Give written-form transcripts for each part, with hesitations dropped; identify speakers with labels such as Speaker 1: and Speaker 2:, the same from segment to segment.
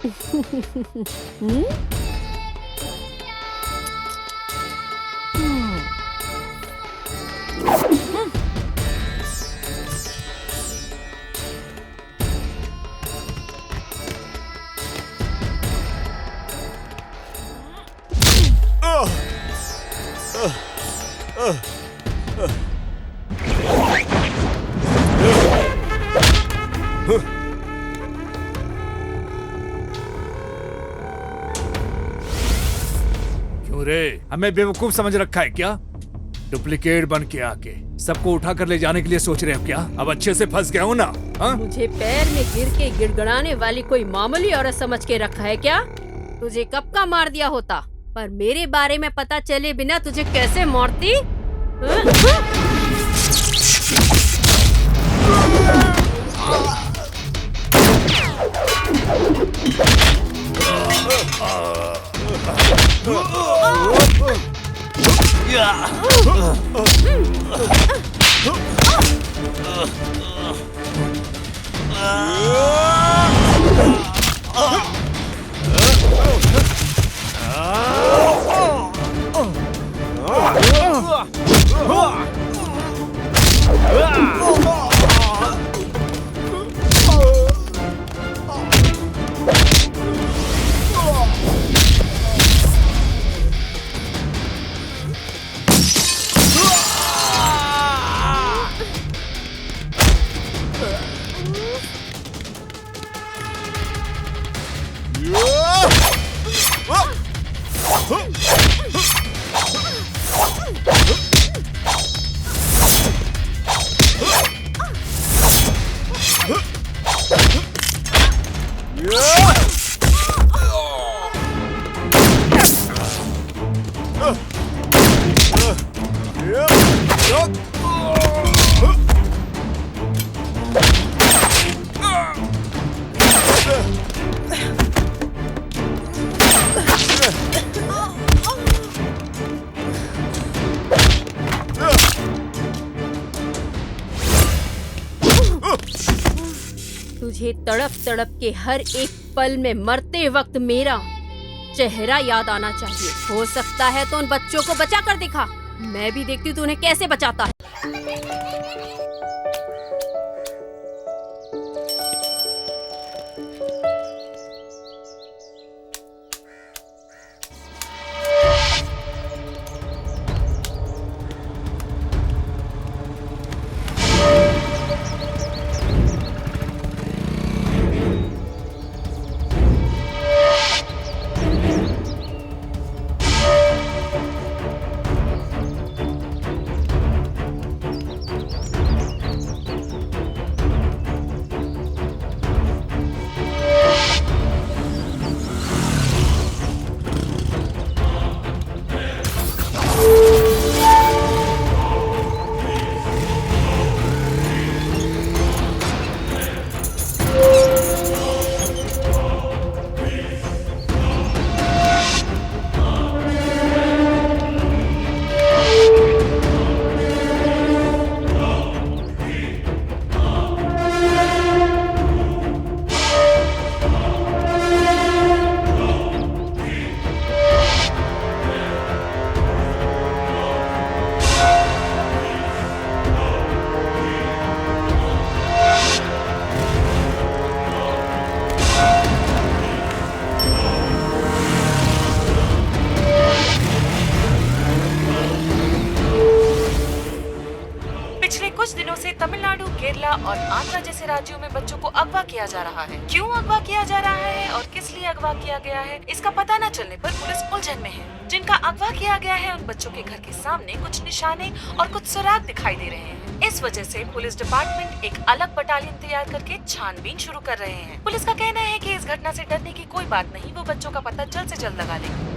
Speaker 1: हम्म?
Speaker 2: क्यों रे, हमें बेवकूफ समझ रखा है क्या? डुप्लीकेट बन के आके सबको उठा कर ले जाने के लिए सोच रहे हो क्या? अब अच्छे से फंस गया हूँ ना? हाँ?
Speaker 1: मुझे पैर में गिर के गिड़गड़ाने वाली कोई मामूली औरत समझ के रखा है क्या? तुझे कब का मार दिया होता, पर मेरे बारे में पता चले बिना तुझे कैसे मारती? तुझे तड़प तड़प के हर एक पल में मरते वक्त मेरा चेहरा याद आना चाहिए। हो सकता है तो उन बच्चों को बचा कर दिखा, मैं भी देखती हूँ तू उन्हें कैसे बचाता है।
Speaker 3: कुछ दिनों से तमिलनाडु, केरला और आंध्र जैसे राज्यों में बच्चों को अगवा किया जा रहा है। क्यों अगवा किया जा रहा है और किस लिए अगवा किया गया है, इसका पता न चलने पर पुलिस उलझन में है। जिनका अगवा किया गया है उन बच्चों के घर के सामने कुछ निशाने और कुछ सुराग दिखाई दे रहे हैं। इस वजह से पुलिस डिपार्टमेंट एक अलग बटालियन तैयार करके छानबीन शुरू कर रहे हैं। पुलिस का कहना है कि इस घटना से डरने की कोई बात नहीं, वो बच्चों का पता जल्द से जल्द लगा लेंगे।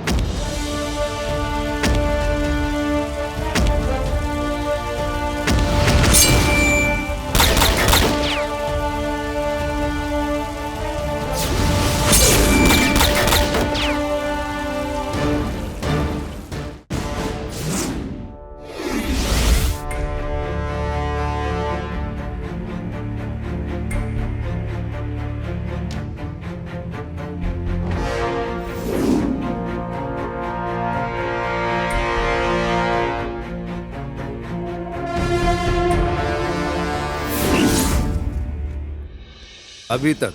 Speaker 2: अभी तक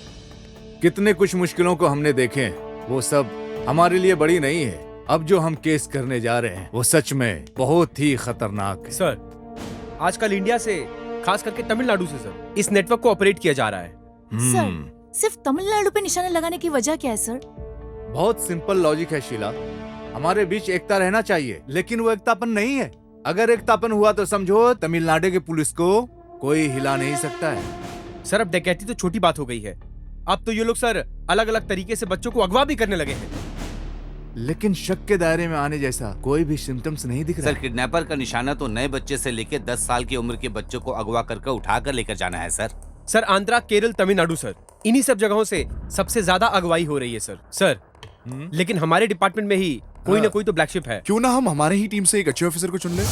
Speaker 2: कितने कुछ मुश्किलों को हमने देखे हैं, वो सब हमारे लिए बड़ी नहीं है। अब जो हम केस करने जा रहे हैं वो सच में बहुत ही खतरनाक है।
Speaker 4: सर, आजकल इंडिया से, खास करके तमिलनाडु से सर, इस नेटवर्क को ऑपरेट किया जा रहा है।
Speaker 5: सर, सिर्फ तमिलनाडु पे निशाना लगाने की वजह क्या है सर?
Speaker 2: बहुत सिंपल लॉजिक है शीला। हमारे बीच एकता रहना चाहिए, लेकिन वो एकतापन नहीं है। अगर एकतापन हुआ तो समझो तमिलनाडु की पुलिस को कोई हिला नहीं सकता है।
Speaker 4: सर, अब डकैती तो छोटी बात हो गई है। अब तो ये लोग सर अलग अलग तरीके से बच्चों को अगवा भी करने लगे हैं।
Speaker 2: लेकिन शक के दायरे में आने जैसा कोई भी सिम्टम्स नहीं दिख रहा।
Speaker 6: सर, किडनैपर का निशाना तो नए बच्चे से लेकर 10 साल की उम्र के बच्चों को अगवा करके उठा कर लेकर जाना है sir.
Speaker 4: Sir, Andhra, Kerala, Tamil Nadu sir, इन्हीं सब जगहों से सबसे ज्यादा अगवाई हो रही है सर। लेकिन हमारे डिपार्टमेंट में ही कोई ना कोई तो ब्लैक शिप है।
Speaker 7: क्यों ना हम हमारे ही टीम से एक अच्छे ऑफिसर को चुन लें?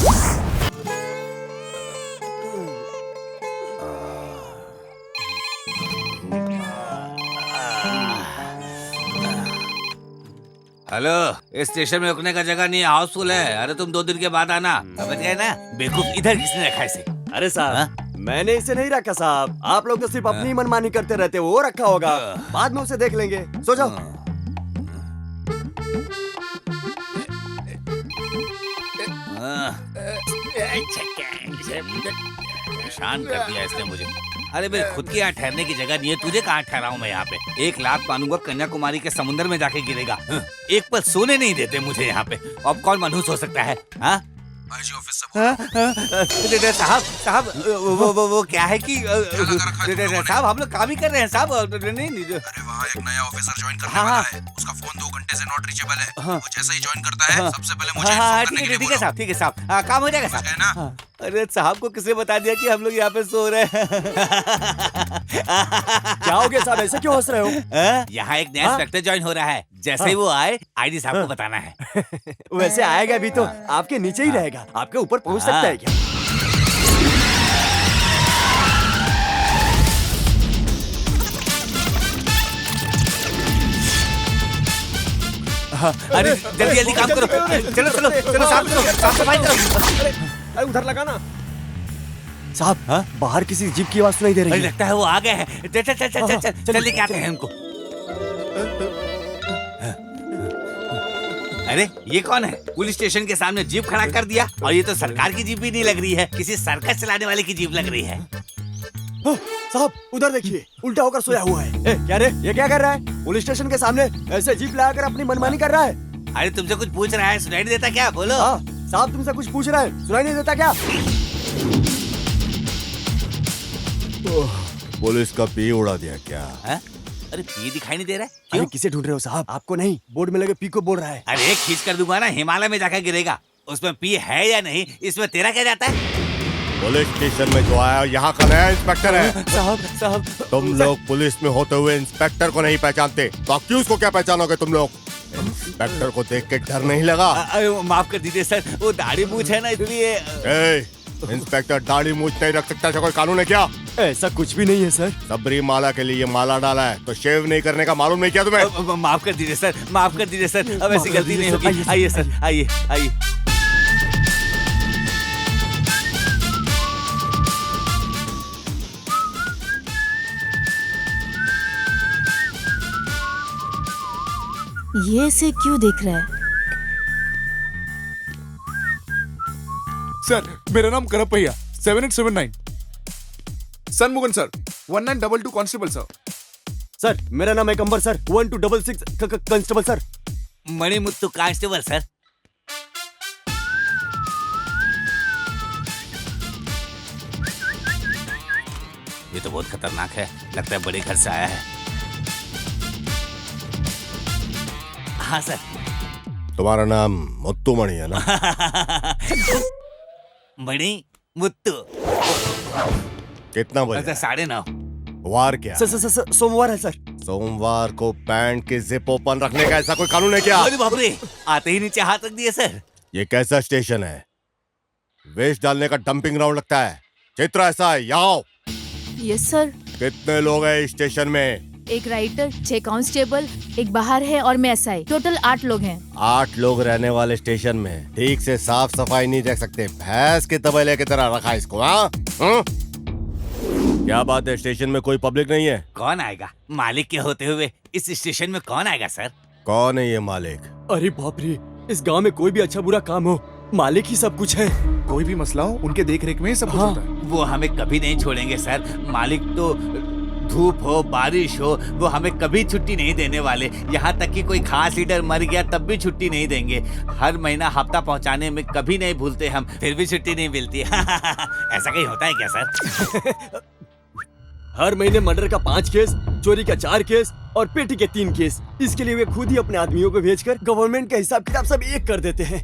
Speaker 6: हेलो, इस स्टेशन में रुकने का जगह नहीं है, हाउसफुल है। अरे तुम 2 दिन के बाद आना, समझ गए ना? बेवकूफ, इधर किसने रखा इसे?
Speaker 8: अरे साहब, मैंने इसे नहीं रखा साहब। आप लोग तो सिर्फ अपनी मनमानी करते रहते हो। वो रखा होगा, बाद में उसे देख लेंगे। सो जाओ।
Speaker 6: परेशान कर दिया इसने मुझे। अरे मेरे खुद की यहाँ ठहरने की जगह नहीं है, तुझे कहाँ ठहराऊं मैं यहाँ पे? 1 लाख मानूंगा कन्याकुमारी के समुद्र में जाके गिरेगा। एक पल सोने नहीं देते मुझे यहाँ पे। अब कौन मनहूस हो सकता है? हाँ साहब, वो क्या है कि साहब हम लोग काम ही कर रहे हैं साहब। नहीं,
Speaker 7: अरे वहाँ एक नया ऑफिसर ज्वाइन करने वाला है। उसका फोन 2 घंटे से नॉट रीचेबल है। वो जैसे ही ज्वाइन करता है सबसे पहले मुझे इन्फॉर्म करने के लिए
Speaker 6: ठीक है साहब, ठीक है साहब, काम हो जाएगा साहब
Speaker 7: ना।
Speaker 6: अरे साहब को किसने बता दिया कि हम लोग यहाँ पे सो रहे हैं?
Speaker 8: क्या हो गया साहब, ऐसे क्यों हंस रहे हो?
Speaker 6: यहाँ एक नया इंस्पेक्टर ज्वाइन हो रहा है। जैसे ही वो आए, आईडी साहब को बताना है।
Speaker 8: वैसे आएगा भी तो आपके नीचे ही रहेगा, आपके ऊपर पहुंच सकता है क्या?
Speaker 6: अरे जल्दी जल्दी काम करो, चलो चलो चलो, साफ सफाई करो।
Speaker 4: अरे उधर लगा ना
Speaker 8: साहब। बाहर किसी जीप की आवाज सुनाई दे रही
Speaker 6: अरे
Speaker 8: है।
Speaker 6: लगता है वो आ गए हैं। चल चल चल चल चल चल लेके आते हैं उनको। अरे ये कौन है? पुलिस स्टेशन के सामने जीप खड़ा कर दिया, और ये तो सरकार की जीप भी नहीं लग रही है, किसी सर्कस चलाने वाले की जीप लग रही है।
Speaker 8: साहब उधर देखिए, उल्टा होकर सोया हुआ है। क्या रे, ये क्या कर रहा है? पुलिस स्टेशन के सामने ऐसे जीप लगाकर अपनी मनमानी कर रहा है।
Speaker 6: अरे तुमसे कुछ पूछ रहा है, सुनाई नहीं देता क्या? बोलो।
Speaker 8: साहब तुमसे कुछ पूछ रहा है, सुनाई नहीं देता क्या?
Speaker 7: पुलिस का पी उड़ा दिया क्या?
Speaker 6: अरे पी दिखाई नहीं दे रहा है?
Speaker 8: अरे किसे ढूंढ रहे हो साहब? आपको नहीं, बोर्ड में लगे पी को बोल रहा है।
Speaker 6: अरे खींच कर दूंगा ना, हिमालय में जाकर गिरेगा। उसमें पी है या नहीं, इसमें तेरा क्या जाता है?
Speaker 7: पुलिस स्टेशन में जो आया यहाँ का नया इंस्पेक्टर है।
Speaker 8: साहब
Speaker 7: तुम लोग पुलिस में होते हुए इंस्पेक्टर को नहीं पहचानते तो अक्यूज को क्या पहचानोगे तुम लोग? इंस्पेक्टर को देख के डर नहीं लगा?
Speaker 6: माफ कर दीजिए सर, वो दाढ़ी मूछ है ना, इसलिए।
Speaker 7: इंस्पेक्टर दाढ़ी मूछ नहीं रख सकता, ऐसा कोई कानून है क्या?
Speaker 8: ऐसा कुछ भी नहीं है सर।
Speaker 7: सबरी माला के लिए माला डाला है तो शेव नहीं करने का मालूम नहीं क्या तुम्हें?
Speaker 6: माफ कर दीजिए सर, माफ कर दीजिए सर, अब ऐसी गलती नहीं होगी। आइए सर, आइए आइए।
Speaker 5: ये से क्यों देख रहा है?
Speaker 7: सर मेरा नाम Karuppaiah, 7879। Shanmugam sir, 1922 constable sir.
Speaker 8: Sir मेरा नाम है Kambar sir, 1266 constable sir.
Speaker 6: Manimuthu constable sir. ये तो बहुत खतरनाक है, लगता है बड़े घर से आया है। हाँ सर।
Speaker 7: तुम्हारा नाम मुत्तु मणि है ना?
Speaker 6: मणि मुत्तु।
Speaker 7: कितना बजे?
Speaker 6: 9:30।
Speaker 7: वार क्या?
Speaker 8: सर सोमवार है सर।
Speaker 7: सोमवार को पैंट की जिप ओपन रखने का ऐसा कोई कानून है क्या?
Speaker 6: अरे बाप रे, आते ही नीचे हाथ रख दिए सर।
Speaker 7: ये कैसा स्टेशन है? वेस्ट डालने का डंपिंग ग्राउंड लगता है। चित्र ऐसा है, यहाँ आओ।
Speaker 5: Yes sir.
Speaker 7: कितने लोग हैं इस स्टेशन में?
Speaker 5: एक राइटर, 6 कांस्टेबल, एक बाहर है और मैं एसआई, टोटल 8 लोग हैं।
Speaker 7: 8 लोग रहने वाले स्टेशन में ठीक से साफ सफाई नहीं रख सकते, भैंस के तबेले की तरह रखा इसको। हाँ क्या बात है, स्टेशन में कोई पब्लिक नहीं है?
Speaker 6: कौन आएगा? मालिक के होते हुए इस स्टेशन में कौन आएगा सर?
Speaker 7: कौन है ये मालिक?
Speaker 8: अरे बाप रे, इस गांव में कोई भी अच्छा बुरा काम हो, मालिक ही सब कुछ है।
Speaker 9: कोई भी मसला हो उनके देख रेख में ही सब कुछ
Speaker 8: हाँ।
Speaker 9: होता है।
Speaker 6: वो हमें कभी नहीं छोड़ेंगे सर। मालिक तो धूप हो बारिश हो वो हमें कभी छुट्टी नहीं देने वाले। यहाँ तक कि कोई खास लीडर मर गया तब भी छुट्टी नहीं देंगे। हर महीना हफ्ता पहुँचाने में कभी नहीं भूलते हम, फिर भी छुट्टी नहीं मिलती। ऐसा कहीं होता है क्या सर?
Speaker 8: हर महीने मर्डर का 5 केस, चोरी का 4 केस और पेटी के 3 केस। इसके लिए वे खुद ही अपने आदमियों को भेजकर गवर्नमेंट का हिसाब किताब सब एक कर देते हैं।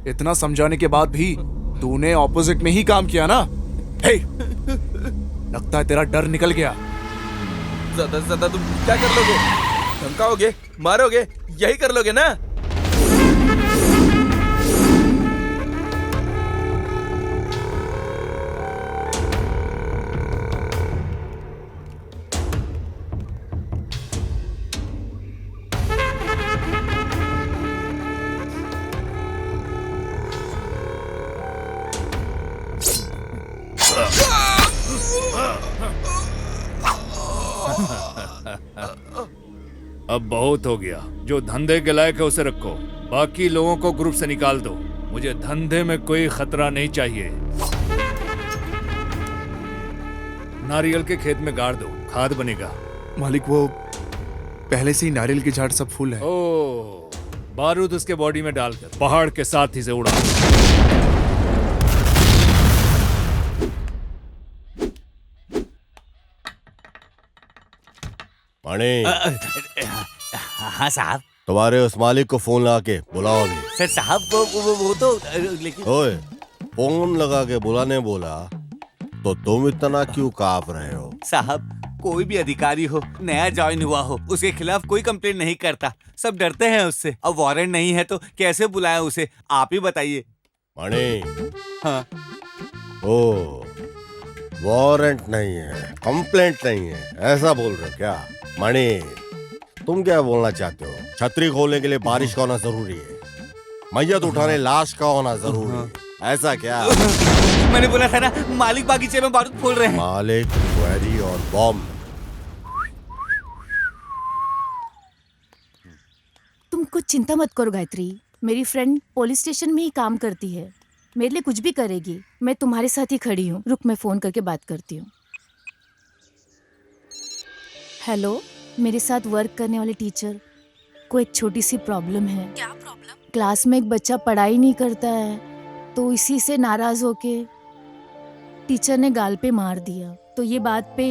Speaker 9: इतना समझाने के बाद भी तूने ऑपोजिट में ही काम किया ना। हे, लगता है तेरा डर निकल गया।
Speaker 10: ज्यादा से ज्यादा तुम क्या कर लोगे? धमकाओगे, मारोगे, यही कर लोगे ना?
Speaker 2: अब बहुत हो गया। जो धंधे के लायक है उसे रखो, बाकी लोगों को ग्रुप से निकाल दो। मुझे धंधे में कोई खतरा नहीं चाहिए। नारियल के खेत में गाड़ दो, खाद बनेगा।
Speaker 9: मालिक वो पहले से ही नारियल की झाड़ सब फूल है।
Speaker 2: ओ, बारूद उसके बॉडी में डालकर पहाड़ के साथ ही से उड़ा।
Speaker 7: मणि,
Speaker 6: हाँ साहब।
Speaker 7: तुम्हारे उस मालिक को फोन लगा के बुलाओ अभी।
Speaker 6: सर साहब वो तो लेकिन
Speaker 7: ओए, फोन लगा के बुलाने बोला तो तुम इतना क्यों कांप रहे हो?
Speaker 6: साहब कोई भी अधिकारी हो, नया ज्वाइन हुआ हो, उसके खिलाफ कोई कंप्लेंट नहीं करता। सब डरते हैं उससे। अब वारंट नहीं है तो कैसे बुलाएं उसे, आप ही बताइए।
Speaker 7: मणि,
Speaker 6: हाँ
Speaker 7: ओ, वारंट नहीं है, कंप्लेंट नहीं है, ऐसा बोल रहे हो क्या? मणि, तुम क्या बोलना चाहते हो? छतरी खोलने के लिए बारिश का होना जरूरी है, मैयत उठाने लाश का होना जरूरी है, ऐसा क्या?
Speaker 6: मैंने बोला था ना, मालिक बागीचे में बारूद फोड़ रहे हैं।
Speaker 7: मालिक, क्वेरी और बॉम्ब।
Speaker 5: तुम कुछ चिंता मत करो गायत्री, मेरी फ्रेंड पुलिस स्टेशन में ही काम करती है, मेरे लिए कुछ भी करेगी। मैं तुम्हारे साथ ही खड़ी हूँ। रुक, मैं फोन करके बात करती हूँ। हेलो, मेरे साथ वर्क करने वाले टीचर को एक छोटी सी प्रॉब्लम है। क्या प्रॉब्लम? क्लास में एक बच्चा पढ़ाई नहीं करता है, तो इसी से नाराज होके टीचर ने गाल पे मार दिया। तो ये बात पे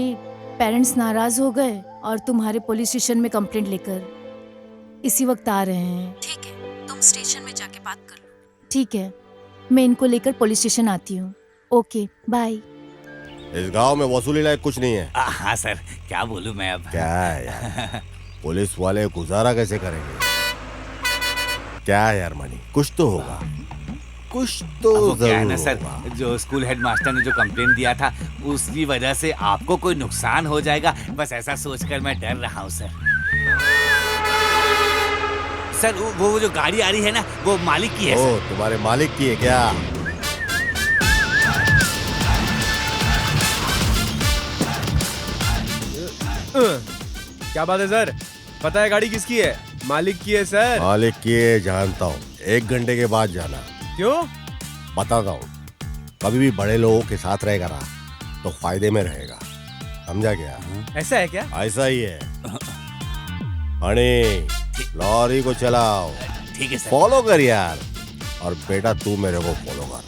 Speaker 5: पेरेंट्स नाराज हो गए और तुम्हारे पुलिस स्टेशन में कंप्लेंट लेकर इसी वक्त आ रहे हैं। ठीक है, तुम स्टेशन में जाके बात कर लो। ठीक है, मैं इनको लेकर पुलिस स्टेशन आती हूँ। Okay, bye.
Speaker 7: इस गांव में वसूली लायक कुछ नहीं है।
Speaker 6: हाँ सर, क्या बोलूं मैं अब।
Speaker 7: क्या है यार, पुलिस वाले गुजारा कैसे करेंगे? क्या है यार मणि, कुछ तो होगा, कुछ तो
Speaker 6: वो क्या है ना
Speaker 7: जरूर
Speaker 6: सर,
Speaker 7: होगा।
Speaker 6: जो स्कूल हेडमास्टर ने जो कंप्लेंट दिया था उसकी वजह से आपको कोई नुकसान हो जाएगा, बस ऐसा सोचकर मैं डर रहा हूँ सर। सर वो जो गाड़ी आ रही है ना, वो मालिक की है
Speaker 7: ओ,
Speaker 6: सर।
Speaker 7: तुम्हारे मालिक की है क्या?
Speaker 4: क्या बात है सर? पता है गाड़ी किसकी है? मालिक की है सर।
Speaker 7: मालिक की है जानता हूँ, 1 घंटे के बाद जाना।
Speaker 4: क्यों?
Speaker 7: बताता हूँ, कभी भी बड़े लोगों के साथ रहेगा ना तो फायदे में रहेगा, समझा क्या?
Speaker 4: ऐसा है क्या?
Speaker 7: ऐसा ही है। मणि, लॉरी को चलाओ।
Speaker 6: ठीक है सर।
Speaker 7: फॉलो कर यार, और बेटा तू मेरे को फॉलो कर।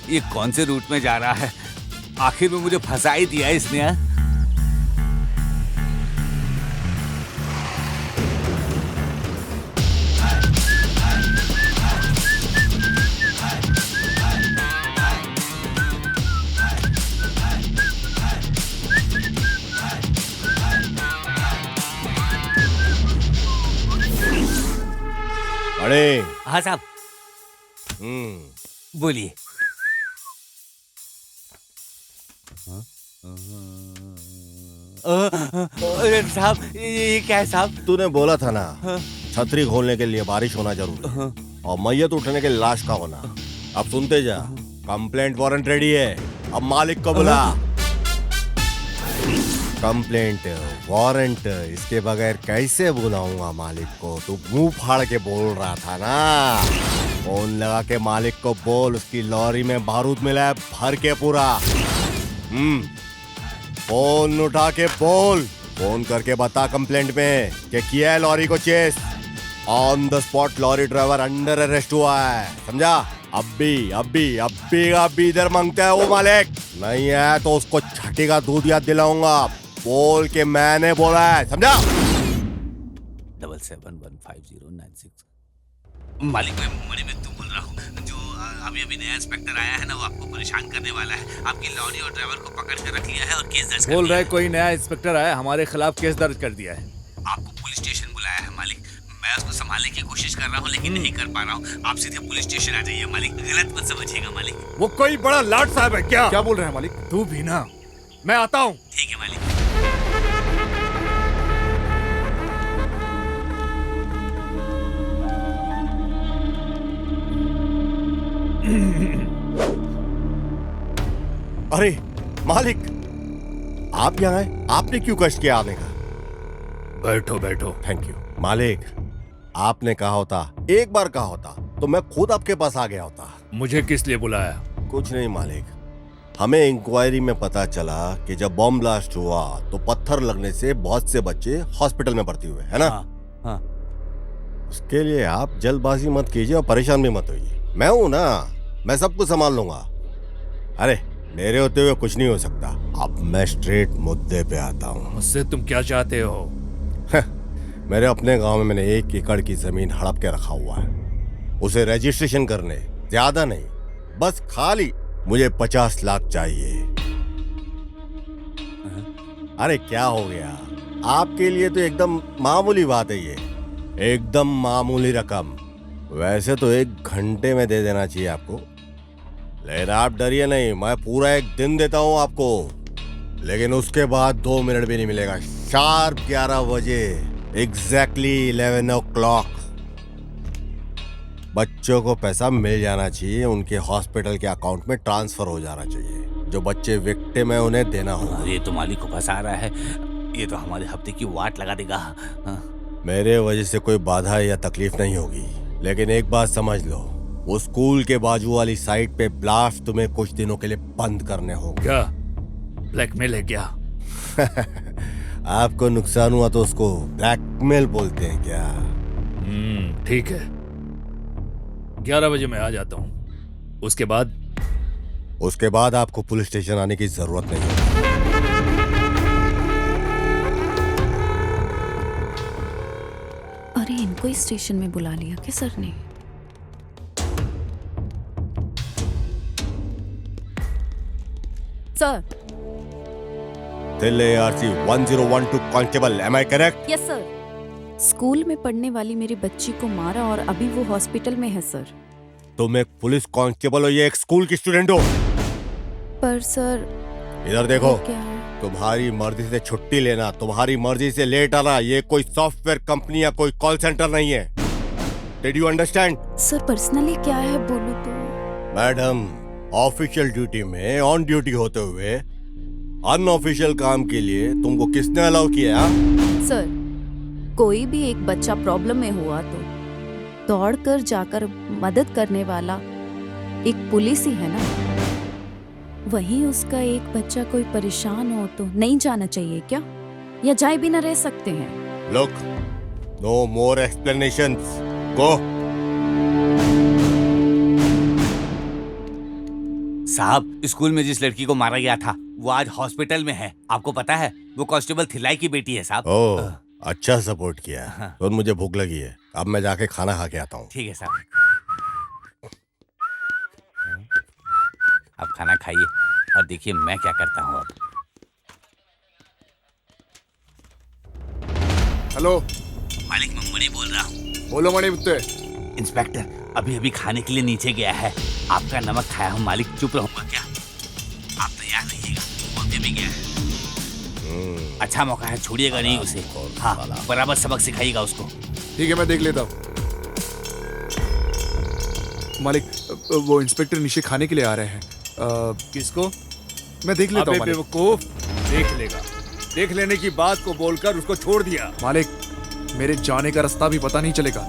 Speaker 6: ये कौन से रूट में जा रहा है? आखिर में मुझे फंसा ही दिया इसने। हाँ?
Speaker 7: मणि,
Speaker 6: हाँ साहब, बोलिए। साहब ये क्या है साहब?
Speaker 7: तूने बोला था ना, छतरी खोलने के लिए बारिश होना जरूरी है और मैयत उठने के लिए लाश का होना। अब सुनते जा, कंप्लेंट वारंट रेडी है। अब मालिक को बुला। कंप्लेंट, वारंट, इसके बगैर कैसे बुलाऊंगा मालिक को? तू मुंह फाड़ के बोल रहा था ना। फोन लगा के मालिक को बोल उसकी लॉरी में बारूद मिला है भर के पूरा। फोन उठा के बोल, फोन करके बता कंप्लेंट में कि किया है लॉरी को chase. On the spot lorry driver under arrest हुआ है, समझा? अभी इधर मांगता है वो मालिक, नहीं है तो उसको छठी का दूध याद दिलाऊंगा। बोल के मैंने बोला है, समझा?
Speaker 6: 77150996। मालिक मैं मणि मित्तू बोल रहा हूँ। जो अभी नया इंस्पेक्टर आया है ना, वो आपको परेशान करने वाला है। आपकी लॉरी और ड्राइवर को पकड़ कर रख लिया है और केस दर्ज कर
Speaker 2: बोल
Speaker 6: लिया
Speaker 2: रहे
Speaker 6: है।
Speaker 2: कोई नया इंस्पेक्टर आया, हमारे खिलाफ केस दर्ज कर दिया है।
Speaker 6: आपको पुलिस स्टेशन बुलाया है मालिक। मैं उसको संभालने की कोशिश कर रहा हूँ लेकिन नहीं कर पा रहा हूँ। आप सीधे पुलिस स्टेशन आ जाइए मालिक, गलत मत समझिएगा मालिक।
Speaker 2: वो कोई बड़ा लाट साहब है क्या?
Speaker 9: क्या बोल रहे हैं मालिक?
Speaker 2: तू भी ना, मैं आता हूँ।
Speaker 6: ठीक है मालिक।
Speaker 7: अरे मालिक, आप यहाँ आए? आपने क्यों कष्ट किया आने का?
Speaker 2: बैठो बैठो।
Speaker 7: थैंक यू मालिक। आपने कहा होता, एक बार कहा होता तो मैं खुद आपके पास आ गया होता।
Speaker 2: मुझे किस लिए बुलाया?
Speaker 7: कुछ नहीं मालिक, हमें इंक्वायरी में पता चला कि जब बॉम्ब ब्लास्ट हुआ तो पत्थर लगने से बहुत से बच्चे हॉस्पिटल में भर्ती हुए, है ना?
Speaker 6: हाँ।
Speaker 7: उसके लिए आप जल्दबाजी मत कीजिए और परेशान भी मत होइए। मैं हूं ना, मैं सब कुछ संभाल लूंगा। अरे मेरे होते हुए कुछ नहीं हो सकता। अब मैं स्ट्रेट मुद्दे पे आता हूँ।
Speaker 2: मुझसे तुम क्या चाहते हो?
Speaker 7: मेरे अपने गांव में मैंने 1 एकड़ की जमीन हड़प के रखा हुआ है। उसे रजिस्ट्रेशन करने, ज्यादा नहीं, बस खाली मुझे 50 लाख चाहिए। अरे क्या हो गया? आपके लिए तो एकदम मामूली बात है ये, एकदम मामूली रकम। वैसे तो 1 घंटे में दे देना चाहिए आपको, लेकिन आप डरिए नहीं, मैं पूरा 1 दिन देता हूं आपको। लेकिन उसके बाद 2 मिनट भी नहीं मिलेगा। शार्प 11 बजे, एग्जैक्टली 11 o'clock बच्चों को पैसा मिल जाना चाहिए, उनके हॉस्पिटल के अकाउंट में ट्रांसफर हो जाना चाहिए। जो बच्चे विक्टिम है उन्हें देना होगा।
Speaker 6: ये तो मालिक को फंसा रहा है, ये तो हमारे हफ्ते की वाट लगा देगा।
Speaker 7: मेरे वजह से कोई बाधा या तकलीफ नहीं होगी, लेकिन एक बात समझ लो, वो स्कूल के बाजू वाली साइट पे ब्लास्ट तुम्हें कुछ दिनों के लिए बंद करने होंगे।
Speaker 2: क्या ब्लैकमेल है क्या?
Speaker 7: आपको नुकसान हुआ तो उसको ब्लैकमेल बोलते हैं क्या?
Speaker 2: ठीक है, 11 बजे मैं आ जाता हूँ। उसके बाद आपको पुलिस स्टेशन आने की जरूरत नहीं है।
Speaker 11: अरे इनको ही स्टेशन में बुला लिया क्या सर ने?
Speaker 5: Sir.
Speaker 7: Delhi ARC 1012 constable, am I correct?
Speaker 5: Yes sir.
Speaker 11: School में पढ़ने वाली मेरी बच्ची को मारा और अभी वो हॉस्पिटल में है सर।
Speaker 7: तुम एक पुलिस कांस्टेबल हो, ये एक स्कूल की स्टूडेंट हो?
Speaker 11: पर सर
Speaker 7: इधर देखो,
Speaker 11: क्या है?
Speaker 7: तुम्हारी मर्जी से छुट्टी लेना, तुम्हारी मर्जी से लेट आना, ये कोई सॉफ्टवेयर कंपनी या कोई कॉल सेंटर नहीं है। Did you understand?
Speaker 11: Sir personally क्या है बोलो तो?
Speaker 7: मैडम, ऑफिशियल ड्यूटी में ऑन ड्यूटी होते हुए अनऑफिशियल काम के लिए तुमको किसने अलाउ किया?
Speaker 11: सर कोई भी एक बच्चा प्रॉब्लम में हुआ तो दौड़कर जाकर मदद करने वाला एक पुलिस ही है ना। वहीं उसका एक बच्चा कोई परेशान हो तो नहीं जाना चाहिए क्या? या जाए भी ना रह सकते हैं?
Speaker 7: लुक, नो मोर एक्सप्लेनेशंस, गो।
Speaker 6: साहब, स्कूल में जिस लड़की को मारा गया था वो आज हॉस्पिटल में है। आपको पता है? वो कांस्टेबल थिलाई की बेटी है साहब।
Speaker 7: ओह, अच्छा सपोर्ट किया। तो मुझे भूख लगी है, अब मैं जाके खाना खा के आता हूँ।
Speaker 6: ठीक है साहब, आप खाना खाइए और देखिए मैं क्या करता हूँ अब।
Speaker 9: हेलो
Speaker 6: मालिक, मैं मणि बोल रहा हूँ।
Speaker 9: बोलो मणि मित्ते।
Speaker 6: इंस्पेक्टर अभी अभी खाने के लिए नीचे गया है। आपका नमक खाया हूँ मालिक, चुप रहूंगा क्या? आप तैयार रहिएगा, वो अभी भी गया है। अच्छा मौका है, छोड़िएगा नहीं उसे। हाँ, बराबर सबक सिखाइएगा उसको।
Speaker 9: ठीक है, मैं देख लेता हूँ। मालिक, वो इंस्पेक्टर नीचे खाने के लिए आ रहे हैं।
Speaker 2: किसको?
Speaker 9: मैं देख लेता हूँ
Speaker 2: अबे
Speaker 9: मालिक।
Speaker 2: बेवकूफ, देख लेगा। देख लेने की बात को बोलकर उसको छोड़ दिया।
Speaker 9: मालिक, मेरे जाने का रास्ता भी पता नहीं चलेगा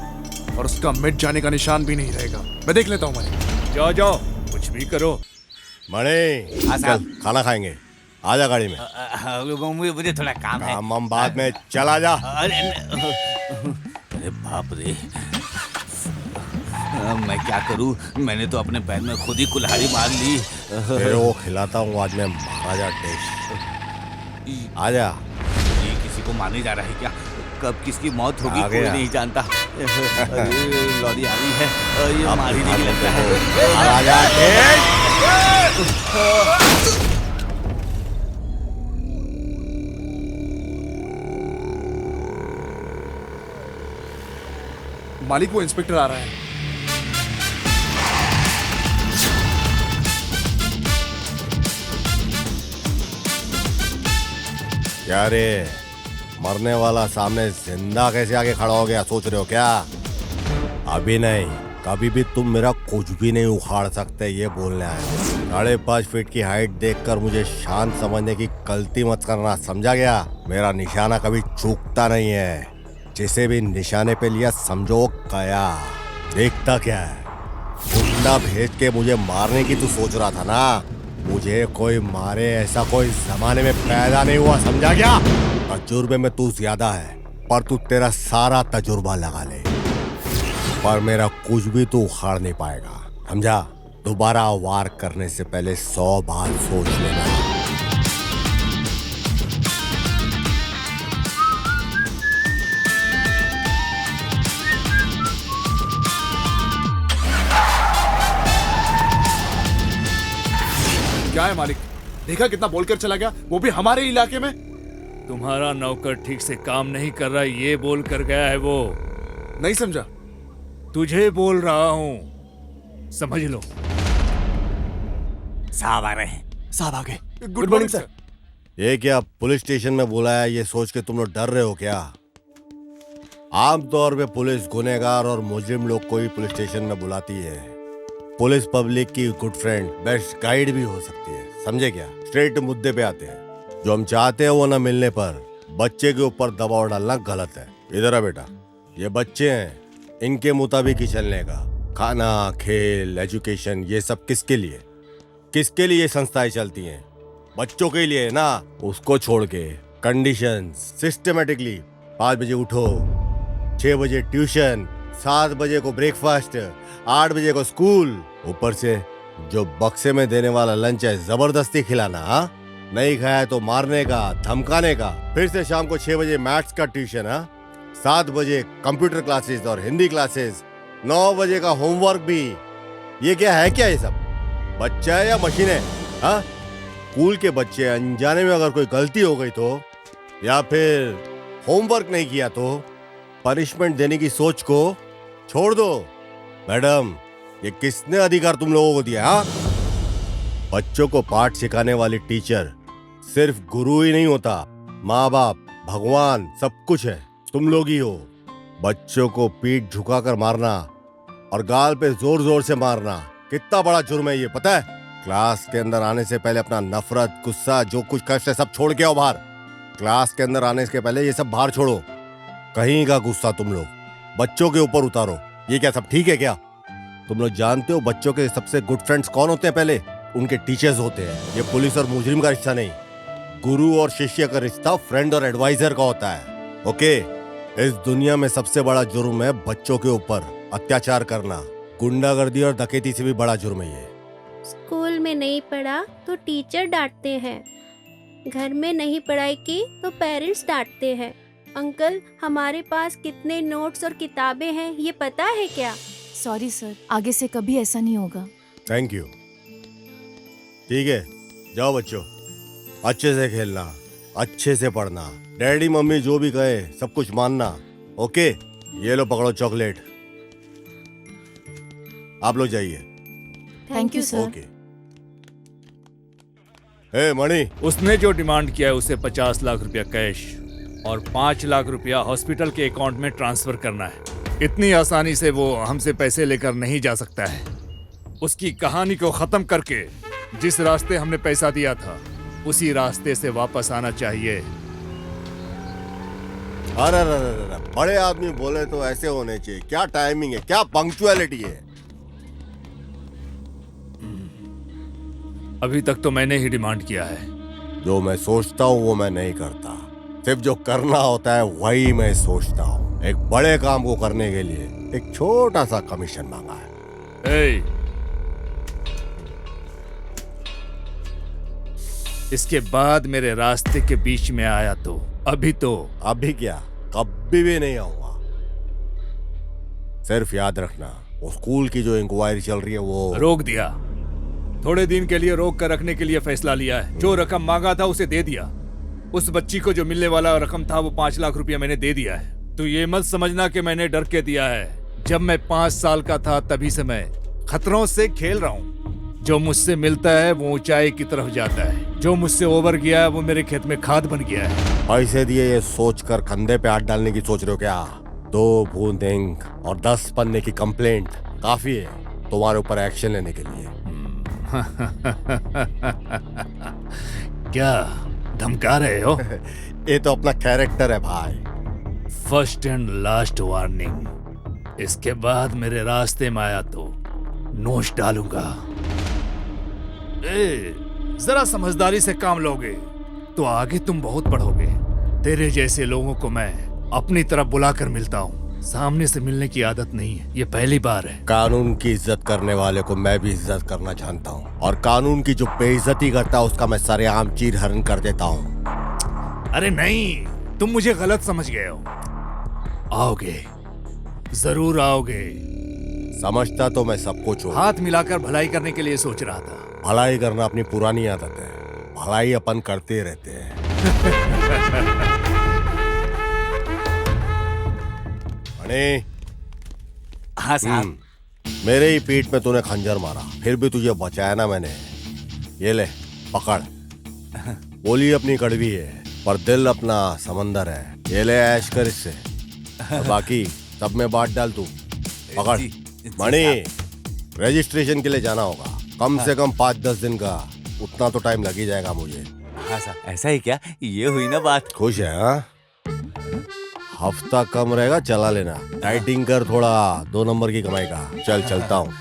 Speaker 9: और उसका मिट जाने का निशान भी नहीं रहेगा। मैं देख लेता हूँ मालिक।
Speaker 2: जाओ जाओ, कुछ भी करो।
Speaker 7: मणि,
Speaker 6: हाँ,
Speaker 7: चल
Speaker 6: साहब।
Speaker 7: खाना खाएंगे। आजा गाड़ी में।
Speaker 6: मुझे थोड़ा काम है।
Speaker 7: हम बाद में, चल आजा।
Speaker 6: अरे बाप रे, मैं क्या करूं? मैंने तो अपने पैर में खुद ही कुल्हाड़ी मार ली।
Speaker 7: तेरे को खिलाता हूँ आज मैं महाराजा टेस्ट। आजा।
Speaker 6: ये किसी को मारने जा रहा है क्या? कब किसकी मौत होगी
Speaker 7: आ
Speaker 6: कोई
Speaker 7: गया।
Speaker 6: नहीं जानता। अरे लॉरी आ रही है, ये मार ही नहीं लगता है।
Speaker 7: महाराजा टेस्ट।
Speaker 9: मालिक, वो इंस्पेक्टर आ रहा है।
Speaker 7: क्या रे, मरने वाला सामने जिंदा कैसे आके खड़ा हो गया, सोच रहे हो क्या? अभी नहीं, कभी भी तुम मेरा कुछ भी नहीं उखाड़ सकते, ये बोलने आए। 5.5 फीट की हाइट देखकर मुझे शांत समझने की गलती मत करना, समझा गया? मेरा निशाना कभी चूकता नहीं है। जिसे भी निशाने पे लिया समझो गया। देखता क्या है, गुंडा भेज के मुझे मारने की तू सोच रहा था ना? मुझे कोई मारे ऐसा कोई जमाने में पैदा नहीं हुआ, समझा गया? तजुर्बे में तू ज्यादा है, पर तू तेरा सारा तजुर्बा लगा ले, पर मेरा कुछ भी तू उखाड़ नहीं पाएगा, समझा? दोबारा वार करने से पहले 100 बार सोच लेना।
Speaker 9: क्या है मालिक? देखा कितना बोलकर चला गया, वो भी हमारे इलाके में।
Speaker 2: तुम्हारा नौकर ठीक से काम नहीं कर रहा, ये बोल कर गया है वो।
Speaker 9: नहीं समझा?
Speaker 2: तुझे बोल रहा हूँ, समझ लो।
Speaker 6: साहब आ रहे हैं।
Speaker 8: साहब आ गए।
Speaker 9: Good morning sir.
Speaker 7: ये क्या पुलिस स्टेशन में बुलाया, ये सोच के तुम लोग डर रहे हो क्या? आमतौर पे पुलिस गुनहगार और मुजरिम लोग को ही पुलिस स्टेशन में बुलाती है। पुलिस पब्लिक की गुड फ्रेंड, बेस्ट गाइड भी हो सकती है, समझे क्या? स्ट्रेट मुद्दे पे आते हैं। जो हम चाहते हैं वो न मिलने पर बच्चे के ऊपर दबाव डालना गलत है। इधर आ बेटा, ये बच्चे हैं, इनके मुताबिक ही चलने का। खाना, खेल, एजुकेशन, ये सब किसके लिए? किसके लिए ये संस्थाएं चलती हैं? बच्चों के लिए ना। उसको छोड़ के कंडीशन सिस्टमेटिकली 5 बजे उठो, 6 बजे ट्यूशन, 7 बजे को ब्रेकफास्ट, 8 बजे को स्कूल, ऊपर से जो बक्से में देने वाला लंच है जबरदस्ती खिलाना। हाँ, नहीं खाया तो मारने का, धमकाने का। फिर से शाम को 6 बजे मैथ्स का ट्यूशन, 7 बजे कंप्यूटर क्लासेस और हिंदी क्लासेस, 9 बजे का होमवर्क भी। ये क्या है, क्या ये सब? बच्चा है या मशीन है? हाँ, स्कूल के बच्चे अनजाने में अगर कोई गलती हो गई तो, या फिर होमवर्क नहीं किया तो पनिशमेंट देने की सोच को छोड़ दो। मैडम, ये किसने अधिकार तुम लोगों को दिया? हाँ, बच्चों को पाठ सिखाने वाली टीचर सिर्फ गुरु ही नहीं होता, माँ बाप, भगवान, सब कुछ है, तुम लोग ही हो। बच्चों को पीठ झुकाकर मारना और गाल पे जोर जोर से मारना कितना बड़ा जुर्म है, ये पता है? क्लास के अंदर आने से पहले अपना नफरत, गुस्सा, जो कुछ कष्ट है सब छोड़ के आओ बाहर। क्लास के अंदर आने के पहले ये सब बाहर छोड़ो। कहीं का गुस्सा तुम लोग बच्चों के ऊपर उतारो, ये क्या सब ठीक है क्या? तुम लोग जानते हो बच्चों के सबसे गुड फ्रेंड्स कौन होते हैं? पहले उनके टीचर्स होते हैं। ये पुलिस और मुजरिम का रिश्ता नहीं, गुरु और शिष्य का रिश्ता फ्रेंड और एडवाइजर का होता है। ओके, इस दुनिया में सबसे बड़ा जुर्म है बच्चों के ऊपर अत्याचार करना। गुंडागर्दी और डकैती से भी बड़ा जुर्म है ये।
Speaker 12: स्कूल में नहीं पढ़ा तो टीचर डांटते हैं, घर में नहीं पढ़ाई की तो पेरेंट्स डांटते हैं। अंकल, हमारे पास कितने नोट्स और किताबें हैं ये पता है क्या?
Speaker 5: सॉरी सर, आगे से कभी ऐसा नहीं होगा।
Speaker 7: Thank you. ठीक है, जाओ बच्चों, अच्छे से खेलना, अच्छे से पढ़ना, डैडी मम्मी जो भी कहे सब कुछ मानना। ओके, ये लो पकड़ो चॉकलेट, आप लोग जाइए।
Speaker 5: Thank you sir.
Speaker 7: ओके। ए मणि,
Speaker 2: उसने जो डिमांड किया है उसे 50 लाख रुपया कैश और 5 लाख रुपया हॉस्पिटल के अकाउंट में ट्रांसफर करना है। इतनी आसानी से वो हमसे पैसे लेकर नहीं जा सकता है। उसकी कहानी को खत्म करके जिस रास्ते हमने पैसा दिया था उसी रास्ते से वापस आना चाहिए।
Speaker 7: अरे बड़े आदमी बोले तो ऐसे होने चाहिए। क्या टाइमिंग है, क्या पंक्चुअलिटी है।
Speaker 2: अभी तक तो मैंने ही डिमांड किया है।
Speaker 7: जो मैं सोचता हूँ वो मैं नहीं करता, सिर्फ जो करना होता है वही मैं सोचता हूँ। एक बड़े काम को करने के लिए एक छोटा सा कमीशन मांगा है।
Speaker 2: इसके बाद मेरे रास्ते के बीच में आया तो अभी
Speaker 7: क्या, कभी भी नहीं आऊंगा। सिर्फ याद रखना वो स्कूल की जो इंक्वायरी चल रही है वो
Speaker 2: रोक दिया। थोड़े दिन के लिए रोक कर रखने के लिए फैसला लिया है। जो रकम मांगा था उसे दे दिया। उस बच्ची को जो मिलने वाला रकम था वो 5 लाख रुपया मैंने दे दिया है। तो ये मत समझना कि मैंने डर के दिया है। जब मैं 5 साल का था तभी से मैं खतरों से खेल रहा हूँ। जो मुझसे मिलता है वो ऊंचाई की तरफ जाता है, जो मुझसे ओवर गया है वो मेरे खेत में खाद बन गया है।
Speaker 7: पैसे दिए ये सोचकर कंधे पे हाथ डालने की सोच रहे हो क्या? 2 बूंद इंक और 10 पन्ने की कंप्लेंट काफी है तुम्हारे ऊपर एक्शन लेने के लिए।
Speaker 2: क्या धमका रहे हो?
Speaker 7: ये तो अपना कैरेक्टर है भाई।
Speaker 2: First and last warning. इसके बाद मेरे रास्ते में आया तो नोच डालूंगा। जरा समझदारी से काम लोगे तो आगे तुम बहुत बढ़ोगे। तेरे जैसे लोगों को मैं अपनी तरफ बुलाकर मिलता हूँ, सामने से मिलने की आदत नहीं है। ये पहली बार है।
Speaker 7: कानून की इज्जत करने वाले को मैं भी इज्जत करना जानता हूँ, और कानून की जो बेइज्जती करता है उसका मैं सरेआम चीर हरण कर देता हूँ।
Speaker 2: अरे नहीं, तुम मुझे गलत समझ गए हो। आओगे, जरूर आओगे।
Speaker 7: समझता तो मैं सब कुछ हूँ।
Speaker 2: हाथ मिलाकर भलाई करने के लिए सोच रहा था।
Speaker 7: भलाई करना अपनी पुरानी आदत है, भलाई अपन करते रहते हैं।
Speaker 6: हाँ साहब।
Speaker 7: मेरे ही पीठ में तूने खंजर मारा, फिर भी तुझे बचाया ना मैंने। ये ले पकड़। बोली अपनी कड़वी है पर दिल अपना समंदर है। ये ले ऐश कर इससे, और बाकी सब में बांट डाल तू। पकड़। मणि, रजिस्ट्रेशन के लिए जाना होगा, कम से कम 5-10 दिन का, उतना तो टाइम लग ही जाएगा मुझे।
Speaker 6: हाँ साहब, ऐसा ही क्या? ये हुई ना बात।
Speaker 7: खुश है? हाँ, हफ्ता कम रहेगा, चला लेना। डाइटिंग कर थोड़ा, 2 नंबर की कमाई का। चल चलता हूँ।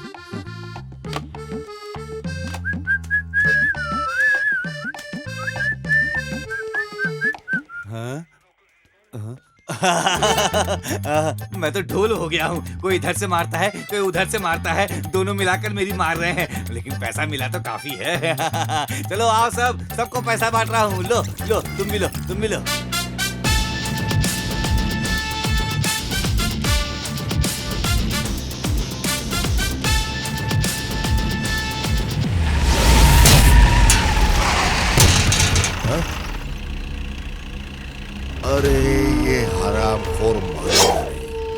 Speaker 6: मैं तो ढोल हो गया हूँ। कोई इधर से मारता है, कोई उधर से मारता है, दोनों मिलाकर मेरी मार रहे हैं, लेकिन पैसा मिला तो काफी है। चलो आओ सब, सबको पैसा बांट रहा हूँ। लो लो, तुम भी लो, तुम भी लो।
Speaker 7: अरे ये हरामखोर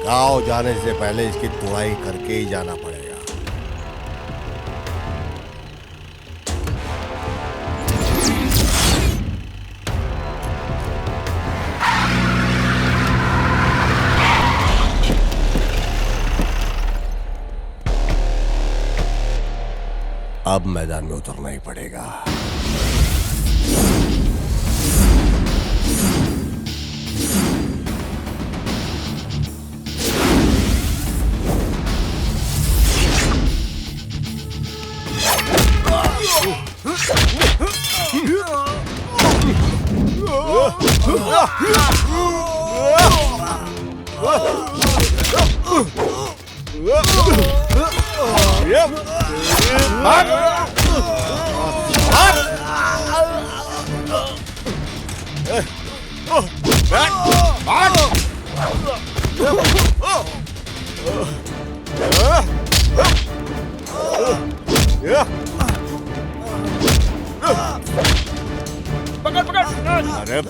Speaker 7: गाँव जाने से पहले इसकी तुड़ाई करके ही जाना पड़ेगा। अब मैदान में उतरना ही पड़ेगा।
Speaker 10: पकड़ पकड़।
Speaker 7: अरे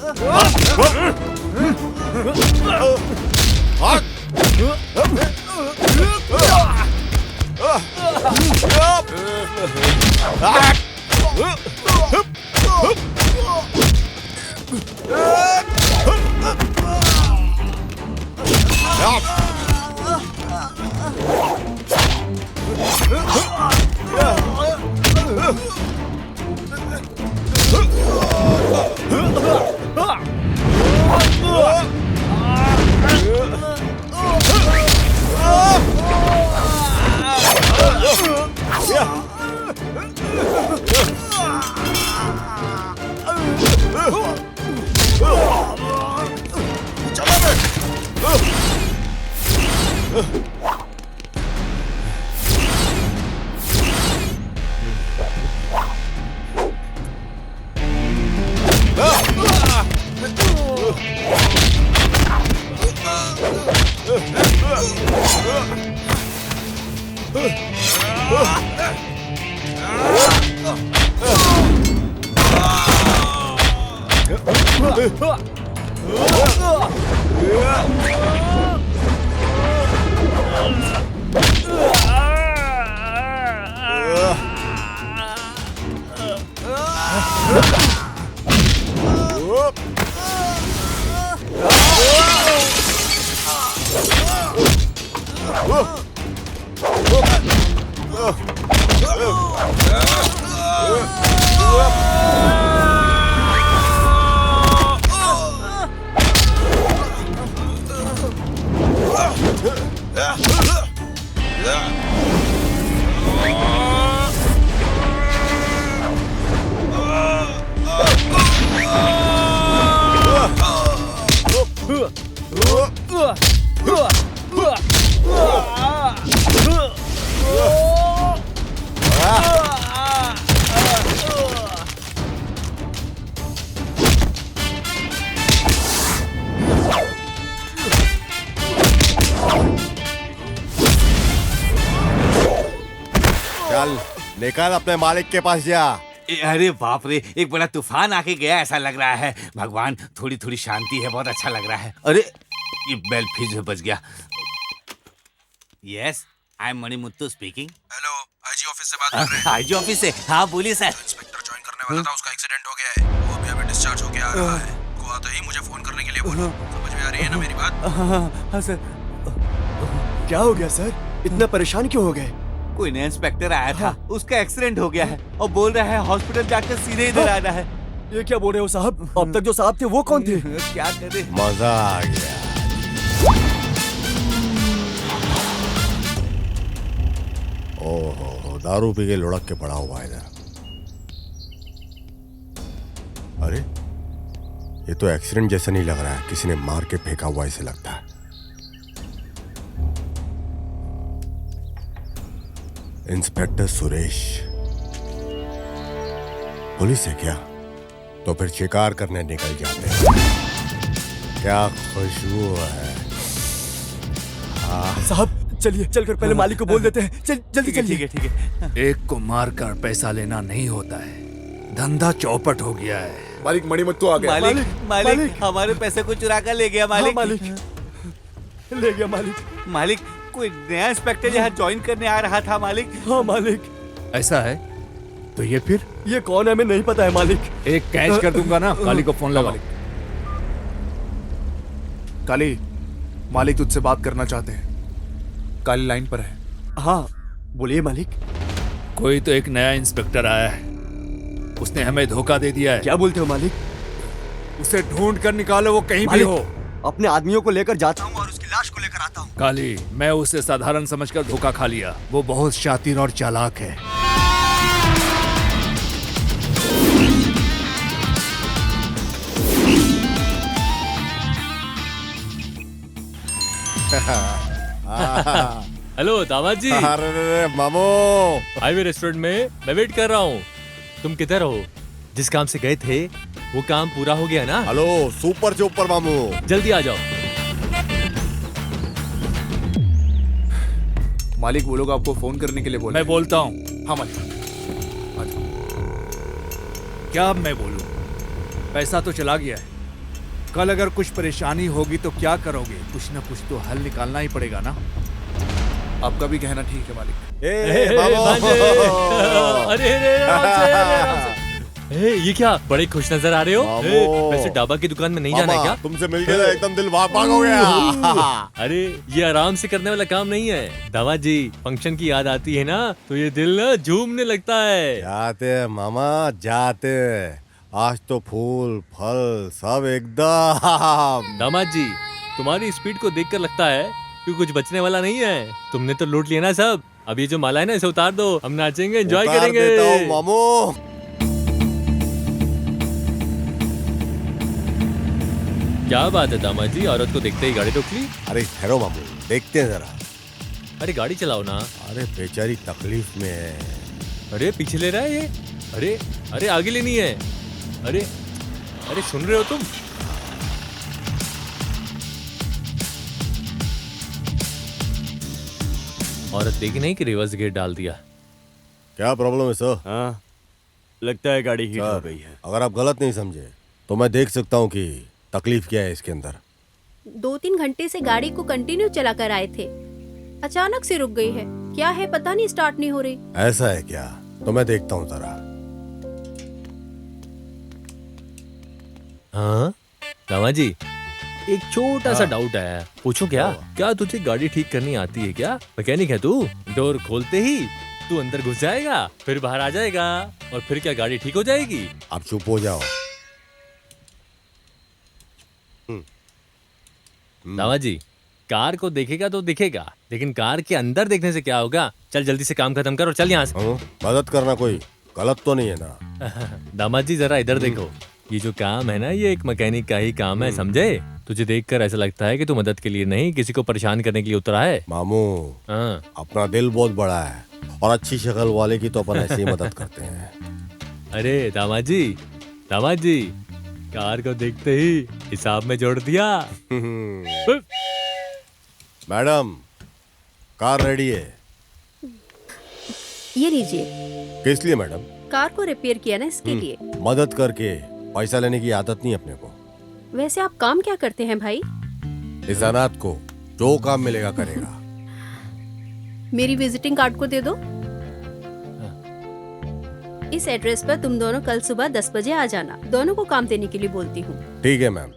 Speaker 7: चल निकल अपने मालिक के पास जा।
Speaker 6: अरे बाप रे, एक बड़ा तूफान आके गया ऐसा लग रहा है। भगवान, थोड़ी थोड़ी शांति है, बहुत अच्छा लग रहा है। अरे ये बेल फिर से बज गया। Yes, I am Manimuthu speaking.
Speaker 10: Hello, IG office से बात कर रहे हैं।
Speaker 6: आईजी ऑफिस से? हाँ बोलिए सर।
Speaker 10: इंस्पेक्टर ज्वाइन करने वाला था, उसका एक्सीडेंट हो गया है, वो अभी डिस्चार्ज होके आ रहा है। को आते ही मुझे फोन करने के लिए बोलो। समझ में आ रही है ना मेरी बात?
Speaker 6: हाँ सर।
Speaker 8: क्या हो गया सर, इतना परेशान क्यों हो गए?
Speaker 6: कोई नया इंस्पेक्टर आया था, उसका एक्सीडेंट हो गया है और बोल रहा है हॉस्पिटल जाकर सीधे इधर आना है।
Speaker 8: ये क्या बोल रहे हो साहब? अब तक जो साहब थे वो कौन थे?
Speaker 6: क्या करे?
Speaker 7: मजा आ गया। ओहो, दारू पी के लुढ़क के पड़ा हुआ है इधर। अरे ये तो एक्सीडेंट जैसा नहीं लग रहा है, किसी ने मार के फेंका हुआ ऐसे लगता है। इंस्पेक्टर सुरेश पुलिस है क्या? तो फिर शिकार करने निकल जाते हैं। क्या खुशबू है।
Speaker 8: साहब चलिए, चलकर पहले मालिक को बोल देते हैं। जल्दी चलिए।
Speaker 6: ठीक है।
Speaker 2: एक को मारकर पैसा लेना नहीं होता है, धंधा चौपट हो गया है।
Speaker 9: मालिक मणिमुत्तु आ गया।
Speaker 6: मालिक हमारे पैसे को चुरा कर ले गया। मालिक
Speaker 8: ले गया मालिक।
Speaker 6: मालिक, कोई नया इंस्पेक्टर यहाँ ज्वाइन करने आ रहा था मालिक।
Speaker 8: हाँ मालिक।
Speaker 2: ऐसा है तो ये फिर
Speaker 8: ये कौन है हमें नहीं पता है मालिक।
Speaker 2: एक कैच कर दूंगा ना। काली को फोन लगा।
Speaker 9: काली, मालिक तुझसे बात करना चाहते हैं। काली लाइन पर है।
Speaker 8: हाँ बोलिए मालिक।
Speaker 2: कोई तो एक नया इंस्पेक्टर आया है, उसने हमें धोखा दे दिया है।
Speaker 8: क्या बोलते हो मालिक?
Speaker 2: उसे ढूंढ कर निकालो, वो कहीं भी हो।
Speaker 8: अपने आदमियों को लेकर जाता हूँ और उसकी लाश को लेकर आता हूँ।
Speaker 2: काली, मैं उसे साधारण समझकर धोखा खा लिया। वो बहुत शातिर और चालाक है।
Speaker 13: हेलो दामाद जी।
Speaker 7: अरे मामू,
Speaker 13: हाईवे रेस्टोरेंट में मैं वेट कर रहा हूँ। तुम किधर हो? जिस काम से गए थे वो काम पूरा हो गया ना?
Speaker 7: हेलो सुपर से ऊपर मामू,
Speaker 13: जल्दी आ जाओ।
Speaker 9: मालिक वो लोग आपको फोन करने के लिए बोले।
Speaker 2: मैं बोलता हूँ।
Speaker 9: हाँ मालिक।
Speaker 2: क्या अब मैं बोलूं? पैसा तो चला गया है। कल अगर कुछ परेशानी होगी तो क्या करोगे? कुछ ना कुछ तो हल निकालना ही पड़ेगा ना।
Speaker 9: आपका भी कहना ठीक है मालिक।
Speaker 13: अरे ये क्या बड़े खुश नजर आ रहे हो? वैसे डाबा की दुकान में नहीं जाना है क्या?
Speaker 7: तुमसे मिलके ना एकदम दिल भाग भाग हो गया।
Speaker 13: अरे ये आराम से करने वाला काम नहीं है दावा जी। फंक्शन की याद आती है ना तो ये दिल ना झूमने लगता है।
Speaker 7: जाते मामा जाते, आज तो फूल फल सब एकदम।
Speaker 13: दामाद जी, तुम्हारी स्पीड को देखकर लगता है कि कुछ बचने वाला नहीं है। तुमने तो लूट लिया ना सब। अब ये जो माला है ना इसे उतार दो, हम नाचेंगे, एंजॉय करेंगे।
Speaker 7: देता हूं मामू।
Speaker 13: क्या बात है दामाद जी, औरत को देखते ही गाड़ी रोक ली?
Speaker 7: अरे ठहरो मामू, देखते हैं जरा।
Speaker 13: अरे गाड़ी चलाओ ना।
Speaker 7: अरे बेचारी तकलीफ में है।
Speaker 13: अरे पीछे ले रहा है ये। अरे अरे आगे लेनी है। अरे अरे सुन रहे हो तुम? औरत देखी नहीं कि रिवर्स गेट डाल दिया।
Speaker 7: क्या प्रॉब्लम है सर?
Speaker 8: हाँ लगता है गाड़ी हीट हो गई है।
Speaker 7: अगर आप गलत नहीं समझे तो मैं देख सकता हूँ कि तकलीफ क्या है इसके अंदर।
Speaker 12: 2-3 घंटे से गाड़ी को कंटिन्यू चला कर आए थे, अचानक से रुक गई है। क्या है पता नहीं, स्टार्ट नहीं हो रही।
Speaker 7: ऐसा है क्या? तो मैं देखता हूँ जरा।
Speaker 13: हाँ दामा जी, एक छोटा सा डाउट है, पूछो क्या? क्या तुझे गाड़ी ठीक करनी आती है क्या? मैकेनिक है तू? डोर खोलते ही तू अंदर घुस जाएगा, फिर बाहर आ जाएगा, और फिर क्या गाड़ी ठीक हो जाएगी?
Speaker 7: आप चुप हो जाओ।
Speaker 13: दामा जी, कार को देखेगा तो दिखेगा, लेकिन कार के अंदर देखने से क्या होगा? चल जल्दी से काम खत्म कर और चल यहाँ से।
Speaker 7: मदद करना कोई गलत तो नहीं है ना?
Speaker 13: दामाद जी जरा इधर देखो, ये जो काम है ना, ये एक मैकेनिक का ही काम है, समझे? तुझे देखकर ऐसा लगता है कि तू मदद के लिए नहीं, किसी को परेशान करने के लिए उतरा है।
Speaker 7: मामू, अपना दिल बहुत बड़ा है, और अच्छी शक्ल वाले की तो अपन ऐसे ही मदद करते हैं।
Speaker 13: अरे दामाद जी, कार को देखते ही हिसाब में जोड़ दिया।
Speaker 7: मैडम, कार रेडी है।
Speaker 12: ये लीजिए।
Speaker 7: किस लिए मैडम?
Speaker 12: कार को रिपेयर किया ना, इसके लिए।
Speaker 7: मदद करके पैसा लेने की आदत नहीं अपने को।
Speaker 12: वैसे आप काम क्या करते हैं भाई?
Speaker 7: इस अनाथ को जो काम मिलेगा करेगा।
Speaker 12: मेरी विजिटिंग कार्ड को दे दो। इस एड्रेस पर तुम दोनों कल सुबह 10 बजे आ जाना। दोनों को काम देने के लिए बोलती हूँ।
Speaker 7: ठीक है मैम।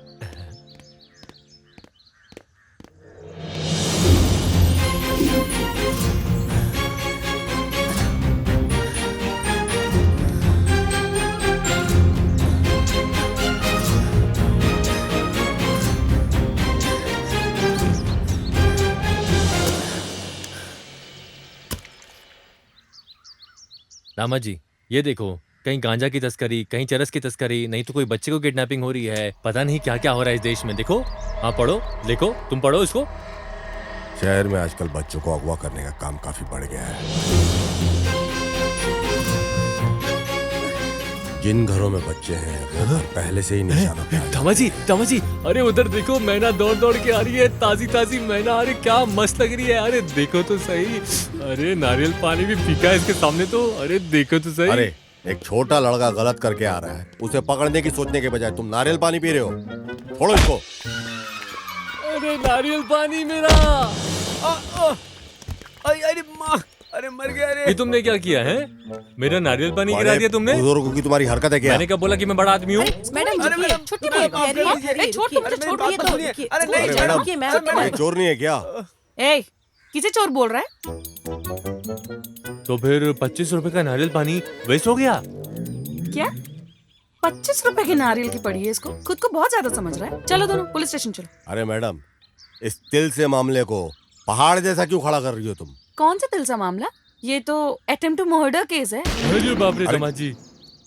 Speaker 13: दामाद जी, ये देखो, कहीं गांजा की तस्करी, कहीं चरस की तस्करी, नहीं तो कोई बच्चे को किडनैपिंग हो रही है। पता नहीं क्या क्या हो रहा है इस देश में। देखो, हाँ पढ़ो, लिखो, तुम पढ़ो इसको।
Speaker 7: शहर में आजकल बच्चों को अगवा करने का काम काफी बढ़ गया है। जिन घरों में बच्चे हैं, वो घर पहले से ही निशाना पे।
Speaker 13: दामाद जी, अरे उधर देखो, मैना दौड़ दौड़ के आ रही है, ताजी ताजी मैना। अरे क्या मस्त लग रही है। अरे देखो तो सही, अरे नारियल पानी भी फीका है इसके सामने तो। अरे देखो तो सही।
Speaker 7: अरे एक छोटा लड़का गलत करके आ रहा है, उसे पकड़ने की सोचने के बजाय तुम नारियल पानी पी रहे हो। छोड़ो इसको।
Speaker 13: अरे नारियल पानी मेरा।
Speaker 4: अरे माँ, अरे मर गया रे।
Speaker 13: ये तुमने क्या किया है? मेरा नारियल पानी गिरा दिया तुमने।
Speaker 7: बुजुर्गों की तुम्हारी हरकत है क्या?
Speaker 13: मैंने कब बोला कि मैं बड़ा आदमी हूँ?
Speaker 3: मैडम छुट्टी
Speaker 7: चोर नहीं है क्या?
Speaker 3: किसे चोर बोल रहा है?
Speaker 13: तो फिर 25 रुपए का नारियल पानी वेस्ट हो गया
Speaker 3: क्या? 25 रुपए की नारियल की पड़ी है इसको। खुद को बहुत ज्यादा समझ रहा है। चलो दोनों पुलिस स्टेशन चलो।
Speaker 7: अरे मैडम, इस तिल से मामले को पहाड़ जैसा क्यों खड़ा कर रही हो तुम?
Speaker 3: कौन सा दिल सा मामला? ये तो अटेम्प्ट टू मर्डर केस है।
Speaker 13: अरे बाप रे दामाद जी।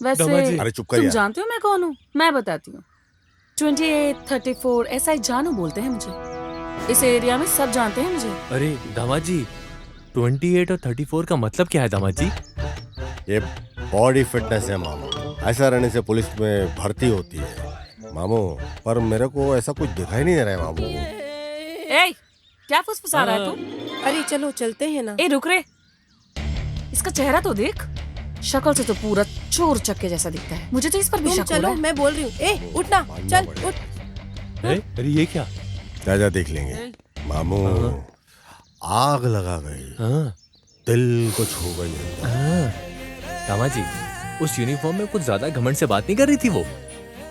Speaker 3: वैसे
Speaker 7: अरे चुप कर
Speaker 3: तुम
Speaker 7: यार।
Speaker 3: जानते हो मैं कौन हूँ? मैं बताती हूँ। 28, 34 SI जानू बोलते हैं मुझे। इस एरिया में सब जानते हैं मुझे।
Speaker 13: अरे दामाद जी, 28 और 34 का मतलब क्या है दामाद जी?
Speaker 7: ये बॉडी फिटनेस है मामू। ऐसा रहने से पुलिस में भर्ती होती है मामू। पर मेरे को ऐसा कुछ दिखाई नहीं दे रहा है मामू।
Speaker 3: ए, क्या फुसफुसा रहा है तू?
Speaker 14: अरे चलो चलते हैं ना।
Speaker 3: ए रुक रे, इसका चेहरा तो देख। शक्ल से तो पूरा चोर चक्के जैसा दिखता है। मुझे तो इस पर भी शक हो रहा
Speaker 14: चलो,
Speaker 3: है।
Speaker 14: मैं बोल रही हूँ। ए उठना, चल उठ।
Speaker 13: अरे ये क्या?
Speaker 7: जा देख लेंगे मामू। आग लगा गई, दिल को छू गई।
Speaker 13: दामाद जी, उस यूनिफॉर्म में कुछ ज्यादा घमंड से बात नहीं कर रही थी वो?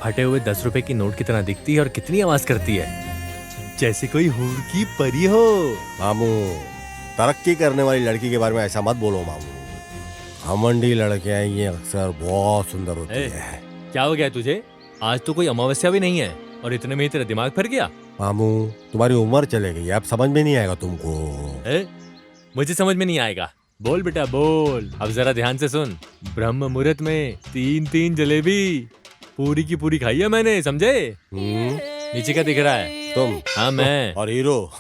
Speaker 13: फटे हुए 10 रुपए की नोट की तरह दिखती है और कितनी आवाज करती है, जैसे कोई हूर की परी हो।
Speaker 7: मामू, तरक्की करने वाली लड़की के बारे में ऐसा मत बोलो मामू। घमंडी लड़कियां ये अक्सर बहुत सुंदर होती है।
Speaker 13: क्या हो गया तुझे? आज तो कोई अमावस्या भी नहीं है और इतने में ही तेरा दिमाग फिर गया।
Speaker 7: मामू, तुम्हारी उम्र चले गई, अब समझ में नहीं आएगा तुमको।
Speaker 13: मुझे समझ में नहीं आएगा। बोल बेटा बोल। अब जरा ध्यान से सुन। ब्रह्म मुहूर्त में 3 जलेबी पूरी की पूरी खाई है मैंने, समझे? नीचे क्या दिख रहा है?
Speaker 7: तुम।
Speaker 13: हाँ मैं।
Speaker 7: और हीरो।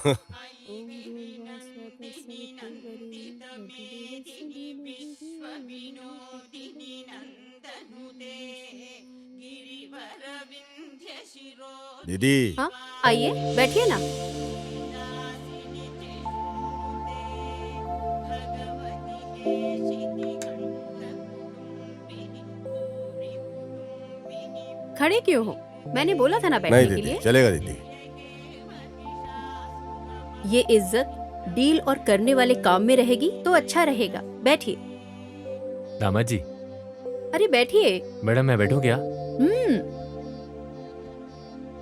Speaker 7: दीदी।
Speaker 12: हाँ आइए, बैठिए ना।
Speaker 1: खड़े क्यों हो? मैंने बोला था ना
Speaker 7: नहीं
Speaker 1: बैठने के
Speaker 7: दीदी,
Speaker 1: लिए।
Speaker 7: चलेगा दीदी।
Speaker 1: ये इज्जत डील और करने वाले काम में रहेगी तो अच्छा रहेगा। बैठिए।
Speaker 13: दामाद जी।
Speaker 1: अरे बैठिए।
Speaker 13: मैडम मैं बैठूं क्या?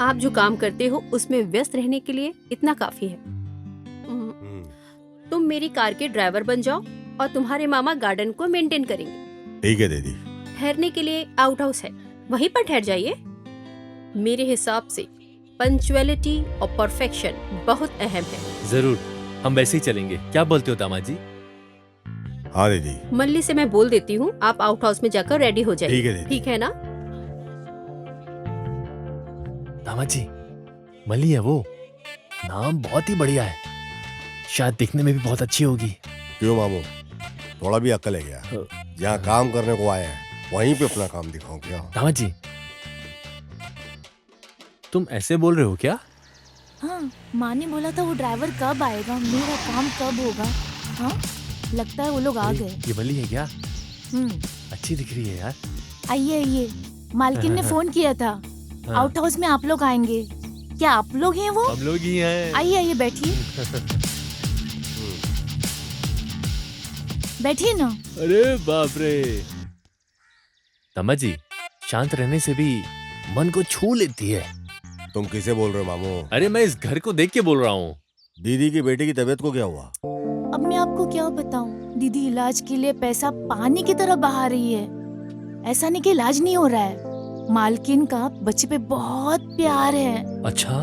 Speaker 1: आप जो काम करते हो उसमें व्यस्त रहने के लिए इतना काफी है। तुम मेरी कार के ड्राइवर बन जाओ और तुम्हारे मामा गार्डन को मेंटेन करेंगे।
Speaker 7: ठीक है दीदी।
Speaker 1: ठहरने के लिए आउट हाउस है, वहीं पर ठहर जाइए। मेरे हिसाब से पंक्चुअलिटी और परफेक्शन बहुत अहम है।
Speaker 13: जरूर, हम वैसे ही चलेंगे। क्या बोलते हो दामाद जी?
Speaker 7: हाँ दीदी।
Speaker 1: मल्ली से मैं बोल देती हूँ, आप आउट हाउस में जाकर रेडी हो जाइए।
Speaker 7: ठीक है दीदी।
Speaker 1: ठीक है ना?
Speaker 13: दामाद जी, मल्ली है वो। नाम बहुत ही बढ़िया है, शायद दिखने में भी बहुत अच्छी होगी।
Speaker 7: क्यों मामू, थोड़ा भी अक्ल है क्या? जहाँ काम करने को आए हैं वहीं पे अपना काम दिखाऊं क्या?
Speaker 13: दामाद जी, तुम ऐसे बोल रहे हो क्या?
Speaker 5: हाँ, माँ ने बोला था वो ड्राइवर कब आएगा, मेरा काम कब होगा। हाँ, लगता है वो लोग आ गए।
Speaker 13: ये मल्ली है क्या? अच्छी दिख रही है यार।
Speaker 5: आइए आइए, मालकिन ने फोन किया था, आउट हाउस में आप लोग आएंगे। क्या आप लोग हैं वो?
Speaker 13: हम लोग ही हैं।
Speaker 5: आइए आइए, बैठिए। बैठिए ना।
Speaker 13: अरे बाप रे। दामाद जी, शांत रहने से भी मन को छू लेती है।
Speaker 7: तुम किसे बोल रहे हो मामू?
Speaker 13: अरे मैं इस घर को देख के बोल रहा हूँ।
Speaker 7: दीदी की बेटी की तबीयत को क्या हुआ?
Speaker 5: अब मैं आपको क्या बताऊं, दीदी इलाज के लिए पैसा पानी की तरह बहा रही है। ऐसा नहीं कि इलाज नहीं हो रहा है, मालकिन का बच्चे पे बहुत प्यार है।
Speaker 13: अच्छा,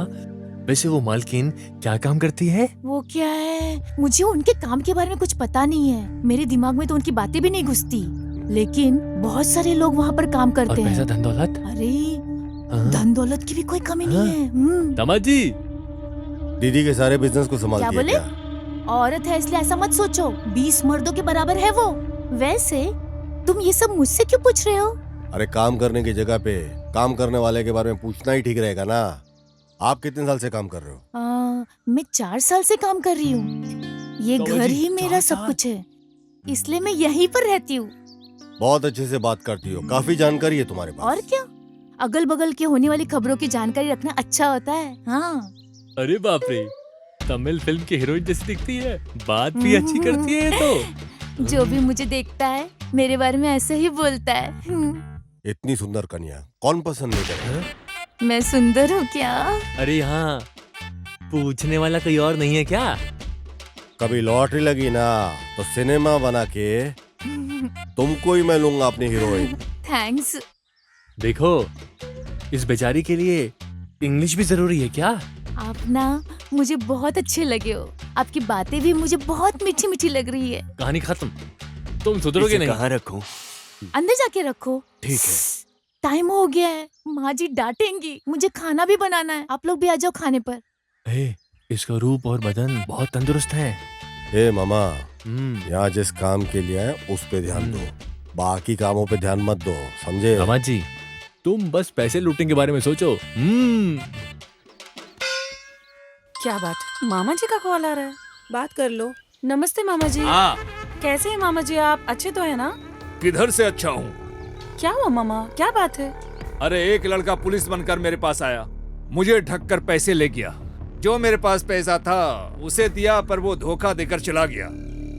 Speaker 13: वैसे वो मालकिन क्या काम करती है?
Speaker 5: वो क्या है, मुझे उनके काम के बारे में कुछ पता नहीं है। मेरे दिमाग में तो उनकी बातें भी नहीं घुसती, लेकिन बहुत सारे लोग वहाँ पर काम करते हैं।
Speaker 13: पैसा धन दौलत?
Speaker 5: अरे धन दौलत की भी कोई कमी नहीं है।
Speaker 13: दामाद जी,
Speaker 7: दीदी के सारे बिजनेस को संभालती
Speaker 5: क्या
Speaker 7: है
Speaker 5: बोले?
Speaker 7: क्या?
Speaker 5: औरत है इसलिए ऐसा मत सोचो, 20 मर्दों के बराबर है वो। वैसे तुम ये सब मुझसे क्यों पूछ रहे हो?
Speaker 7: अरे काम करने की जगह पे काम करने वाले के बारे में पूछना ही ठीक रहेगा ना। आप कितने साल से काम कर रहे हो?
Speaker 5: मैं 4 साल से काम कर रही हूँ। ये घर ही मेरा सब कुछ है, इसलिए मैं यहीं पर रहती हूँ।
Speaker 7: बहुत अच्छे से बात करती हो, काफी जानकारी है तुम्हारे पास।
Speaker 5: और क्या, अगल बगल के होने वाली खबरों की जानकारी रखना अच्छा होता है। हाँ।
Speaker 13: अरे बाप रे, तमिल फिल्म की हीरोइन जैसी दिखती है, बात भी अच्छी करती है ये तो।
Speaker 5: जो भी मुझे देखता है मेरे बारे में ऐसे ही बोलता है।
Speaker 7: इतनी सुंदर कन्या कौन पसंद नहीं करे?
Speaker 5: मैं सुंदर हूँ क्या?
Speaker 13: अरे यहाँ पूछने वाला कोई और नहीं है क्या?
Speaker 7: कभी लॉटरी लगी ना तो सिनेमा बना के तुमको ही मैं लूंगा अपनी हीरोइन।
Speaker 5: थैंक्स।
Speaker 13: देखो, इस बेचारी के लिए इंग्लिश भी जरूरी है क्या?
Speaker 5: आप ना मुझे बहुत अच्छे लगे हो, आपकी बातें भी मुझे बहुत मीठी मीठी लग रही है।
Speaker 13: कहानी खत्म, तुम सुधरोगे नहीं।
Speaker 8: कहाँ रखूं?
Speaker 5: अंदर जाके रखो।
Speaker 8: ठीक है।
Speaker 5: टाइम हो गया है, माँ जी डांटेंगी, मुझे खाना भी बनाना है। आप लोग भी आ जाओ खाने पर।
Speaker 13: इसका रूप और बदन बहुत तंदुरुस्त है।
Speaker 7: ए मामा, यहाँ जिस काम के लिए आए उस पे ध्यान दो, बाकी कामों पे ध्यान मत दो, समझे?
Speaker 13: दामाद जी, तुम बस पैसे लूटने के बारे में सोचो।
Speaker 3: क्या बात, मामा जी का कॉल आ रहा है,
Speaker 14: बात कर लो।
Speaker 3: नमस्ते मामा जी।
Speaker 2: हाँ।
Speaker 3: कैसे हैं मामा जी आप? अच्छे तो है ना?
Speaker 2: किधर से अच्छा हूँ?
Speaker 3: क्या हुआ मामा, क्या बात है?
Speaker 2: अरे एक लड़का पुलिस बनकर मेरे पास आया, मुझे ढककर पैसे ले गया। जो मेरे पास पैसा था उसे दिया, पर वो धोखा देकर चला गया।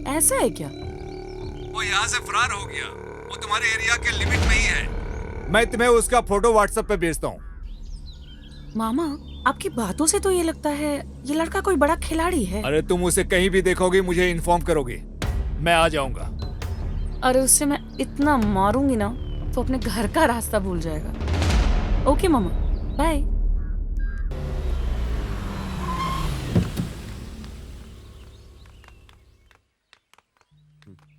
Speaker 3: ऐसा है क्या?
Speaker 2: वो यहाँ से फरार हो गया। वो तुम्हारे एरिया के लिमिट में ही है। मैं तुम्हें उसका फोटो व्हाट्सएप पे भेजता हूँ।
Speaker 3: मामा, आपकी बातों से तो ये लगता है ये लड़का कोई बड़ा खिलाड़ी है।
Speaker 2: अरे तुम उसे कहीं भी देखोगे मुझे इन्फॉर्म करोगे, मैं आ जाऊंगा।
Speaker 3: अरे उससे मैं इतना मारूंगी ना तो अपने घर का रास्ता भूल जाएगा। ओके मामा, बाय।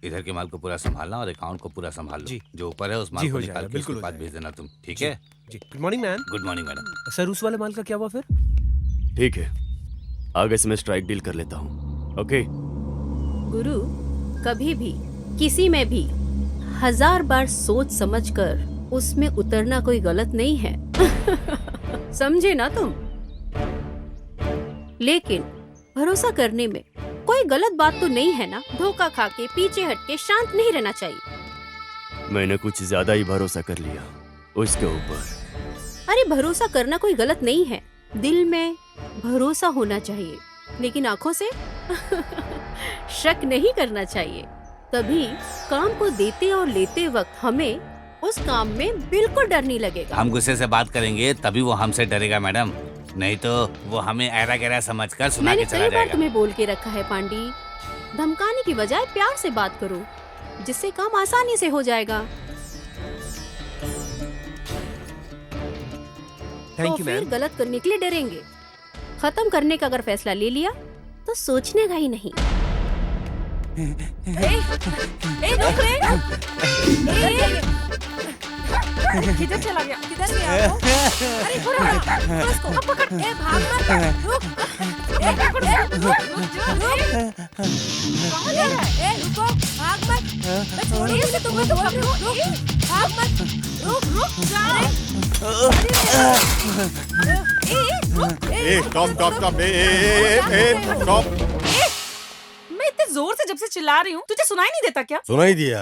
Speaker 6: इधर के माल को पूरा संभालना और अकाउंट को पूरा संभाल लो।
Speaker 4: जी।
Speaker 6: जो ऊपर है उस माल
Speaker 4: जी,
Speaker 6: को
Speaker 4: हो
Speaker 6: निकाल
Speaker 4: जाएगा,
Speaker 6: के
Speaker 4: बिल्कुल
Speaker 6: उसके
Speaker 4: हो
Speaker 6: बाद भेज देना तुम, ठीक
Speaker 4: जी,
Speaker 6: है?
Speaker 4: जी। Good morning ma'am.
Speaker 6: Good morning madam.
Speaker 4: Sir, उस वाले माल का क्या हुआ फिर?
Speaker 8: ठीक है, आगे से मैं स्ट्राइक डील कर लेता हूँ। ओके।
Speaker 1: गुरु, कभी भी किसी में भी 1000 बार सोच समझकर उसमें उतरना कोई गलत नहीं है। समझे ना तुम? लेकिन भरोसा करने में कोई गलत बात तो नहीं है ना? धोखा खा के पीछे हट के शांत नहीं रहना चाहिए।
Speaker 8: मैंने कुछ ज्यादा ही भरोसा कर लिया उसके ऊपर।
Speaker 1: भरोसा करना कोई गलत नहीं है। दिल में भरोसा होना चाहिए, लेकिन आंखों से शक नहीं करना चाहिए। तभी काम को देते और लेते वक्त हमें उस काम में बिल्कुल डर नहीं लगेगा।
Speaker 6: हम गुस्से से बात करेंगे तभी वो हमसे डरेगा मैडम, नहीं तो वो हमें ऐरा गैरा समझकर सुना के चला
Speaker 1: मैंने कई बार
Speaker 6: जाएगा।
Speaker 1: तुम्हें बोल के रखा है पांडी, धमकाने की बजाय प्यार से बात करो, जिससे काम आसानी से हो जाएगा।
Speaker 4: थैंक
Speaker 1: तो
Speaker 4: यू
Speaker 1: फिर
Speaker 4: मैम।
Speaker 1: गलत करने के लिए डरेंगे। खत्म करने का अगर फैसला ले लिया तो सोचने का ही नहीं।
Speaker 3: किधर चला गया?
Speaker 14: किधर गया वो? अरे थोड़ा उसको अब पकड़। ए भाग मत, रुक। ए पकड़, रुक। कहाँ जा रहा है? ए रुको, भाग मत। मैं छोड़िए से तुम्हें तो पकड़ो, रुक। भाग मत, रुक जा।
Speaker 7: स्टॉप।
Speaker 3: मैं इतने जोर से जब से चिल्ला रही हूँ, तुझे सुनाई नहीं देता क्या?
Speaker 7: सुनाई दिया।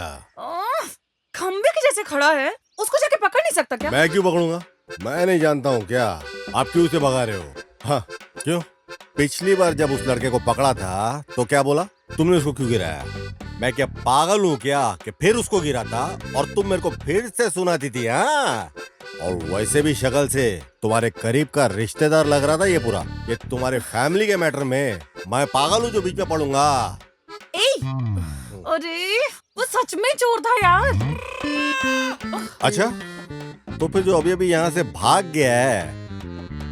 Speaker 3: खंबे के जैसे खड़ा है, उसको जाके पकड़ नहीं सकता क्या?
Speaker 7: मैं क्यों पकड़ूंगा? मैं नहीं जानता हूँ क्या? आप क्यों उसे भगा रहे हो? हाँ, क्यों? पिछली बार जब उस लड़के को पकड़ा था तो क्या बोला? तुमने उसको क्यों गिराया? मैं क्या पागल हूँ क्या कि फिर उसको गिरा था और तुम मेरे को फिर से सुनाती थी? हाँ, और वैसे भी शक्ल से तुम्हारे करीब का रिश्तेदार लग रहा था ये पूरा। ये तुम्हारे फैमिली के मैटर में मैं पागल हूँ जो बीच में पड़ूंगा।
Speaker 3: अरे वो सच में चोर था यार।
Speaker 7: अच्छा, तो फिर जो अभी अभी यहाँ से भाग गया है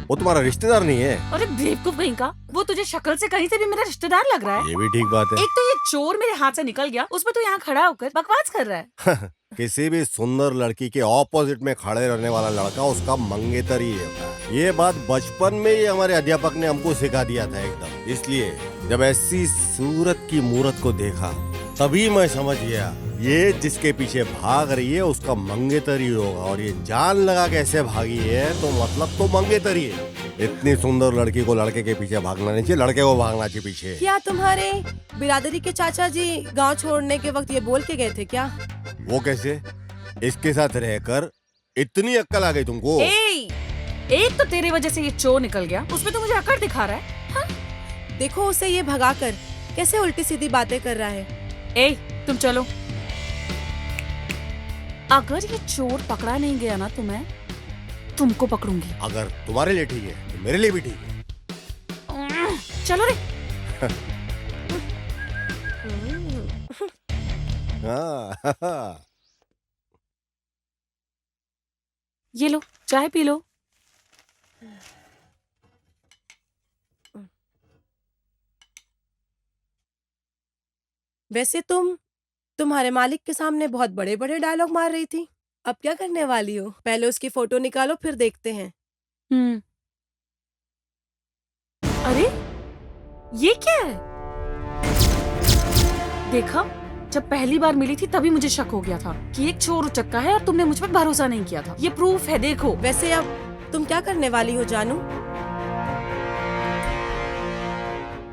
Speaker 7: वो तुम्हारा रिश्तेदार नहीं है?
Speaker 3: अरे बेवकूफ कहीं का, वो तुझे शक्ल से कहीं से भी मेरा रिश्तेदार लग रहा है।
Speaker 7: ये भी ठीक बात है।
Speaker 3: एक तो ये चोर मेरे हाथ से निकल गया, उसमें तो यहाँ खड़ा होकर बकवास कर रहा है।
Speaker 7: किसी भी सुंदर लड़की के ऑपोजिट में खड़े रहने वाला लड़का उसका मंगेतर ही है। ये बात बचपन में ही हमारे अध्यापक ने हमको सिखा दिया था एकदम। इसलिए जब ऐसी सूरत की मूरत को देखा तभी मैं समझ गया ये जिसके पीछे भाग रही है उसका मंगेतर ही होगा, और ये जान लगा कैसे भागी है तो मतलब तो मंगेतर ही है। इतनी सुंदर लड़की को लड़के के पीछे भागना नहीं चाहिए, लड़के को भागना चाहिए पीछे।
Speaker 14: क्या तुम्हारे बिरादरी के चाचा जी गांव छोड़ने के वक्त ये बोल के गए थे क्या?
Speaker 7: वो कैसे? इसके साथ रहकर इतनी अक्ल आ गई तुमको?
Speaker 3: एक तो तेरी वजह से ये चोर निकल गया, उसमें तो मुझे अकड़ दिखा रहा है। हाँ?
Speaker 14: देखो उसे ये भगाकर कैसे उल्टी सीधी बातें कर रहा है।
Speaker 3: तुम चलो। अगर ये चोर पकड़ा नहीं गया ना तो मैं तुमको पकड़ूंगी।
Speaker 7: अगर तुम्हारे लिए ठीक है तो मेरे लिए भी ठीक है।
Speaker 3: चलो रे।
Speaker 7: हाँ।
Speaker 3: ये लो, चाय पी लो।
Speaker 14: वैसे तुम्हारे मालिक के सामने बहुत बड़े बड़े डायलॉग मार रही थी, अब क्या करने वाली हो? पहले उसकी फोटो निकालो फिर देखते हैं।
Speaker 3: अरे ये क्या है? देखा, जब पहली बार मिली थी तभी मुझे शक हो गया था कि एक चोर उचक्का है और तुमने मुझ पर भरोसा नहीं किया था। ये प्रूफ है, देखो।
Speaker 14: वैसे अब तुम क्या करने वाली हो जानू?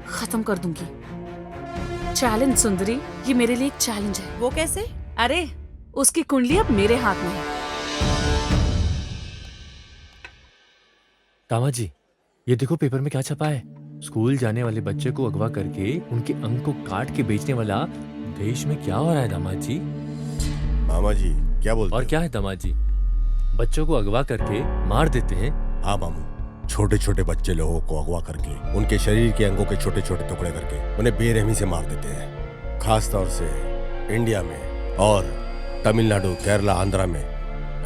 Speaker 3: खत्म कर दूंगी। चैलेंज सुंदरी, ये मेरे लिए एक चैलेंज है।
Speaker 14: वो कैसे?
Speaker 3: अरे उसकी कुंडली अब मेरे हाथ में है।
Speaker 13: दामाद जी, ये देखो पेपर में क्या छपा है। स्कूल जाने वाले बच्चे को अगवा करके उनके अंग को काट के बेचने वाला देश में क्या हो रहा है दामाद जी?
Speaker 7: मामा जी क्या बोलते?
Speaker 13: और क्या है दामाद जी? बच्चों को अगवा करके मार देते हैं।
Speaker 7: हाँ मामू, छोटे छोटे बच्चे लोगों को अगवा करके उनके शरीर के अंगों के छोटे छोटे टुकड़े करके उन्हें बेरहमी से मार देते हैं। खास तौर से इंडिया में और तमिलनाडु, केरला, आंध्रा में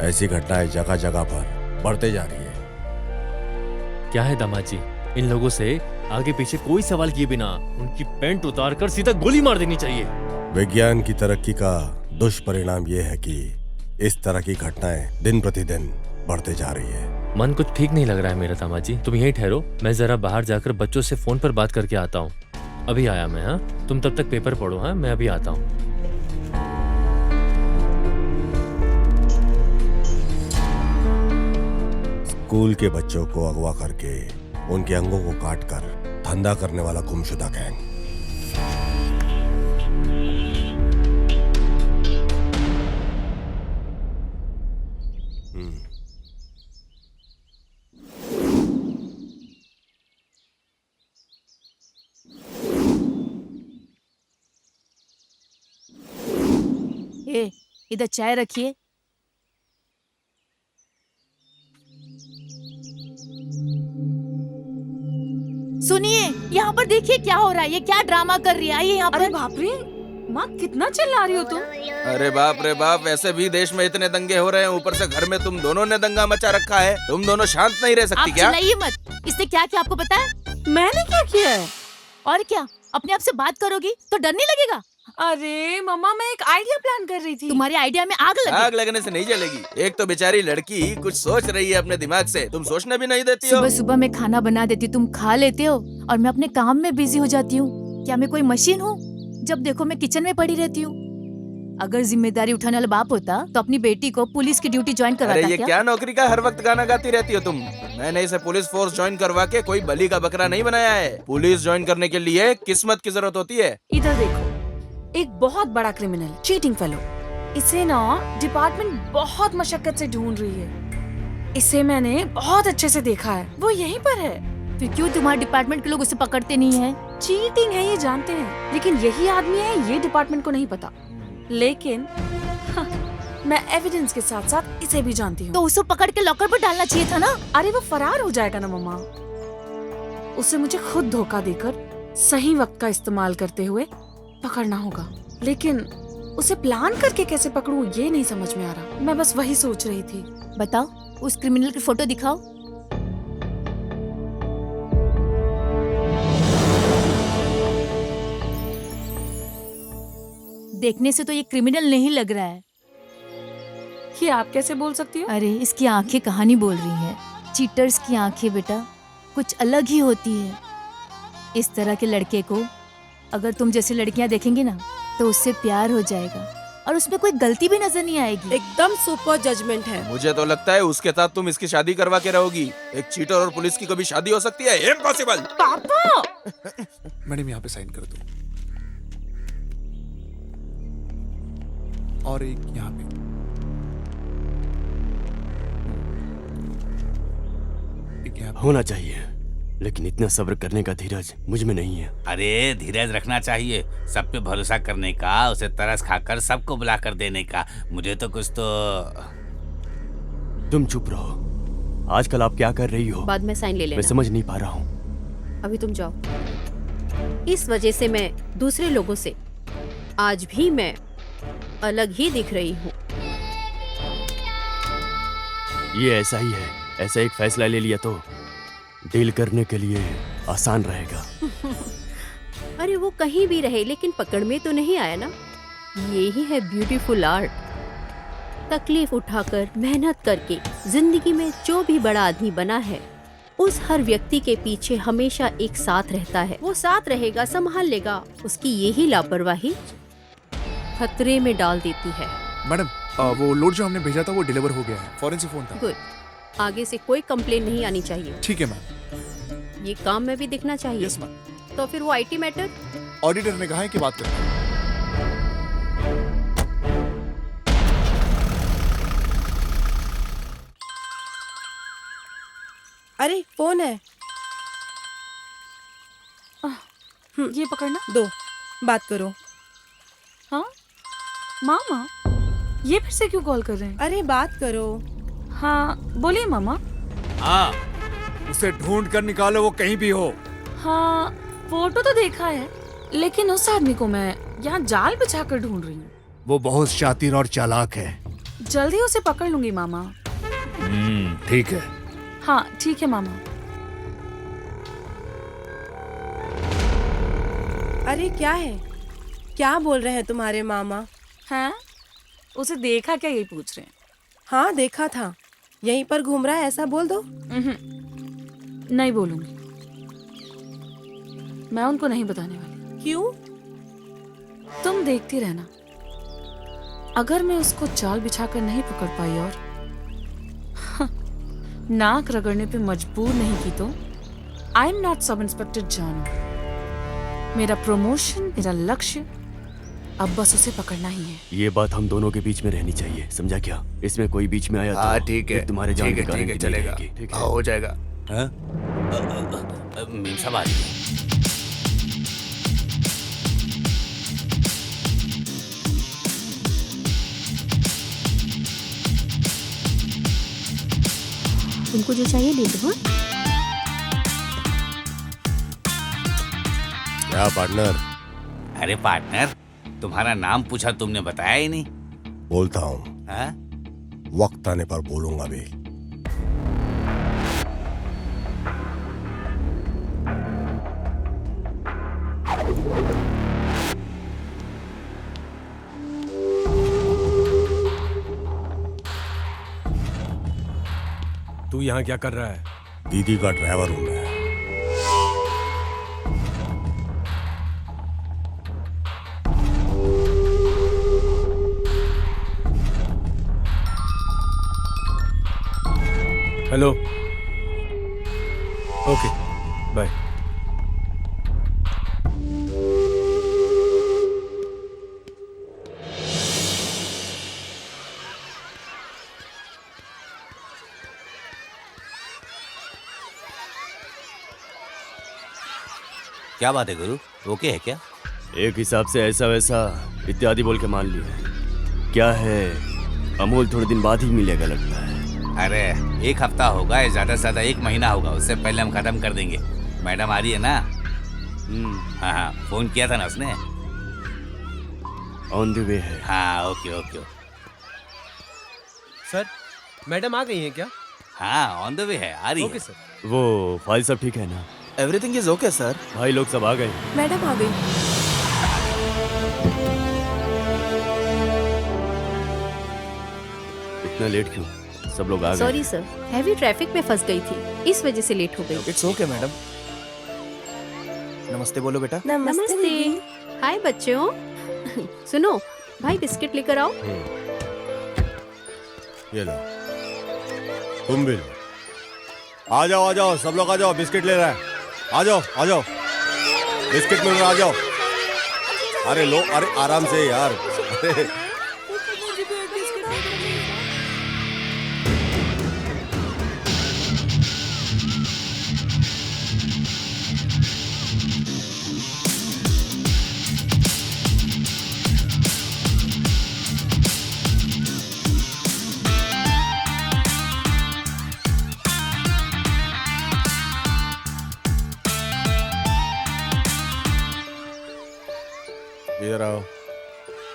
Speaker 7: ऐसी घटनाएं जगह जगह पर बढ़ते जा रही है।
Speaker 13: क्या है दामाद जी, इन लोगों से आगे पीछे कोई सवाल किए बिना उनकी पैंट उतार कर सीधा गोली मार देनी चाहिए।
Speaker 7: विज्ञान की तरक्की का दुष्परिणाम ये है कि इस तरह की घटनाएं दिन प्रतिदिन बढ़ते जा रही है।
Speaker 13: मन कुछ ठीक नहीं लग रहा है मेरा दामाद जी, तुम यहीं ठहरो, मैं जरा बाहर जाकर बच्चों से फोन पर बात करके आता हूँ। अभी आया मैं। हाँ, तुम तब तक पेपर पढ़ो। हाँ, मैं अभी आता हूँ।
Speaker 7: स्कूल के बच्चों को अगवा करके उनके अंगों को काटकर धंधा करने वाला गुमशुदा गैंग।
Speaker 5: ए, इधर चाय रखिए। सुनिए, यहाँ पर देखिए क्या हो रहा है। ये क्या ड्रामा कर रही है? आइए यहाँ पर।
Speaker 3: अरे बाप रे, माँ कितना चिल्ला रही हो तुम?
Speaker 10: अरे बाप रे बाप, वैसे भी देश में इतने दंगे हो रहे हैं, ऊपर से घर में तुम दोनों ने दंगा मचा रखा है। तुम दोनों शांत नहीं रह सकती
Speaker 5: आप
Speaker 10: क्या?
Speaker 5: चिल्लाइए मत। इसने क्या किया आपको पता है?
Speaker 3: मैंने क्या किया है?
Speaker 5: और क्या, अपने आप से बात करोगी तो डर नहीं लगेगा?
Speaker 3: अरे मम्मा, मैं एक आइडिया प्लान कर रही थी।
Speaker 5: तुम्हारे आइडिया में आग लगी।
Speaker 10: आग लगने से नहीं जलेगी। एक तो बेचारी लड़की कुछ सोच रही है अपने दिमाग से, तुम सोचने भी नहीं देती हो।
Speaker 5: सुबह सुबह मैं खाना बना देती हूँ, तुम खा लेते हो और मैं अपने काम में बिजी हो जाती हूँ। क्या मैं कोई मशीन हूँ? जब देखो मैं किचन में पड़ी रहती हूँ। अगर जिम्मेदारी उठाने वाला बाप होता तो अपनी बेटी को पुलिस की ड्यूटी ज्वाइन
Speaker 10: अरे
Speaker 5: करवाता।
Speaker 10: ये क्या नौकरी का हर वक्त गाना गाती रहती हो तुम? मैंने इसे पुलिस फोर्स ज्वाइन करवा के कोई बलि का बकरा नहीं बनाया है। पुलिस ज्वाइन करने के लिए किस्मत की जरूरत होती है।
Speaker 3: इधर देखो, एक बहुत बड़ा क्रिमिनल, चीटिंग फेलो। इसे ना डिपार्टमेंट बहुत मशक्कत से ढूंढ रही है। इसे मैंने बहुत अच्छे से देखा है, वो यहीं पर है।
Speaker 5: तो क्यों तुम्हारे डिपार्टमेंट के लोग उसे पकड़ते नहीं है?
Speaker 3: चीटिंग है ये जानते हैं, लेकिन यही आदमी है ये डिपार्टमेंट को नहीं पता। लेकिन हाँ, मैं एविडेंस के साथ साथ इसे भी जानती हूँ।
Speaker 5: तो उसे पकड़ के लॉकर पर डालना चाहिए था ना।
Speaker 3: अरे वो फरार हो जाएगा ना मम्मा। उसे मुझे खुद धोखा देकर सही वक्त का इस्तेमाल करते हुए पकड़ना होगा, लेकिन उसे प्लान करके कैसे पकड़ूं ये नहीं समझ में आ रहा। मैं बस वही सोच रही थी।
Speaker 5: बताओ, उस क्रिमिनल की फोटो दिखाओ। देखने से तो ये क्रिमिनल नहीं लग रहा है।
Speaker 3: कि आप कैसे बोल सकती हो?
Speaker 5: अरे इसकी आंखें कहानी बोल रही हैं। चीटर्स की आंखें बेटा कुछ अलग ही होती है। इस तरह के लड़के को अगर तुम जैसी लड़कियां देखेंगी ना तो उससे प्यार हो जाएगा और उसमें कोई गलती भी नजर नहीं आएगी।
Speaker 14: एकदम सुपर जजमेंट है।
Speaker 10: मुझे तो लगता है उसके साथ तुम इसकी शादी करवा के रहोगी। एक चीटर और पुलिस की कभी शादी हो सकती है? इम्पॉसिबल।
Speaker 3: पापा!
Speaker 9: मैडम यहाँ पे साइन कर दो, और एक यहाँ पे। एक यहाँ पे।
Speaker 8: होना चाहिए, लेकिन इतना सब्र करने का धीरज मुझ में नहीं है।
Speaker 6: अरे धीरज रखना चाहिए, सब पे भरोसा करने का, उसे तरस खाकर सबको बुला कर देने का। मुझे तो कुछ तो।
Speaker 8: तुम चुप रहो। आजकल आप क्या कर रही हो?
Speaker 1: बाद में साइन ले लेना।
Speaker 8: मैं समझ नहीं पा रहा हूँ।
Speaker 1: अभी तुम जाओ। इस वजह से मैं दूसरे लोगों से आज भी मैं अलग ही दिख रही हूँ।
Speaker 8: ये ऐसा ही है। ऐसा एक फैसला ले लिया तो डील करने के लिए आसान रहेगा।
Speaker 1: अरे वो कहीं भी रहे लेकिन पकड़ में तो नहीं आया ना। ये ही है ब्यूटीफुल आर्ट। तकलीफ उठाकर मेहनत करके जिंदगी में जो भी बड़ा आदमी बना है उस हर व्यक्ति के पीछे हमेशा एक साथ रहता है। वो साथ रहेगा, संभाल लेगा। उसकी यही लापरवाही खतरे में डाल देती है।
Speaker 9: मैडम वो लोड जो हमने भेजा था वो डिलीवर हो गया है। फॉरेन से फोन था।
Speaker 1: गुड। आगे से कोई कंप्लेन नहीं आनी चाहिए।
Speaker 9: ठीक है मैम।
Speaker 1: ये काम में भी दिखना चाहिए।
Speaker 9: Yes ma'am.
Speaker 1: तो फिर वो आईटी मैटर
Speaker 9: ऑडिटर ने कहा है कि बात करें।
Speaker 14: अरे फोन है।
Speaker 3: ये पकड़ना।
Speaker 14: दो, बात करो।
Speaker 3: हाँ मामा, ये फिर से क्यों कॉल कर रहे हैं?
Speaker 14: अरे बात करो।
Speaker 3: हाँ बोलिए मामा।
Speaker 2: हाँ, उसे ढूंढ कर निकालो, वो कहीं भी हो।
Speaker 3: हाँ फोटो तो देखा है, लेकिन उस आदमी को मैं यहाँ जाल बिछा कर ढूंढ रही हूँ।
Speaker 2: वो बहुत शातिर और चालाक है।
Speaker 3: जल्दी उसे पकड़ लूंगी मामा।
Speaker 2: ठीक है।
Speaker 3: हाँ ठीक है मामा।
Speaker 14: अरे क्या है, क्या बोल रहे हैं तुम्हारे मामा?
Speaker 3: हैं? उसे देखा क्या, यही पूछ रहे हैं।
Speaker 14: हाँ देखा था, यहीं पर घूम रहा है, ऐसा बोल दो।
Speaker 3: नहीं बोलूंगी, मैं उनको नहीं बताने वाली।
Speaker 14: क्यों?
Speaker 3: तुम देखती रहना, अगर मैं उसको जाल बिछाकर नहीं पकड़ पाई और नाक रगड़ने पे मजबूर नहीं की तो I am not sub inspector जानू। मेरा प्रमोशन, मेरा लक्ष्य अब बस उसे पकड़ना ही है।
Speaker 8: ये बात हम दोनों के बीच में रहनी चाहिए, समझा क्या? इसमें कोई बीच में आया तो
Speaker 9: ठीक है,
Speaker 8: तुम्हारे जान के कारण
Speaker 9: चलेगा। हो जाएगा।
Speaker 6: मीम साहब आ रही है।
Speaker 12: तुमको जो चाहिए ले लो। हाँ?
Speaker 7: क्या पार्टनर?
Speaker 6: अरे पार्टनर, तुम्हारा नाम पूछा तुमने बताया ही नहीं।
Speaker 7: बोलता हूँ,
Speaker 6: हाँ?
Speaker 7: वक्त आने पर बोलूंगा भी।
Speaker 4: तू यहाँ क्या कर रहा है?
Speaker 7: दीदी का ड्राइवर हूं मैं।
Speaker 4: हेलो। Okay, bye.
Speaker 6: क्या बात है गुरु, ओके है क्या?
Speaker 8: एक हिसाब से ऐसा वैसा इत्यादि बोल के मान लिया। क्या है, अमोल थोड़े दिन बाद ही मिलेगा लगता है।
Speaker 6: अरे 1 हफ्ता होगा, ज्यादा से ज्यादा 1 महीना होगा, उससे पहले हम खत्म कर देंगे। मैडम आ रही है ना? हाँ हाँ, फोन किया था ना उसने।
Speaker 8: ऑन द वे है।
Speaker 6: हाँ ओके ओके।
Speaker 4: सर, मैडम आ गई हैं क्या?
Speaker 6: हाँ ऑन द वे है, आ रही है।
Speaker 4: Okay sir.
Speaker 8: वो फाइल सब ठीक है ना?
Speaker 10: Everything is okay sir.
Speaker 8: भाई लोग सब आ गए।
Speaker 14: मैडम आ गई।
Speaker 8: इतना लेट क्यों? सब लोग आ गए।
Speaker 1: सॉरी सर, हैवी ट्रैफिक में फंस गई थी, इस वजह से लेट हो गई।
Speaker 10: It's okay madam. नमस्ते बोलो बेटा।
Speaker 1: नमस्ते। हाय बच्चों। सुनो, भाई बिस्किट लेकर आओ।
Speaker 7: ये लो, तुम भी लो। आ जाओ, सब लोग आ जाओ, बिस्किट ले रहा है। आ जाओ, बिस्किट मिल रहा, आ जाओ। अरे लो, अरे आराम से यार। अरे इधर आओ।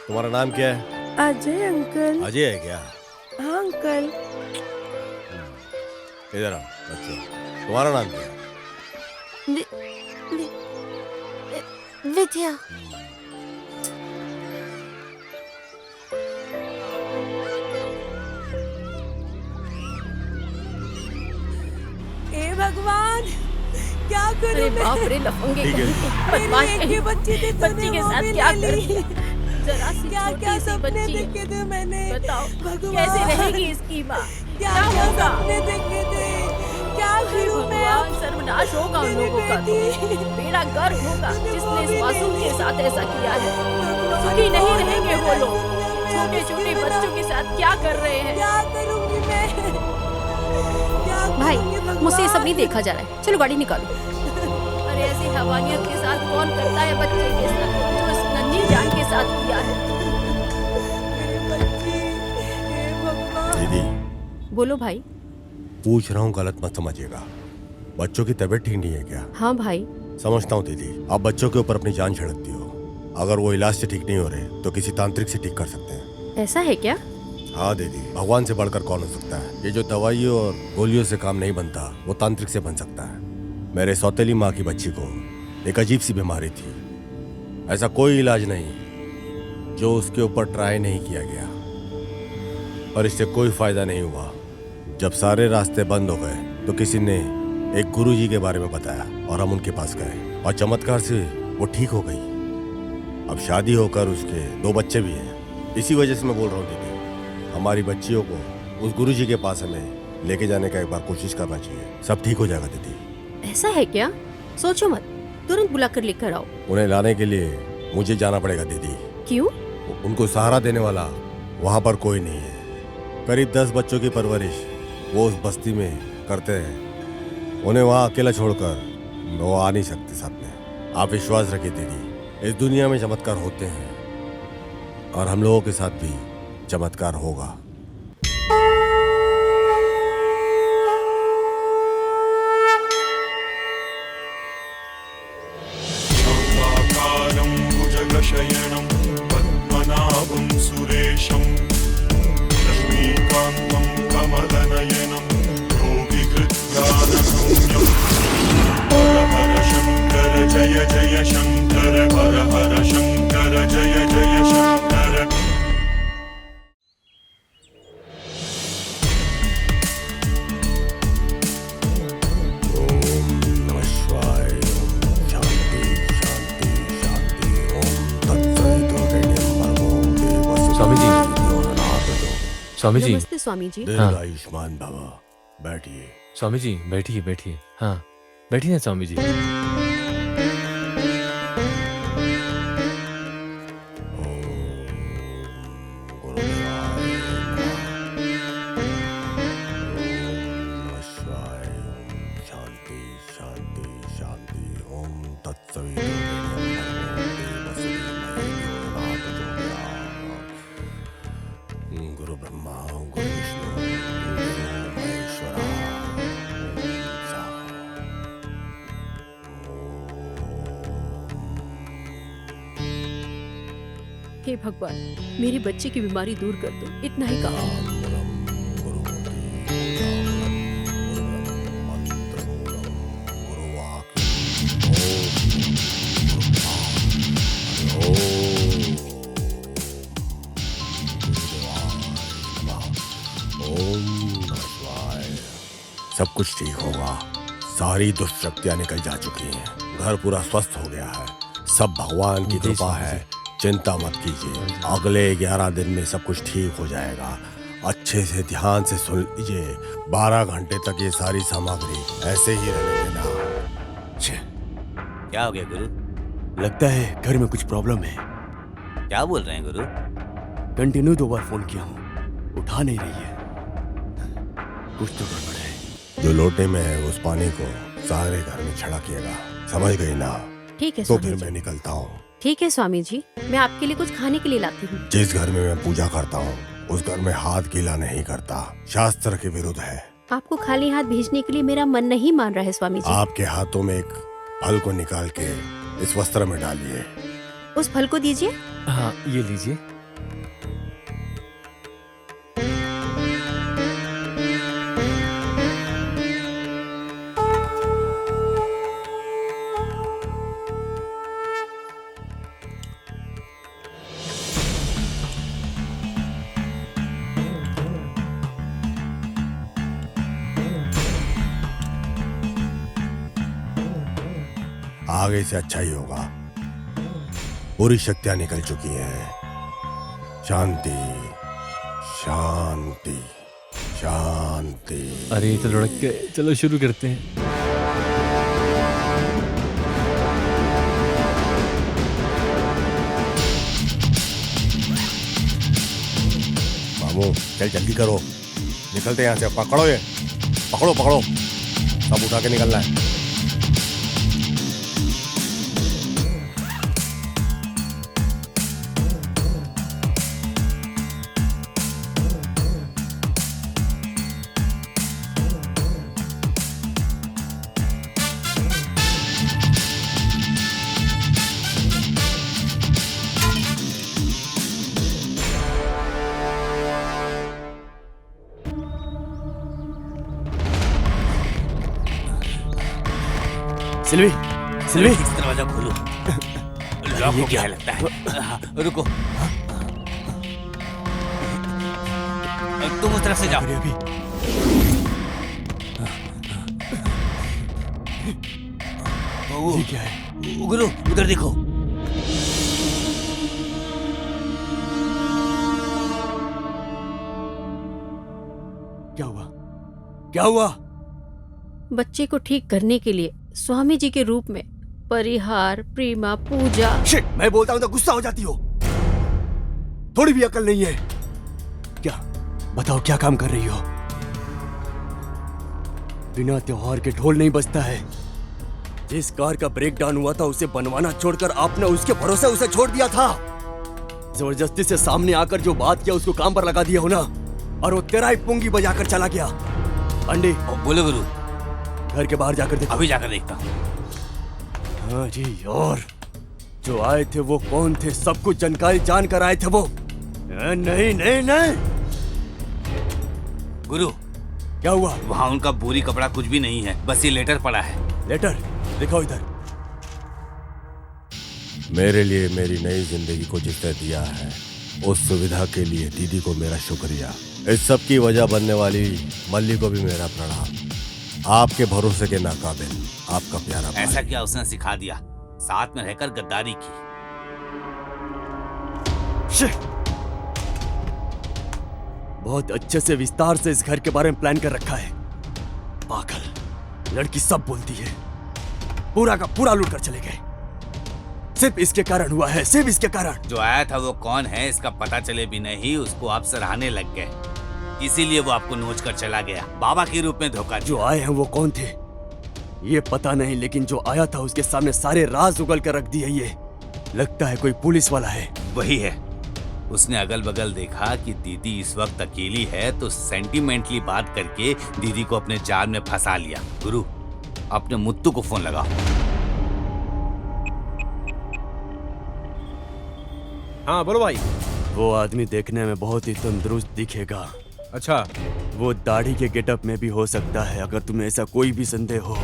Speaker 7: तुम्हारा नाम क्या है?
Speaker 14: अजय अंकल।
Speaker 7: अजय है क्या?
Speaker 14: हाँ अंकल।
Speaker 7: इधर आओ बच्चों, तुम्हारा नाम क्या है?
Speaker 12: विद्या।
Speaker 14: हे भगवान, क्या करूं
Speaker 1: अरे
Speaker 14: मैं?
Speaker 1: बाप रे, लफंगे
Speaker 7: ठीक है।
Speaker 1: बदमाश
Speaker 14: मेरी एक ही बच्ची थी,
Speaker 1: बच्ची के
Speaker 14: वो
Speaker 1: साथ
Speaker 14: भी
Speaker 1: क्या
Speaker 14: ले
Speaker 1: कर
Speaker 14: ली।
Speaker 1: दिया? जरा सी
Speaker 14: क्या
Speaker 1: छोटी
Speaker 14: क्या
Speaker 1: सी
Speaker 14: सपने
Speaker 1: बच्ची है।
Speaker 14: देखे थे मैंने?
Speaker 1: बताओ
Speaker 14: भगवान।
Speaker 1: कैसे रहेगी इसकी माँ?
Speaker 14: क्या
Speaker 1: क्या
Speaker 14: क्या
Speaker 1: होगा?
Speaker 14: सपने देखे थे? क्या
Speaker 1: हे
Speaker 14: करूं मैं?
Speaker 1: भगवान, सर्वनाश होगा उन लोगों का तो। बेड़ा गर्क होगा जिसने इस मासूम के साथ ऐसा किया है। सुखी नहीं रहेंगे वो लोग। छोटे छोटे बच्चों के साथ क्या कर रहे हैं?
Speaker 14: क्या करूंगी मैं? क्या
Speaker 1: भाई,
Speaker 14: करूंगी भगवान?
Speaker 1: मुझसे ये सब नहीं देखा जा रहा है, चलो गाड़ी निकालो। अरे ऐसी हवानियत के साथ कौन करता है बच्चे के साथ, जो इस नन्ही जान के साथ किया है?
Speaker 14: मेरी बच्ची, हे भगवान।
Speaker 7: दीदी
Speaker 1: बोलो भाई।
Speaker 7: पूछ रहा हूँ, गलत मत समझिएगा। बच्चों की तबीयत ठीक नहीं है क्या?
Speaker 1: हाँ भाई।
Speaker 7: समझता हूँ दीदी, आप बच्चों के ऊपर अपनी जान छिड़कती हो। अगर वो इलाज से ठीक नहीं हो रहे तो किसी तांत्रिक से ठीक कर सकते हैं।
Speaker 1: ऐसा है क्या?
Speaker 7: हाँ दीदी, भगवान से बढ़कर कौन हो सकता है? ये जो दवाइयों और गोलियों से काम नहीं बनता, वो तांत्रिक से बन सकता है। मेरे सौतेली माँ की बच्ची को एक अजीब सी बीमारी थी। ऐसा कोई इलाज नहीं जो उसके ऊपर ट्राई नहीं किया गया, और इससे कोई फायदा नहीं हुआ। जब सारे रास्ते बंद हो गए तो किसी ने एक गुरुजी के बारे में बताया और हम उनके पास गए, और चमत्कार से वो ठीक हो गई। अब शादी होकर उसके 2 बच्चे भी हैं। इसी वजह से मैं बोल रहा हूँ दीदी, हमारी बच्चियों को उस गुरुजी के पास हमें लेके जाने का एक बार कोशिश करना चाहिए। सब ठीक हो जाएगा दीदी।
Speaker 1: ऐसा है क्या? सोचो मत, तुरंत बुलाकर लेकर आओ।
Speaker 7: उन्हें लाने के लिए मुझे जाना पड़ेगा दीदी।
Speaker 1: क्यों?
Speaker 7: उनको सहारा देने वाला वहाँ पर कोई नहीं है। करीब 10 बच्चों की परवरिश वो उस बस्ती में करते हैं। उन्हें वहाँ अकेला छोड़कर वो आ नहीं सकते साथ में। आप विश्वास रखिए दीदी, इस दुनिया में चमत्कार होते हैं और हम लोगों के साथ भी चमत्कार होगा।
Speaker 13: स्वामी जी।
Speaker 1: नमस्ते स्वामी जी।
Speaker 7: दीर्घ आयुष्मान भव। बैठिए।
Speaker 13: स्वामी जी बैठिए बैठिए। हाँ बैठिए ना स्वामी जी।
Speaker 7: शांति शांति शांति। ओम तत्सवितुर्वरेण्यं भर्गो देवस्य धीमहि धियो यो न प्रचोदयात्। गुरु ब्रह्मा गुरु विष्णु गुरुदेवो महेश्वरा।
Speaker 1: हे भगवान, मेरी बच्ची की बीमारी दूर कर दो, इतना ही काफी है।
Speaker 7: सब कुछ ठीक होगा। सारी दुष्ट शक्तियां निकल जा चुकी हैं। घर पूरा स्वस्थ हो गया है। सब भगवान की कृपा है। चिंता मत कीजिए, अगले 11 दिन में सब कुछ ठीक हो जाएगा। अच्छे से ध्यान से सुन लीजिए। 12 घंटे तक ये सारी सामग्री ऐसे ही रहने देना।
Speaker 6: क्या हो गया गुरु?
Speaker 8: लगता है घर में कुछ प्रॉब्लम है।
Speaker 6: क्या बोल रहे हैं गुरु?
Speaker 8: कंटिन्यू 2 बार फोन किया हूँ, उठा नहीं रही है। कुछ तो गड़बड़ है।
Speaker 7: जो लोटे में है उस पानी को सारे घर में छिड़किएगा, समझ गई ना?
Speaker 1: ठीक है
Speaker 7: तो
Speaker 1: स्वामी
Speaker 7: फिर
Speaker 1: जी।
Speaker 7: मैं निकलता हूँ।
Speaker 1: ठीक है स्वामी जी, मैं आपके लिए कुछ खाने के लिए लाती हूँ।
Speaker 7: जिस घर में मैं पूजा करता हूँ उस घर में हाथ गीला नहीं करता, शास्त्र के विरुद्ध है।
Speaker 1: आपको खाली हाथ भेजने के लिए मेरा मन नहीं मान रहा है स्वामी जी।
Speaker 7: आपके हाथों में एक फल को निकाल के इस वस्त्र में डालिए।
Speaker 1: उस फल को दीजिए।
Speaker 13: हाँ ये लीजिए।
Speaker 7: आगे से अच्छा ही होगा। पूरी शक्तियां निकल चुकी हैं। शांति शांति शांति।
Speaker 13: अरे ये तो लुढ़क गए, चलो शुरू करते हैं।
Speaker 7: मामू चल जल्दी करो, निकलते हैं यहाँ से। पकड़ो ये, पकड़ो पकड़ो, सब उठा के निकलना है।
Speaker 8: सिल्वी, सिल्वी,
Speaker 6: इस दरवाजा खोलो। लॉक हो गया लगता है। रुको, तुम उस तरफ से जाओ।
Speaker 8: अभी
Speaker 6: ये क्या है? गुरु उधर देखो।
Speaker 8: क्या हुआ? क्या हुआ?
Speaker 1: बच्चे को ठीक करने के लिए स्वामी जी के रूप में परिहार, प्रेमा, पूजा।
Speaker 8: शिट, मैं बोलता हूं तो गुस्सा हो जाती हो। थोड़ी भी अकल नहीं है क्या? बताओ क्या काम कर रही हो? बिना त्योहार के ढोल नहीं बजता है। जिस कार का ब्रेक डाउन हुआ था उसे बनवाना छोड़कर आपने उसके भरोसे उसे छोड़ दिया था। जबरदस्ती से सामने आकर जो बात किया उसको काम पर लगा दिया हो ना, और वो तेरा ही पुंगी बजाकर चला गया। अंडे
Speaker 6: बोलो गुरु।
Speaker 8: घर के बाहर जाकर देखो।
Speaker 6: अभी जाकर देखता हूँ।
Speaker 8: हाँ जी, और जो आए थे वो कौन थे? सब कुछ जानकारी जानकर आए थे वो। नहीं नहीं नहीं।
Speaker 6: गुरु
Speaker 8: क्या हुआ?
Speaker 6: वहाँ उनका बोरी कपड़ा कुछ भी नहीं है, बस ये लेटर पड़ा है।
Speaker 8: लेटर दिखाओ इधर।
Speaker 7: मेरे लिए मेरी नई जिंदगी को जिसने दिया है उस सुविधा के लिए दीदी को मेरा शुक्रिया। इस सब की वजह बनने वाली मल्ली को भी मेरा प्रणाम। आपके भरोसे के नाकाबिल आपका प्यारा भाई।
Speaker 6: ऐसा क्या उसने सिखा दिया? साथ में रहकर गद्दारी की।
Speaker 8: बहुत अच्छे से विस्तार से इस घर के बारे में प्लान कर रखा है। पागल लड़की सब बोलती है, पूरा का पूरा लूट कर चले गए। सिर्फ इसके कारण हुआ है, सिर्फ इसके कारण।
Speaker 6: जो आया था वो कौन है इसका पता चले भी नहीं, उसको आप सराहने लग गए, इसीलिए वो आपको नोच कर चला गया। बाबा के रूप में धोखा।
Speaker 8: जो आए हैं वो कौन थे ये पता नहीं, लेकिन जो आया था उसके सामने सारे राज उगल कर रख दिए। ये लगता है कोई पुलिस वाला है।
Speaker 6: वही है। उसने अगल बगल देखा कि दीदी इस वक्त अकेली है तो सेंटिमेंटली बात करके दीदी को अपने जाल में फंसा लिया। गुरु, अपने मुत्तू को फोन लगाओ।
Speaker 4: हाँ बोलो भाई।
Speaker 8: वो आदमी देखने में बहुत ही तंदुरुस्त दिखेगा।
Speaker 4: अच्छा,
Speaker 8: वो दाढ़ी के गेटअप में भी हो सकता है, अगर तुम्हें ऐसा कोई भी संदेह हो।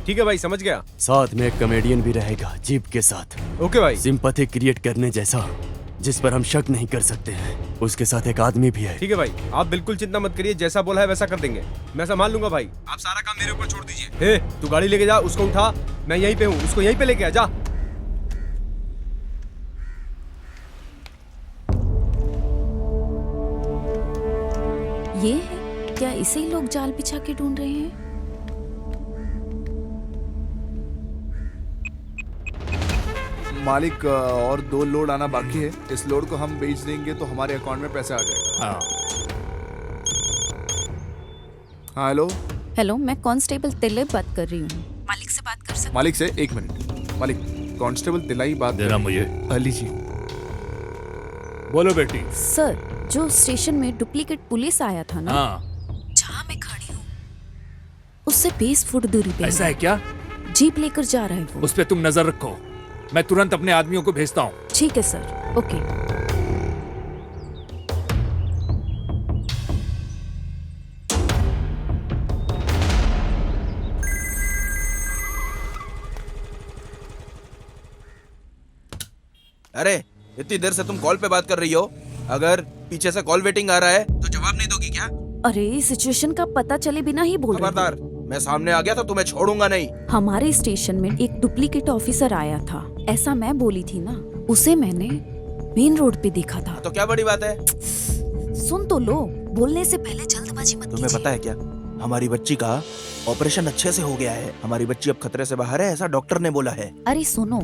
Speaker 4: ठीक है भाई, समझ गया।
Speaker 8: साथ में एक कॉमेडियन भी रहेगा जीप के साथ।
Speaker 4: ओके भाई।
Speaker 8: सिंपैथी क्रिएट करने जैसा, जिस पर हम शक नहीं कर सकते हैं। उसके साथ एक आदमी भी है।
Speaker 4: ठीक है भाई, आप बिल्कुल चिंता मत करिए, जैसा बोला है वैसा कर देंगे। मैं संभाल लूंगा भाई, आप सारा काम मेरे ऊपर छोड़ दीजिए। तू गाड़ी लेके जा, उसको उठा, मैं यहीं पे हूँ, उसको यहीं पे लेके आ जा।
Speaker 11: ये है क्या? इसे ही लोग जाल बिछा के ढूंढ रहे हैं।
Speaker 9: मालिक, और 2 लोड आना बाकी है। इस लोड को हम बेच देंगे तो हमारे अकाउंट में पैसा आ जाएगा।
Speaker 2: हाँ।
Speaker 9: हाँ हेलो।
Speaker 11: हेलो, मैं कांस्टेबल तिलक बात कर रही हूँ। मालिक से बात कर सकते?
Speaker 9: मालिक से 1 मिनट। मालिक, कांस्टेबल तिलाई बात
Speaker 2: देना मुझे।
Speaker 9: अली जी।
Speaker 2: बोलो बेटी।
Speaker 11: सर, जो स्टेशन में डुप्लीकेट पुलिस आया था ना,
Speaker 2: हाँ।
Speaker 11: जहाँ मैं खड़ी हूँ उससे 20 फुट दूरी पे
Speaker 2: ऐसा है क्या?
Speaker 11: जीप लेकर जा रहा है वो।
Speaker 2: उस पे तुम नजर रखो, मैं तुरंत अपने आदमियों को भेजता हूँ।
Speaker 11: ठीक है सर, ओके।
Speaker 10: अरे इतनी देर से तुम कॉल पे बात कर रही हो, अगर पीछे से कॉल वेटिंग आ रहा है तो जवाब नहीं दोगी क्या?
Speaker 11: अरे सिचुएशन का पता चले बिना ही बोल रही हूँ।
Speaker 10: खबरदार, मैं सामने आ गया तो तुम्हें छोड़ूंगा नहीं।
Speaker 11: हमारे स्टेशन में एक डुप्लीकेट ऑफिसर आया था, ऐसा मैं बोली थी ना। उसे मैंने मेन रोड पे देखा था।
Speaker 10: तो क्या बड़ी बात है?
Speaker 11: सुन तो लो, बोलने से पहले जल्दबाजी मत
Speaker 10: तुम्हें पता है क्या, हमारी बच्ची का ऑपरेशन अच्छे से हो गया है। हमारी बच्ची अब खतरे से बाहर है, ऐसा डॉक्टर ने बोला है।
Speaker 11: अरे सुनो,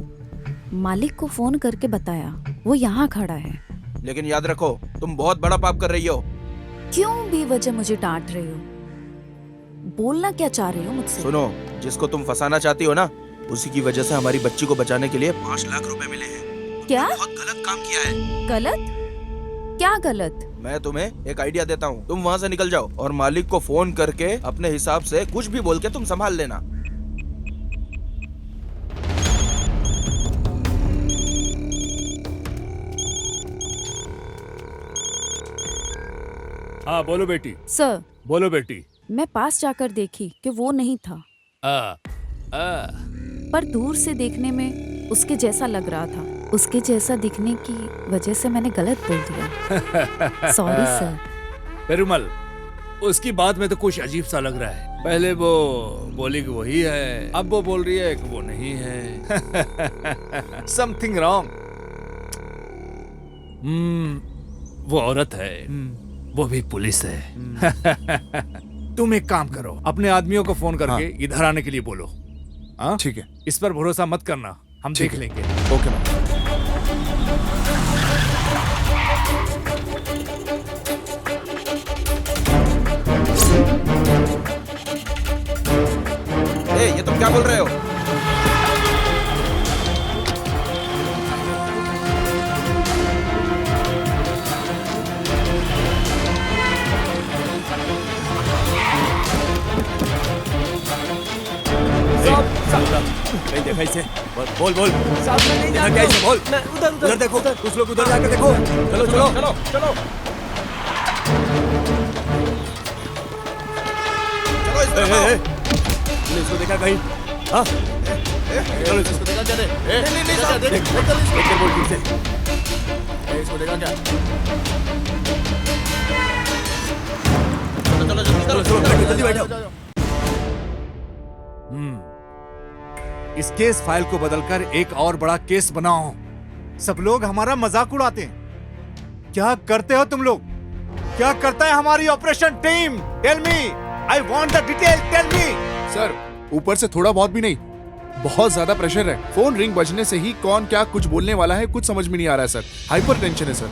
Speaker 11: मालिक को फोन करके बताया, वो यहाँ खड़ा है।
Speaker 10: लेकिन याद रखो, तुम बहुत बड़ा पाप कर रही हो।
Speaker 11: क्यों बेवजह मुझे डांट रहे हो? बोलना क्या चाह रहे हो मुझसे?
Speaker 10: सुनो, जिसको तुम फंसाना चाहती हो ना, उसी की वजह से हमारी बच्ची को बचाने के लिए 5 लाख रुपए मिले हैं।
Speaker 11: क्या?
Speaker 10: बहुत गलत काम किया है।
Speaker 11: गलत? क्या गलत?
Speaker 10: मैं तुम्हें एक आइडिया देता हूँ, तुम वहाँ से निकल जाओ और मालिक को फोन करके अपने हिसाब से कुछ भी बोल के तुम संभाल लेना।
Speaker 2: हाँ बोलो बेटी।
Speaker 11: सर,
Speaker 2: बोलो बेटी।
Speaker 11: मैं पास जाकर देखी कि वो नहीं था। पर दूर से देखने में उसके जैसा लग रहा था। उसके जैसा दिखने की वजह से मैंने गलत बोल दिया। Sorry sir.
Speaker 2: पेरुमल, उसकी बात में तो कुछ अजीब सा लग रहा है। पहले वो बोली कि वही है, अब वो बोल रही है कि वो नहीं है। Something wrong. वो औरत है, वो भी पुलिस है। तुम एक काम करो, अपने आदमियों को फोन करके इधर आने के लिए बोलो।
Speaker 9: ठीक है।
Speaker 2: इस पर भरोसा मत करना, हम देख लेंगे।
Speaker 9: ओके।
Speaker 10: ये तुम क्या बोल रहे हो?
Speaker 8: नहीं देखा इसे। बोल बोल देखा क्या इसे? बोल। उधर देखो, कुछ लोग उधर जाकर देखो। चलो चलो
Speaker 10: चलो चलो
Speaker 8: इसको देखा कहीं? हाँ चलो इसको देखा क्या? बोल ठीक से
Speaker 10: इसको देखा क्या?
Speaker 8: चलो जल्दी बैठो।
Speaker 2: इस केस फाइल को बदलकर एक और बड़ा केस बनाओ। सब लोग हमारा मजाक उड़ाते हैं। क्या करते हो तुम लोग? क्या करता है हमारी operation team? Tell me, I want the detail, tell me.
Speaker 9: Sir ऊपर से थोड़ा बहुत भी नहीं, बहुत ज्यादा प्रेशर है। फोन रिंग बजने से ही कौन क्या कुछ बोलने वाला है कुछ समझ में नहीं आ रहा है सर। हाइपर टेंशन है सर।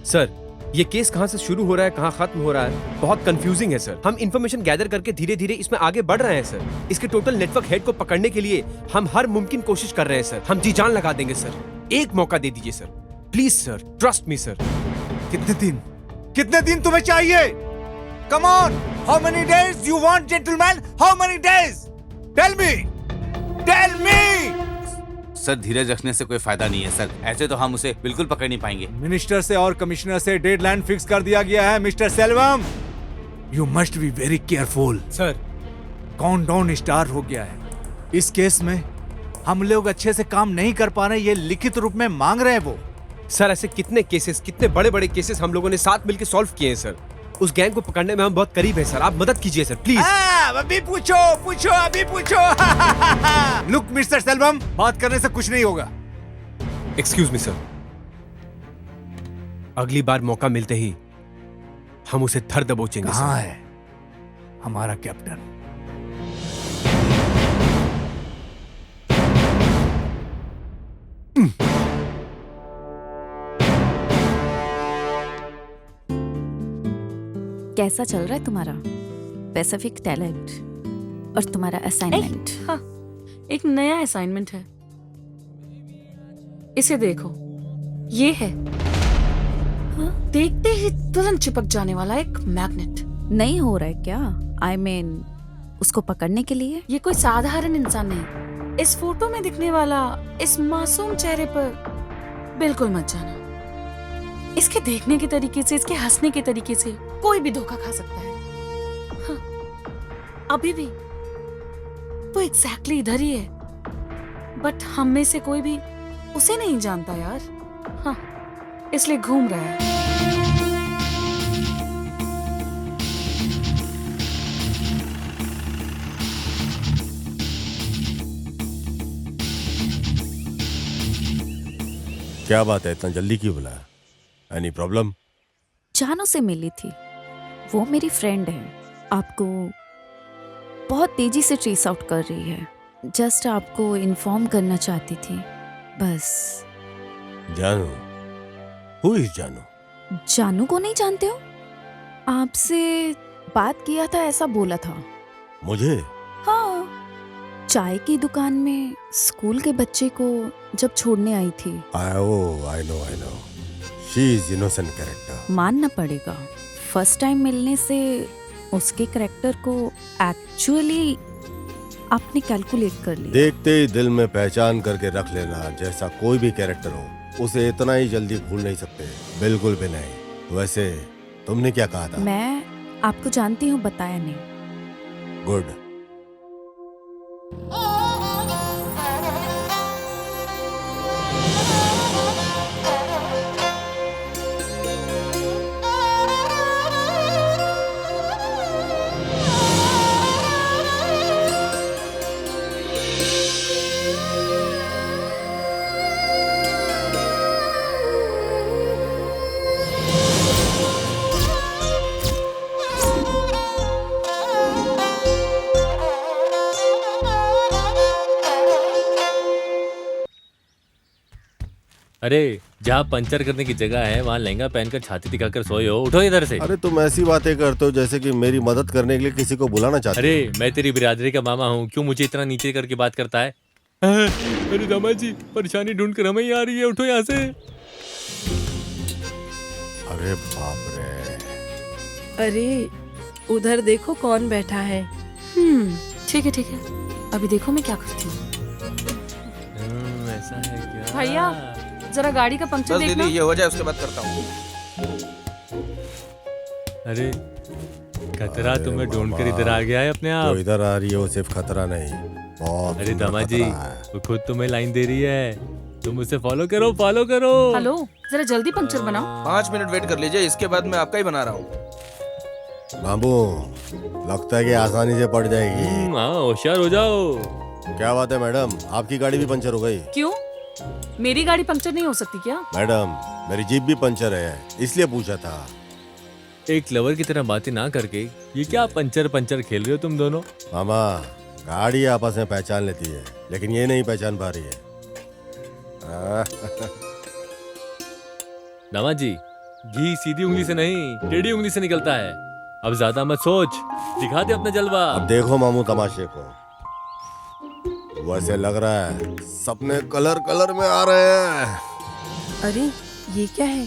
Speaker 4: सर ये केस कहाँ से शुरू हो रहा है, कहाँ खत्म हो रहा है, बहुत कंफ्यूजिंग है सर। हम इंफॉर्मेशन गैदर करके धीरे धीरे इसमें आगे बढ़ रहे हैं सर। इसके टोटल नेटवर्क हेड को पकड़ने के लिए हम हर मुमकिन कोशिश कर रहे हैं सर। हम जी जान लगा देंगे सर। एक मौका दे दीजिए sir, please sir, trust me sir.
Speaker 2: कितने दिन तुम्हें चाहिए? Come on, how many days you want gentleman? How many days? Tell me, tell me.
Speaker 6: Sir धीरज रखने से कोई फायदा नहीं है सर, ऐसे तो हम उसे बिल्कुल पकड़ नहीं पाएंगे।
Speaker 2: मिनिस्टर से और कमिश्नर से डेडलाइन फिक्स कर दिया गया है mister Selvam. You must be very careful.
Speaker 4: Sir
Speaker 2: countdown start हो गया है। इस केस में हम लोग अच्छे से काम नहीं कर पा रहे, ये लिखित रूप में मांग रहे हैं वो।
Speaker 4: सर ऐसे कितने केसेस, कितने बड़े बड़े केसेस हम लोगों ने साथ मिलकर सॉल्व किए हैं सर। उस गैंग को पकड़ने में हम बहुत करीब हैं सर। आप मदद कीजिए सर प्लीज।
Speaker 2: अभी पूछो, पूछो, अभी पूछो। लुक मिस्टर सेल्वम, बात करने से कुछ नहीं होगा।
Speaker 4: एक्सक्यूज मी सर, अगली बार मौका मिलते ही हम उसे धर दबोचेंगे।
Speaker 2: कहाँ है हमारा कैप्टन?
Speaker 11: कैसा चल रहा है तुम्हारा पैसिफिक टैलेंट और तुम्हारा असाइनमेंट?
Speaker 3: हाँ, एक नया असाइनमेंट है, इसे देखो। ये है देखते ही तुरंत चिपक जाने वाला एक मैग्नेट।
Speaker 11: नहीं हो रहा है क्या? I mean, उसको पकड़ने के लिए?
Speaker 3: ये कोई साधारण इंसान नहीं। इस फोटो में दिखने वाला इस मासूम चेहरे पर बिल्कुल मत जाना। इसके देखने के तरीके से, इसके हंसने के तरीके से कोई भी धोखा खा सकता है। हाँ, अभी भी वो एग्जैक्टली इधर ही है, बट हम में से कोई भी उसे नहीं जानता यार। हाँ, इसलिए घूम रहा है।
Speaker 7: क्या बात है, इतना जल्दी क्यों बुलाया? Any problem?
Speaker 11: जानू से मिली थी, वो मेरी फ्रेंड है, आपको बहुत तेजी से ट्रेस आउट कर रही है। जस्ट आपको इन्फॉर्म करना चाहती थी बस।
Speaker 7: जानू? हु इज जानू?
Speaker 11: जानू को नहीं जानते हो? आपसे बात किया था ऐसा बोला था।
Speaker 7: मुझे?
Speaker 11: हाँ, चाय की दुकान में स्कूल के बच्चे को जब छोड़ने आई थी।
Speaker 7: I know she is innocent character.
Speaker 11: मानना पड़ेगा, फर्स्ट टाइम मिलने से उसके कैरेक्टर को एक्चुअली आपने कैलकुलेट कर लिया।
Speaker 7: देखते ही दिल में पहचान करके रख लेना। जैसा कोई भी कैरेक्टर हो, उसे इतना ही जल्दी भूल नहीं सकते, बिल्कुल भी नहीं। वैसे तुमने क्या कहा था?
Speaker 11: मैं आपको जानती हूँ, बताया नहीं।
Speaker 7: गुड।
Speaker 13: अरे जहाँ पंचर करने की जगह है वहाँ लहंगा पहनकर छाती दिखाकर सोए हो। उठो इधर से।
Speaker 7: अरे तुम ऐसी बातें करते हो जैसे कि मेरी मदद करने के लिए किसी को बुलाना चाहते हो।
Speaker 13: अरे मैं तेरी बिरादरी का मामा हूँ, क्यों मुझे इतना नीचे करके बात करता है? अरे दामाद जी, परेशानी ढूंढ कर हमें ही आ रही है, उठो यहाँ से।
Speaker 7: अरे बाप रे।
Speaker 14: अरे उधर देखो कौन बैठा है।
Speaker 3: ठीक है ठीक है, अभी देखो मैं क्या करती हूँ।
Speaker 13: ऐसा है क्या?
Speaker 3: भैया जरा गाड़ी का पंक्चर
Speaker 10: बस
Speaker 3: देखना।
Speaker 10: दीदी ये हो जाए उसके बाद करता हूँ।
Speaker 13: अरे खतरा तुम्हें ढूंढ कर इधर आ गया है अपने आप।
Speaker 7: तो इधर आ रही है वो सिर्फ खतरा नहीं, बहुत
Speaker 13: अरे दामाद जी, वो खुद तुम्हें लाइन दे रही है, तुम उसे फॉलो करो, फॉलो करो।
Speaker 3: हेलो, जरा जल्दी पंक्चर बनाओ।
Speaker 10: 5 मिनट वेट कर लीजिए, इसके बाद मैं आपका ही बना रहा हूँ।
Speaker 7: बाबू लगता है कि आसानी से पड़ जाएगी।
Speaker 13: हाँ, होशियार हो जाओ।
Speaker 7: क्या बात है मैडम, आपकी गाड़ी भी पंचर हो गई?
Speaker 3: क्यों, मेरी गाड़ी पंक्चर नहीं हो सकती क्या?
Speaker 7: मैडम मेरी जीप भी पंचर है, इसलिए पूछा था।
Speaker 13: एक लवर की तरह बातें ना करके ये क्या पंचर पंचर खेल रहे हो तुम दोनों?
Speaker 7: मामा, गाड़ी आपस में पहचान लेती है, लेकिन ये नहीं पहचान पा रही है।
Speaker 13: दामाद जी, घी सीधी उंगली से नहीं टेढ़ी उंगली से निकलता है। अब ज्यादा मत सोच, दिखा दे अपना जलवा।
Speaker 7: अब देखो मामू तमाशे को। वैसे लग रहा है सपने कलर कलर में आ रहे हैं।
Speaker 14: अरे ये क्या है?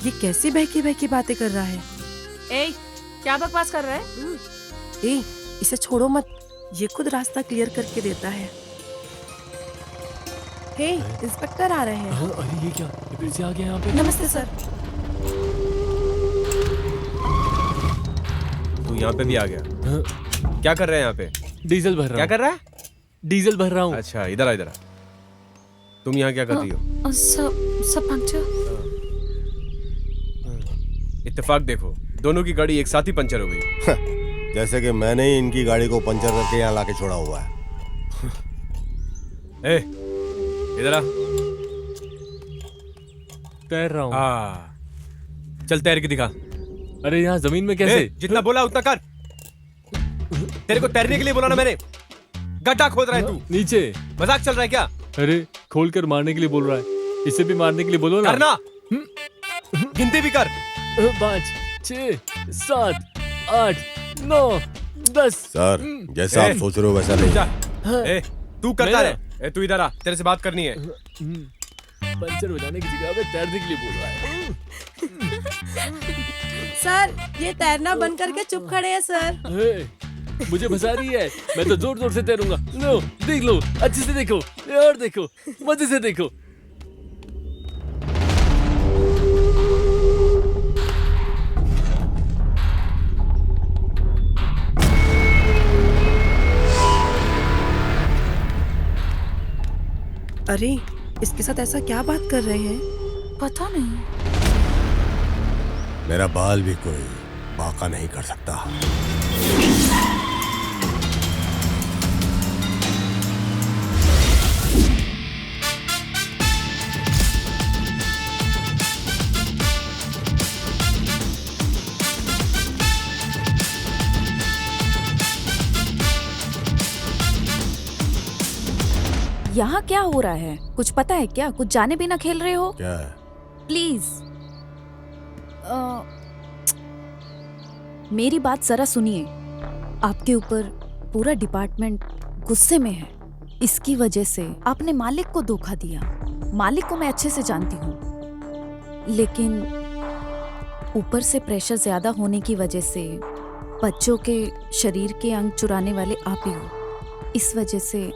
Speaker 14: ये कैसे बहकी बहकी बातें कर रहा है?
Speaker 3: ए, क्या बकवास कर रहा है?
Speaker 14: ए, इसे छोड़ो मत, ये खुद रास्ता क्लियर करके देता है। हे, इंस्पेक्टर आ रहे हैं।
Speaker 13: अरे ये क्या, ये फिर से आ गया यहाँ पे?
Speaker 14: नमस्ते सर।
Speaker 4: तू यहाँ पे भी आ गया? क्या कर रहे हैं यहाँ पे?
Speaker 13: डीजल भर रहा हूँ।
Speaker 4: क्या कर रहा है?
Speaker 13: डीजल भर रहा हूँ।
Speaker 4: अच्छा, इधर आ, इधर आ। तुम यहाँ क्या कर रही हो?
Speaker 3: सब पंक्चर।
Speaker 4: इत्तेफाक देखो, दोनों की गाड़ी एक साथ ही पंचर हो गई।
Speaker 7: जैसे कि मैंने ही इनकी गाड़ी को पंचर करके यहाँ लाके छोड़ा हुआ है।
Speaker 4: ए, इधर आ।
Speaker 13: तैर रहा हूँ।
Speaker 4: चल तैर के दिखा।
Speaker 13: अरे यहाँ जमीन में कैसे?
Speaker 4: जितना बोला उतना कर। तेरे को तैरने के लिए बोला ना मैंने। गड्ढा खोद रहा है तू।
Speaker 13: नीचे
Speaker 4: मजाक चल रहा है क्या?
Speaker 13: अरे खोल कर मारने के लिए बोल रहा है, इसे भी मारने के लिए बोलो ना।
Speaker 4: करना, गिनती भी कर।
Speaker 13: 5, 6, 7, 8, 9, 10।
Speaker 7: सर, जैसा आप सोच रहे हो वैसा नहीं।
Speaker 4: ए, तू करता है। ए, तू इधर आ, तेरे से बात करनी है।
Speaker 13: पंचर बजाने की जगह पे तैरने के लिए बोल रहा है।
Speaker 14: सर, ये तैरना बंद करके चुप खड़े हैं सर।
Speaker 13: मुझे फंसा रही है, मैं तो जोर जोर से तैरूंगा। लो, देख लो, अच्छे से देखो, और देखो, मजे से देखो।
Speaker 14: अरे, इसके साथ ऐसा क्या बात कर रहे हैं?
Speaker 3: पता नहीं।
Speaker 7: मेरा बाल भी कोई बाका नहीं कर सकता।
Speaker 11: यहाँ क्या हो रहा है? कुछ पता है क्या? कुछ जाने बिना खेल रहे हो?
Speaker 7: क्या?
Speaker 11: प्लीज मेरी बात जरा सुनिए। आपके ऊपर पूरा डिपार्टमेंट गुस्से में है। इसकी वजह से आपने मालिक को धोखा दिया। मालिक को मैं अच्छे से जानती हूँ, लेकिन ऊपर से प्रेशर ज्यादा होने की वजह से बच्चों के शरीर के अंग चुराने वाले आप ही हो। इस वजह से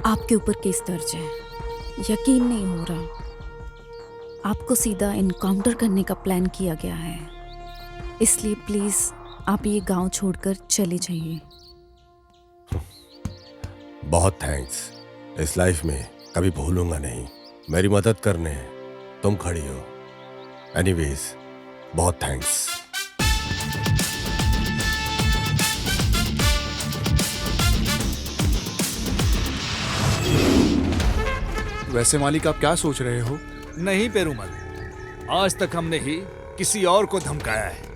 Speaker 11: आपके ऊपर केस दर्ज है। यकीन नहीं हो रहा। आपको सीधा इनकाउंटर करने का प्लान किया गया है। इसलिए प्लीज आप ये गांव छोड़कर चले जाइए।
Speaker 7: बहुत थैंक्स। इस लाइफ में कभी भूलूंगा नहीं। मेरी मदद करने तुम खड़ी हो। एनीवेज, बहुत थैंक्स।
Speaker 9: वैसे मालिक, आप क्या सोच रहे हो?
Speaker 2: नहीं पेरूमल, आज तक हमने ही किसी और को धमकाया है।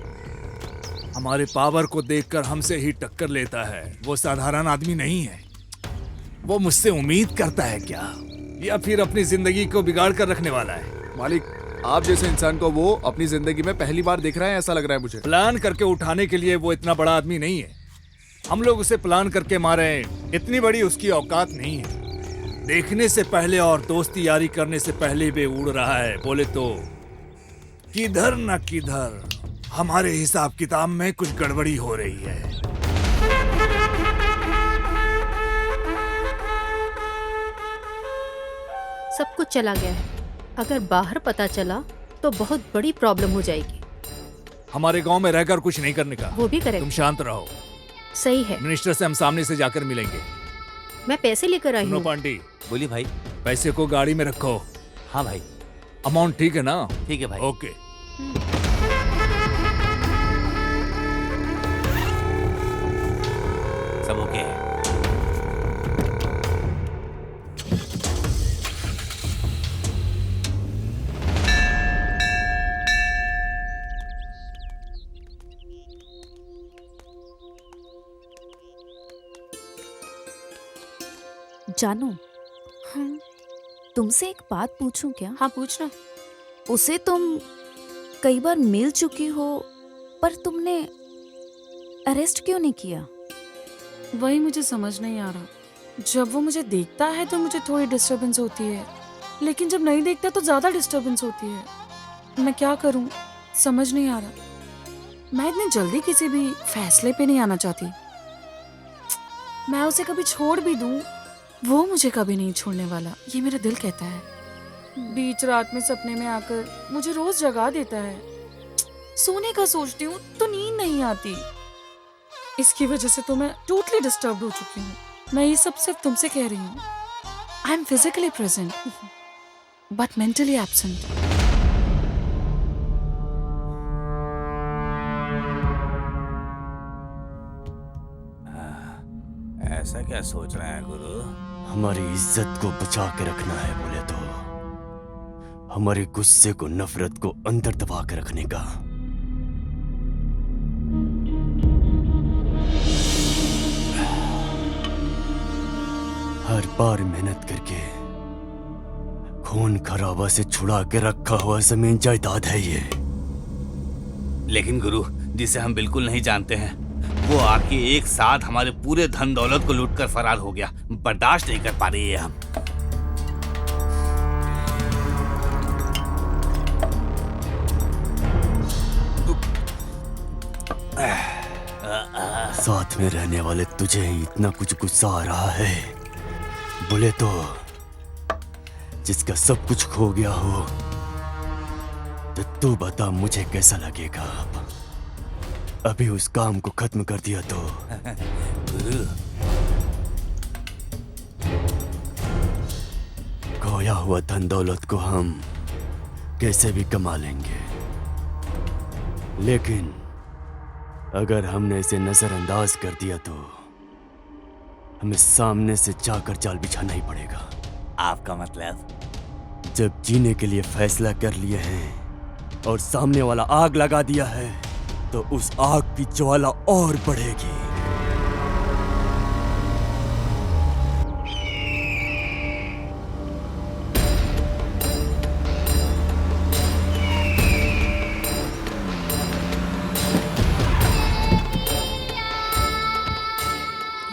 Speaker 2: हमारे पावर को देखकर हमसे ही टक्कर लेता है। वो साधारण आदमी नहीं है। वो मुझसे उम्मीद करता है क्या, या फिर अपनी जिंदगी को बिगाड़ कर रखने वाला है?
Speaker 9: मालिक, आप जैसे इंसान को वो अपनी जिंदगी में पहली बार देख रहा है, ऐसा लग रहा है मुझे।
Speaker 2: प्लान करके उठाने के लिए वो इतना बड़ा आदमी नहीं है। हम लोग उसे प्लान करके मारे, इतनी बड़ी उसकी औकात नहीं है। देखने से पहले और दोस्ती यारी करने से पहले भी उड़ रहा है। बोले तो किधर न किधर हमारे हिसाब किताब में कुछ गड़बड़ी हो रही है।
Speaker 1: सब कुछ चला गया है। अगर बाहर पता चला तो बहुत बड़ी प्रॉब्लम हो जाएगी।
Speaker 2: हमारे गांव में रहकर कुछ नहीं करने का।
Speaker 1: वो भी करेक्ट।
Speaker 2: तुम शांत रहो।
Speaker 1: सही है।
Speaker 2: मिनिस्टर से हम सामने से जाकर मिलेंगे।
Speaker 1: मैं पैसे लेकर आई
Speaker 2: सुनो
Speaker 1: हूँ।
Speaker 2: पांडी,
Speaker 6: बोलिए भाई।
Speaker 2: पैसे को गाड़ी में रखो।
Speaker 6: हाँ भाई।
Speaker 2: अमाउंट ठीक है ना?
Speaker 6: ठीक है भाई।
Speaker 2: ओके।
Speaker 6: सब ओके है।
Speaker 5: जानू, तुमसे एक बात पूछूं क्या?
Speaker 11: हाँ पूछना।
Speaker 5: उसे तुम कई बार मिल चुकी हो, पर तुमने अरेस्ट क्यों नहीं किया?
Speaker 11: वही मुझे समझ नहीं आ रहा। जब वो मुझे देखता है तो मुझे थोड़ी डिस्टरबेंस होती है, लेकिन जब नहीं देखता तो ज्यादा डिस्टरबेंस होती है। मैं क्या करूं, समझ नहीं आ रहा। मैं इतनी जल्दी किसी भी फैसले पे नहीं आना चाहती। मैं उसे कभी छोड़ भी दूं, वो मुझे कभी नहीं छोड़ने वाला, ये मेरा दिल कहता है। बीच रात में सपने में आकर मुझे रोज जगा देता है। सोने का सोचती हूँ तो नींद नहीं आती। इसकी वजह से तो मैं टोटली डिस्टर्ब हो चुकी हूँ। मैं ये सब सिर्फ तुमसे कह रही हूँ। I am physically present but mentally absent.
Speaker 6: ऐसा क्या सोच रहा है गुरु?
Speaker 8: हमारी इज्जत को बचा के रखना है बोले तो हमारे गुस्से को, नफरत को अंदर दबा के रखने का। हर बार मेहनत करके खून खराबा से छुड़ा के रखा हुआ जमीन जायदाद है ये।
Speaker 6: लेकिन गुरु, जिसे हम बिल्कुल नहीं जानते हैं, वो आके एक साथ हमारे पूरे धन दौलत को लूटकर फरार हो गया। बर्दाश्त नहीं कर पा रही है हम।
Speaker 8: साथ में रहने वाले तुझे ही इतना कुछ गुस्सा आ रहा है बोले तो जिसका सब कुछ खो गया हो, तो तू बता मुझे कैसा लगेगा? अभी उस काम को खत्म कर दिया तो खोया हुआ धन दौलत को हम कैसे भी कमा लेंगे, लेकिन अगर हमने इसे नजरअंदाज कर दिया तो हमें सामने से जाकर जाल बिछाना ही पड़ेगा।
Speaker 6: आपका मतलब?
Speaker 8: जब जीने के लिए फैसला कर लिए हैं और सामने वाला आग लगा दिया है, तो उस आग की ज्वाला और बढ़ेगी।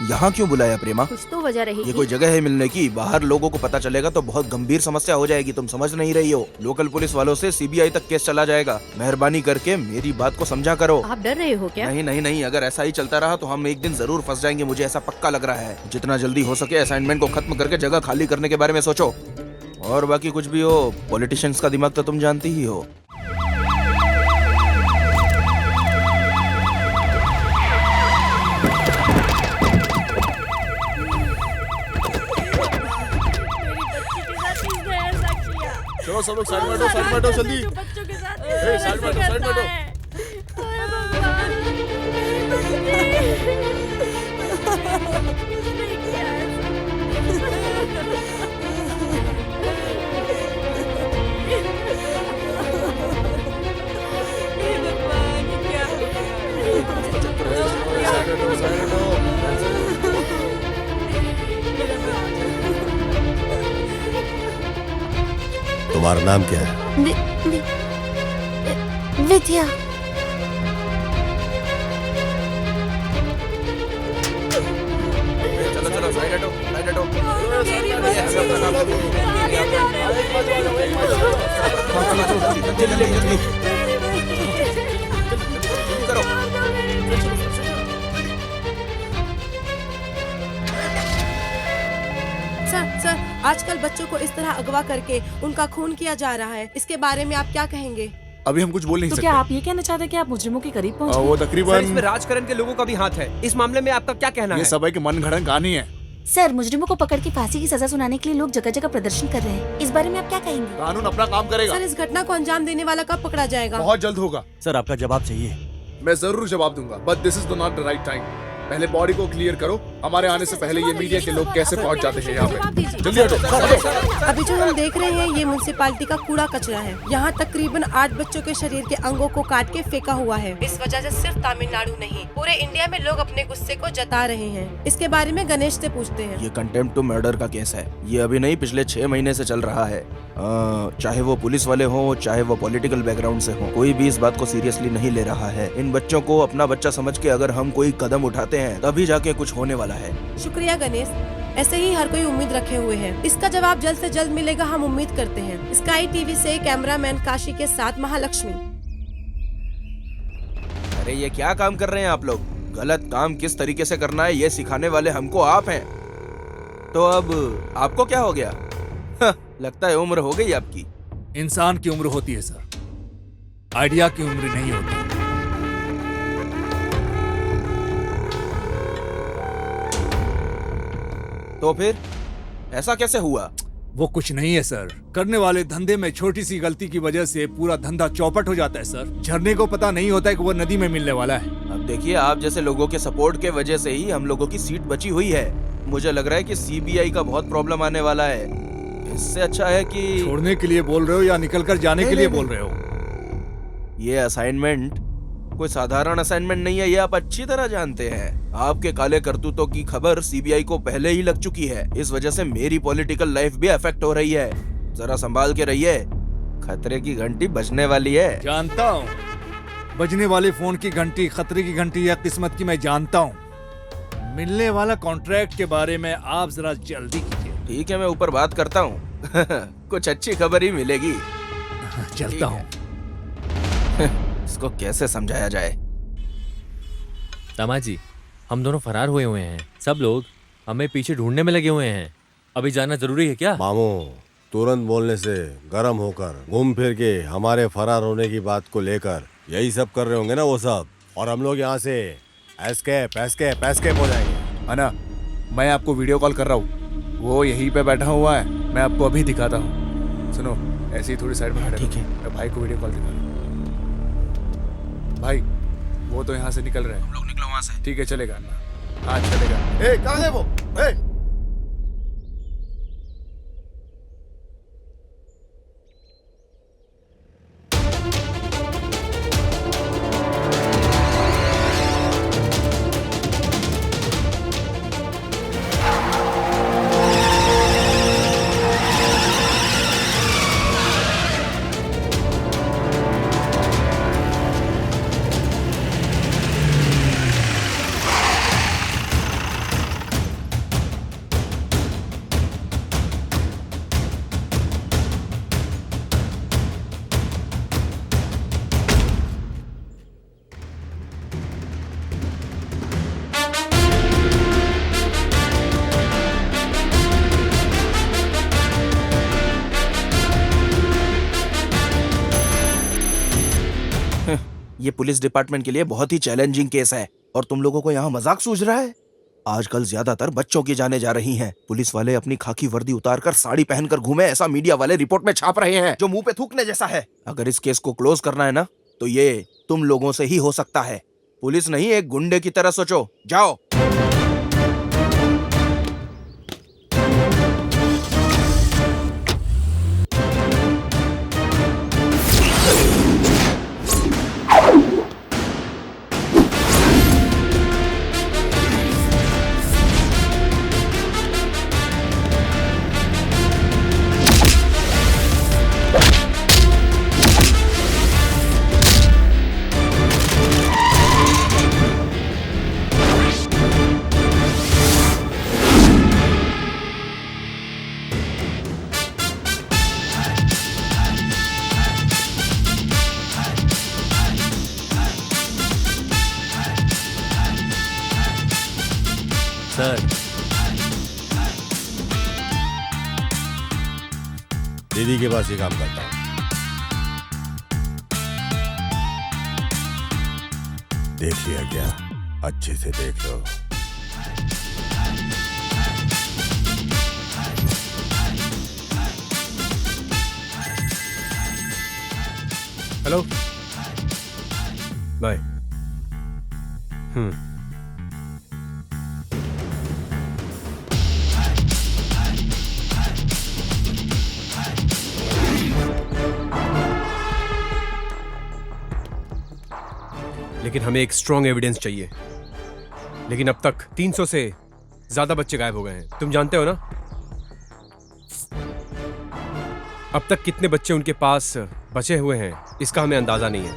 Speaker 10: यहाँ क्यों बुलाया प्रेमा?
Speaker 1: कुछ तो वजह रहेगी।
Speaker 10: ये कोई जगह है मिलने की? बाहर लोगों को पता चलेगा तो बहुत गंभीर समस्या हो जाएगी। तुम समझ नहीं रही हो। लोकल पुलिस वालों से सीबीआई तक केस चला जाएगा। मेहरबानी करके मेरी बात को समझा करो।
Speaker 1: आप डर रहे हो क्या?
Speaker 10: नहीं नहीं नहीं, अगर ऐसा ही चलता रहा तो हम एक दिन जरूर फंस जाएंगे। मुझे ऐसा पक्का लग रहा है। जितना जल्दी हो सके असाइनमेंट को खत्म करके जगह खाली करने के बारे में सोचो। और बाकी कुछ भी हो, पॉलिटिशियंस का दिमाग तो तुम जानती ही हो।
Speaker 9: चलो सब लोग साइड में हटो, साइड में हटो जल्दी।
Speaker 12: बच्चों के साथ
Speaker 9: साइड में हटो, साइड में हटो।
Speaker 7: तुम्हारा नाम क्या है?
Speaker 12: विद्या।
Speaker 10: चलो चलो साइड हटो, साइड हटो।
Speaker 14: सर, आजकल बच्चों को इस तरह अगवा करके उनका खून किया जा रहा है। इसके बारे में आप क्या कहेंगे?
Speaker 9: अभी हम कुछ बोल नहीं
Speaker 11: तो
Speaker 9: सकते।
Speaker 11: क्या आप ये कहना चाहते हैं कि आप मुजरिमों के करीब पहुंच
Speaker 9: वो
Speaker 11: गए?
Speaker 9: तकरीबन
Speaker 4: सर, इसमें राजकरण के लोगों का भी हाथ है। इस मामले में आपका क्या कहना
Speaker 9: ये
Speaker 4: है?
Speaker 9: सब है कि मनगढ़ंत कहानी है।
Speaker 5: सर, मुजरिमों को पकड़ के फांसी की सजा सुनाने के लिए लोग जगह जगह प्रदर्शन कर रहे हैं। इस बारे में आप क्या कहेंगे?
Speaker 9: कानून अपना काम करेगा।
Speaker 14: सर, इस घटना को अंजाम देने वाला कब पकड़ा जाएगा?
Speaker 9: बहुत जल्द होगा।
Speaker 8: सर, आपका जवाब चाहिए।
Speaker 9: मैं जरूर जवाब दूंगा, but this is not the right time. पहले बॉडी को क्लियर करो। हमारे आने से पहले ये मीडिया के लोग कैसे पहुंच जाते हैं यहाँ
Speaker 14: जवाब
Speaker 9: पे।
Speaker 14: दीजिए।
Speaker 9: जल्दी हटो।
Speaker 14: अभी जो हम देख रहे हैं ये म्युनिसिपालिटी का कूड़ा कचरा है। यहाँ तकरीबन 8 बच्चों के शरीर के अंगों को काट के फेंका हुआ है। इस वजह से सिर्फ तमिलनाडु नहीं पूरे इंडिया में लोग अपने गुस्से को जता रहे हैं। इसके बारे में गणेश से पूछते हैं।
Speaker 10: ये कंटेम्प्ट टू मर्डर का केस है। ये अभी नहीं, पिछले 6 महीने से चल रहा है। चाहे वो पुलिस वाले हों, चाहे वो पॉलिटिकल बैकग्राउंड से हों, कोई भी इस बात को सीरियसली नहीं ले रहा है। इन बच्चों को अपना बच्चा समझ के अगर हम कोई कदम उठाते हैं तभी जाके कुछ होने वाला है।
Speaker 14: शुक्रिया गणेश, ऐसे ही हर कोई उम्मीद रखे हुए है। इसका जवाब जल्द से जल्द मिलेगा, हम उम्मीद करते हैं। स्काई टीवी से कैमरामैन काशी के साथ महालक्ष्मी।
Speaker 10: अरे ये क्या काम कर रहे हैं आप लोग? गलत काम किस तरीके से करना है ये सिखाने वाले हमको आप हैं। तो अब आपको क्या हो गया? लगता है उम्र हो गई आपकी।
Speaker 2: इंसान की उम्र होती है सर, आइडिया की उम्र नहीं होती।
Speaker 10: तो फिर ऐसा कैसे हुआ?
Speaker 2: वो कुछ नहीं है सर, करने वाले धंधे में छोटी सी गलती की वजह से पूरा धंधा चौपट हो जाता है सर। झरने को पता नहीं होता है कि वो नदी में मिलने वाला है।
Speaker 10: अब देखिए, आप जैसे लोगों के सपोर्ट के वजह से ही हम लोगों की सीट बची हुई है। मुझे लग रहा है कि सीबीआई का बहुत प्रॉब्लम आने वाला है। इससे अच्छा है कि
Speaker 2: छोड़ने के लिए बोल रहे हो या निकल कर जाने के लिए बोल रहे हो?
Speaker 10: ये असाइनमेंट कोई साधारण असाइनमेंट नहीं है, ये आप अच्छी तरह जानते हैं। आपके काले करतूतों की खबर सीबीआई को पहले ही लग चुकी है। इस वजह से मेरी पॉलिटिकल लाइफ भी अफेक्ट हो रही है। जरा संभाल के रहिए, खतरे की घंटी बजने वाली है।
Speaker 2: जानता हूँ, बजने वाले फोन की घंटी खतरे की घंटी या किस्मत की मैं जानता हूँ। मिलने वाला कॉन्ट्रैक्ट के बारे में आप जरा जल्दी कीजिए।
Speaker 10: ठीक है, मैं ऊपर बात करता हूँ। कुछ अच्छी खबर ही मिलेगी।
Speaker 2: चलता हूँ।
Speaker 10: इसको कैसे समझाया जाए?
Speaker 13: दामाजी, हम दोनों फरार हुए हैं। सब लोग हमें पीछे ढूंढने में लगे हुए हैं। अभी जाना जरूरी है क्या?
Speaker 7: मामू, तुरंत बोलने से गर्म होकर घूम फिर के हमारे फरार होने की बात को लेकर यही सब कर रहे होंगे ना वो सब, और हम लोग यहाँ से एस्केप एस्केप एस्केप हो जाएंगे।
Speaker 9: अना, मैं आपको वीडियो कॉल कर रहा हूँ, वो यहीं पे बैठा हुआ है। मैं आपको अभी दिखाता हूँ। सुनो, ऐसे ही थोड़ी साइड में खड़े।
Speaker 10: ठीक है,
Speaker 9: मैं भाई को वीडियो कॉल दिखा रहा हूँ। भाई, वो तो यहाँ से निकल रहे हैं।
Speaker 10: हम लोग निकलो वहाँ से।
Speaker 9: ठीक है, चलेगा। हाँ चलेगा।
Speaker 7: ए, कहाँ है वो? ए!
Speaker 10: ये पुलिस डिपार्टमेंट के लिए बहुत ही चैलेंजिंग केस है और तुम लोगों को यहाँ मजाक सूझ रहा है। आजकल ज्यादातर बच्चों की जाने जा रही हैं। पुलिस वाले अपनी खाकी वर्दी उतारकर साड़ी पहनकर घूमे, ऐसा मीडिया वाले रिपोर्ट में छाप रहे हैं, जो मुंह पे थूकने जैसा है। अगर इस केस को क्लोज करना है ना, तो ये तुम लोगों से ही हो सकता है। पुलिस नहीं, एक गुंडे की तरह सोचो। जाओ।
Speaker 13: सर,
Speaker 7: दीदी के पास ही काम करता हूँ। देख लिया क्या? अच्छे से देख लो।
Speaker 4: Hello, bye. लेकिन हमें एक स्ट्रॉन्ग एविडेंस चाहिए। लेकिन अब तक 300 से ज्यादा बच्चे गायब हो गए हैं, तुम जानते हो ना? अब तक कितने बच्चे उनके पास बचे हुए हैं इसका हमें अंदाजा नहीं है,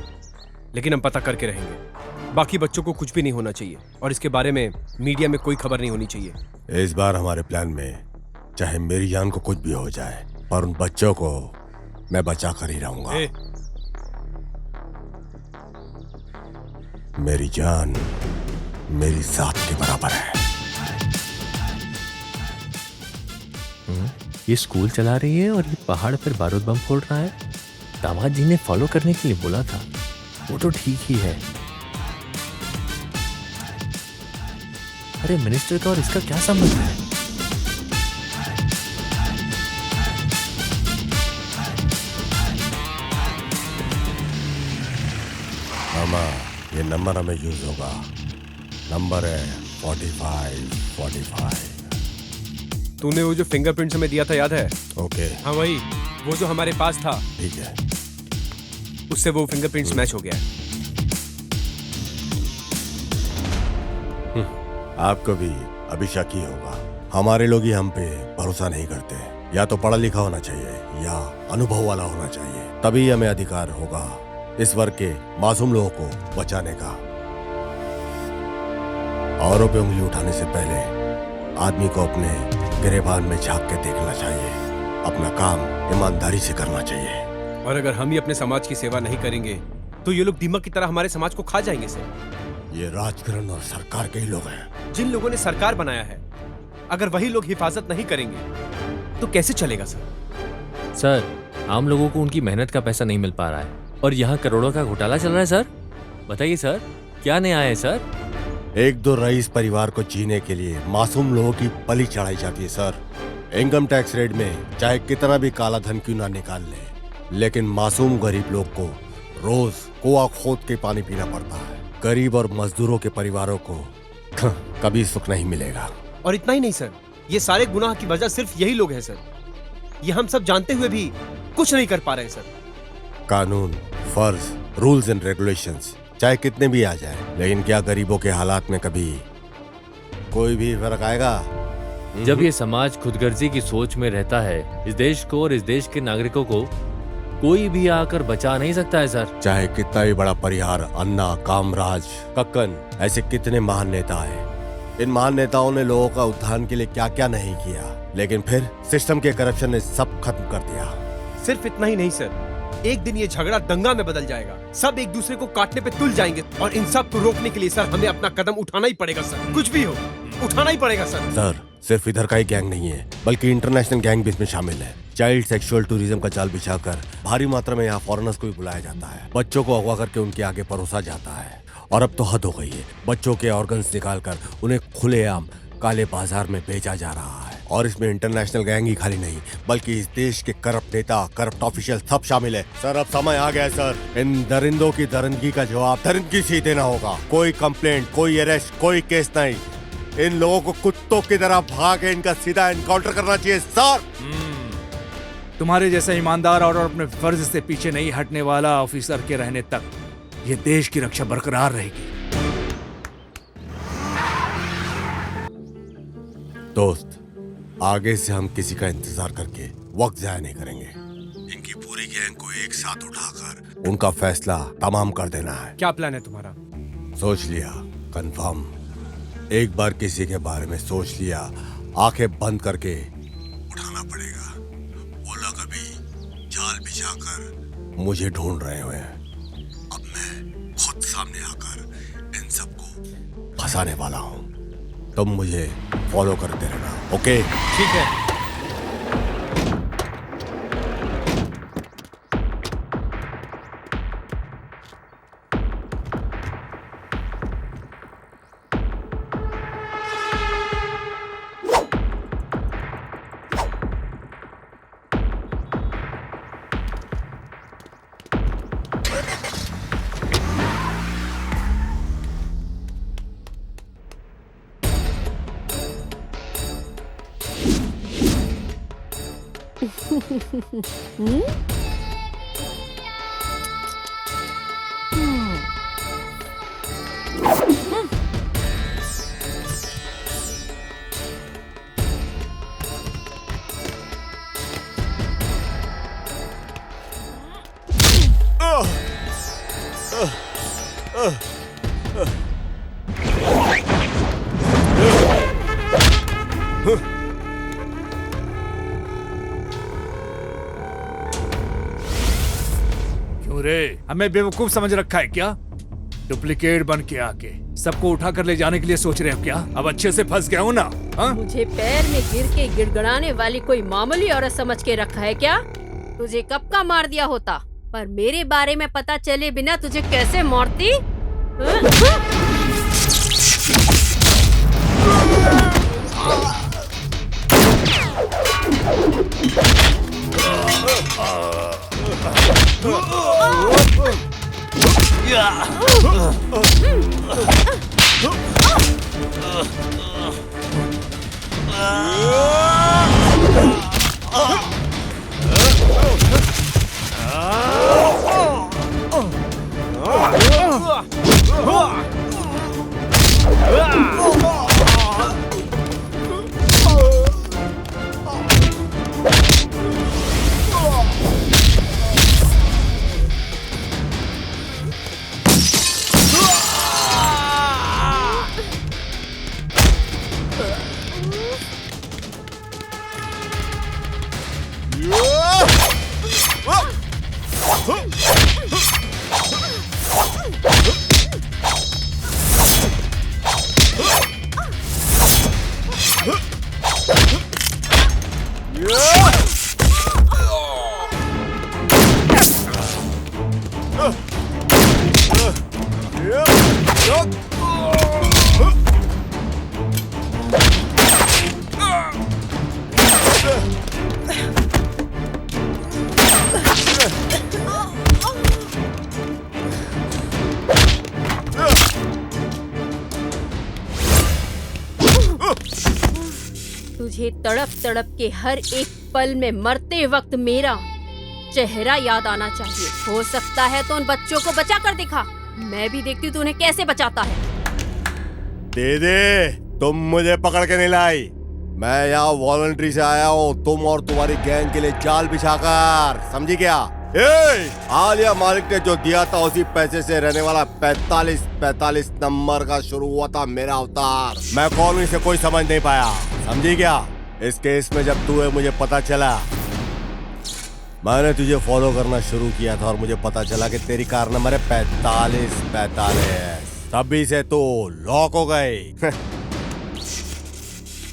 Speaker 4: लेकिन हम पता करके रहेंगे। बाकी बच्चों को कुछ भी नहीं होना चाहिए और इसके बारे में मीडिया में कोई खबर नहीं होनी चाहिए।
Speaker 7: इस बार हमारे प्लान में चाहे मेरी जान को कुछ भी हो जाए, पर उन बच्चों को मैं बचा कर ही रहूंगा। मेरी जान मेरी जात के बराबर है।
Speaker 13: ये स्कूल चला रही है और ये पहाड़ पर बारूद बम फोड़ रहा है। दामाद जी ने फॉलो करने के लिए बोला था, वो तो ठीक ही है। अरे मिनिस्टर का और इसका क्या संबंध है?
Speaker 7: मामा, ये नंबर हमें यूज होगा। नंबर है 4545।
Speaker 4: तूने वो जो फिंगरप्रिंट्स हमें दिया था याद है?
Speaker 7: ओके।
Speaker 4: हाँ वही, वो जो हमारे पास था।
Speaker 7: ठीक है।
Speaker 4: उससे वो फिंगरप्रिंट्स मैच हो गया है।
Speaker 7: आपको भी अभी शक ही होगा। हमारे लोग ही हम पे भरोसा नहीं करते। या तो पढ़ा लिखा होना चाहिए या अनुभव वाला होना चाहिए, तभी हमें अधिकार होगा इस वर्ग के मासूम लोगों को बचाने का। औरों पे उंगली उठाने से पहले आदमी को अपने गिरेबान में झांक के देखना चाहिए। अपना काम ईमानदारी से करना चाहिए।
Speaker 4: और अगर हम ही अपने समाज की सेवा नहीं करेंगे तो ये लोग दीमक की तरह हमारे समाज को खा जाएंगे सर।
Speaker 7: ये राजकरण और सरकार के ही लोग हैं।
Speaker 4: जिन लोगों ने सरकार बनाया है, अगर वही लोग हिफाजत नहीं करेंगे तो कैसे चलेगा सर?
Speaker 13: सर, आम लोगों को उनकी मेहनत का पैसा नहीं मिल पा रहा है और यहाँ करोड़ों का घोटाला चल रहा है। सर बताइए सर, क्या न्याय है सर?
Speaker 7: एक दो रईस परिवार को जीने के लिए मासूम लोगों की बलि चढ़ाई जाती है सर। इनकम टैक्स रेट में चाहे कितना भी काला धन क्यों ना निकाल ले, लेकिन मासूम गरीब लोग को रोज कुआं खोद के पानी पीना पड़ता है। गरीब और मजदूरों के परिवारों को कभी सुख नहीं मिलेगा।
Speaker 4: और इतना ही नहीं सर, ये सारे गुनाह की वजह सिर्फ यही लोग हैं सर। ये हम सब जानते हुए भी कुछ नहीं कर पा रहे हैं सर।
Speaker 7: कानून, फर्ज, रूल्स एंड रेगुलेशंस चाहे कितने भी आ जाए, लेकिन क्या गरीबों के हालात में कभी कोई भी फर्क आएगा?
Speaker 13: जब ये समाज खुदगर्जी की सोच में रहता है, इस देश को और इस देश के नागरिकों को कोई भी आकर बचा नहीं सकता है सर।
Speaker 7: चाहे कितना भी बड़ा परिहार, अन्ना, कामराज, कक्कन, ऐसे कितने महान नेता हैं। इन महान नेताओं ने लोगों का उत्थान के लिए क्या क्या नहीं किया, लेकिन फिर सिस्टम के करप्शन ने सब खत्म कर दिया।
Speaker 4: सिर्फ इतना ही नहीं सर, एक दिन ये झगड़ा दंगा में बदल जाएगा। सब एक दूसरे को काटने पे तुल जाएंगे और इन सब को रोकने के लिए सर हमें अपना कदम उठाना ही पड़ेगा सर। कुछ भी हो, उठाना ही पड़ेगा सर।
Speaker 7: सर, सिर्फ इधर का ही गैंग नहीं है, बल्कि इंटरनेशनल गैंग भी इसमें शामिल है। चाइल्ड सेक्सुअल टूरिज्म का जाल बिछाकर भारी मात्रा में यहाँ फॉरेनर्स को भी बुलाया जाता है। बच्चों को अगवा करके उनके आगे परोसा जाता है। और अब तो हद हो गई है, बच्चों के ऑर्गन्स निकालकर उन्हें खुलेआम काले बाजार में बेचा जा रहा है। और इसमें इंटरनेशनल गैंग ही खाली नहीं, बल्कि इस देश के करप्ट नेता, करप्ट ऑफिशियल सब शामिल है। सर, अब समय आ गया है सर। इन दरिंदों की दरिंदगी का जवाब दरिंदगी से ही देना होगा। कोई कंप्लेंट, कोई अरेस्ट, कोई केस नहीं। इन लोगों को कुत्तों की तरह भाग के इनका सीधा एनकाउंटर करना चाहिए सर।
Speaker 2: तुम्हारे जैसा ईमानदार और अपने फर्ज से पीछे नहीं हटने वाला ऑफिसर के रहने तक ये देश की रक्षा बरकरार रहेगी।
Speaker 7: दोस्त, आगे से हम किसी का इंतजार करके वक्त जाया नहीं करेंगे। इनकी पूरी गैंग को एक साथ उठाकर उनका फैसला तमाम कर देना है।
Speaker 4: क्या प्लान है तुम्हारा?
Speaker 7: सोच लिया, कंफर्म। एक बार किसी के बारे में सोच लिया, आंखें बंद करके उठाना पड़ेगा। वो लोग अभी जाल बिछाकर मुझे ढूंढ रहे हुए हैं। अब मैं खुद सामने आकर इन सबको फंसाने वाला हूँ। तुम मुझे फॉलो करते रहना, ओके?
Speaker 4: ठीक है।
Speaker 2: रे, हमें बेवकूफ समझ रखा है क्या? डुप्लीकेट बन के आके सबको उठा कर ले जाने के लिए सोच रहे हो क्या? अब अच्छे से फंस गया हूँ ना? हाँ?
Speaker 1: मुझे पैर में गिर के गिड़गड़ाने वाली कोई मामूली औरत समझ के रखा है क्या? तुझे कब का मार दिया होता, पर मेरे बारे में पता चले बिना तुझे कैसे मारती? तुझे तड़प तड़प के हर एक पल में मरते वक्त मेरा चेहरा याद आना चाहिए। हो सकता है तो उन बच्चों को बचा कर दिखा, मैं भी देखती हूँ तू उन्हें कैसे बचाता है।
Speaker 7: दीदी, तुम मुझे पकड़ के नहीं लाई। मैं यहाँ वॉलंटरी से आया हूँ, तुम और तुम्हारी गैंग के लिए जाल बिछाकर, समझी क्या? आलिया मालिक ने जो दिया था उसी पैसे से रहने वाला 45 नंबर का शुरू हुआ था मेरा अवतार। मैं कौन हूँ इसे कोई समझ नहीं पाया, समझी क्या? इस केस में जब तू है मुझे पता चला, मैंने तुझे फॉलो करना शुरू किया था और मुझे पता चला कि तेरी कार नंबर है 45। तभी से तू लॉक हो गई।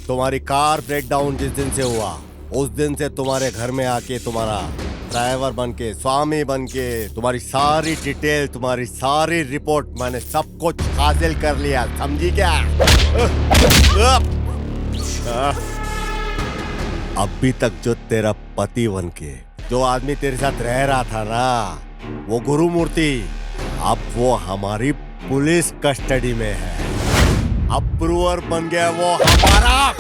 Speaker 7: तुम्हारी कार ब्रेकडाउन जिस दिन से हुआ उस दिन से तुम्हारे घर में आके तुम्हारा ड्राइवर बनके, स्वामी बनके, तुम्हारी सारी डिटेल, तुम्हारी सारी रिपोर्ट मैंने सब कुछ हासिल कर लिया, समझी क्या? अभी तक जो तेरा पति बनके जो आदमी तेरे साथ रह रहा था ना, वो गुरुमूर्ति, अब वो हमारी पुलिस कस्टडी में है। अप्रूवर बन गया वो हमारा।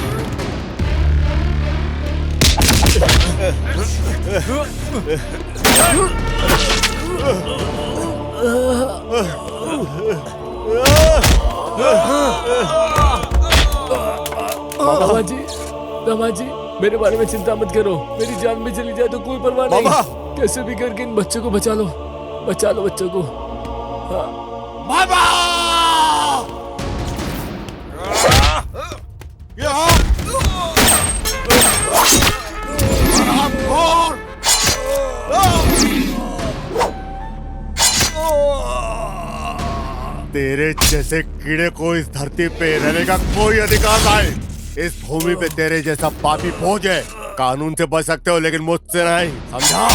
Speaker 13: मामा जी, मेरे बारे में चिंता मत करो, मेरी जान भी चली जाए तो कोई परवाह नहीं। कैसे भी करके इन बच्चों को बचा लो बच्चों को।
Speaker 7: बाबा! तेरे जैसे कीड़े को इस धरती पे रहने का कोई अधिकार नहीं। इस भूमि पे तेरे जैसा पापी फौज है। कानून से बच सकते हो लेकिन मुझसे नहीं, समझा?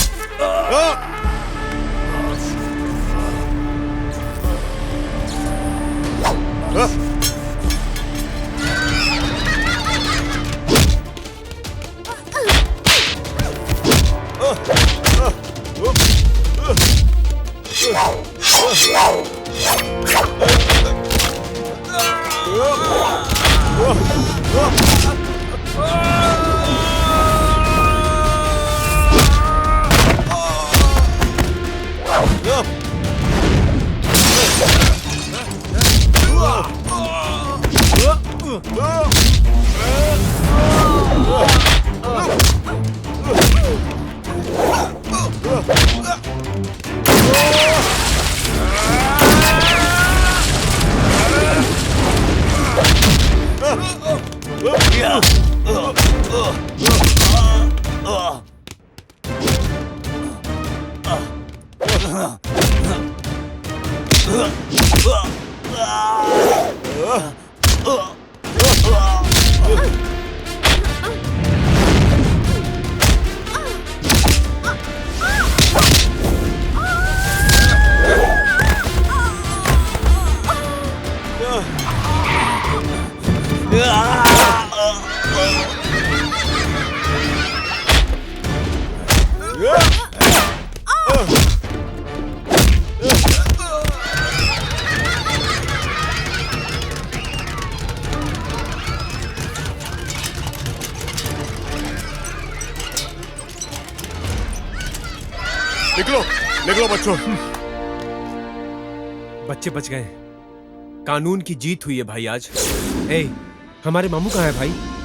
Speaker 7: निकलो निकलो बच्चों।
Speaker 4: बच्चे बच गए। कानून की जीत हुई है भाई आज। ए, हमारे मामू कहाँ है भाई?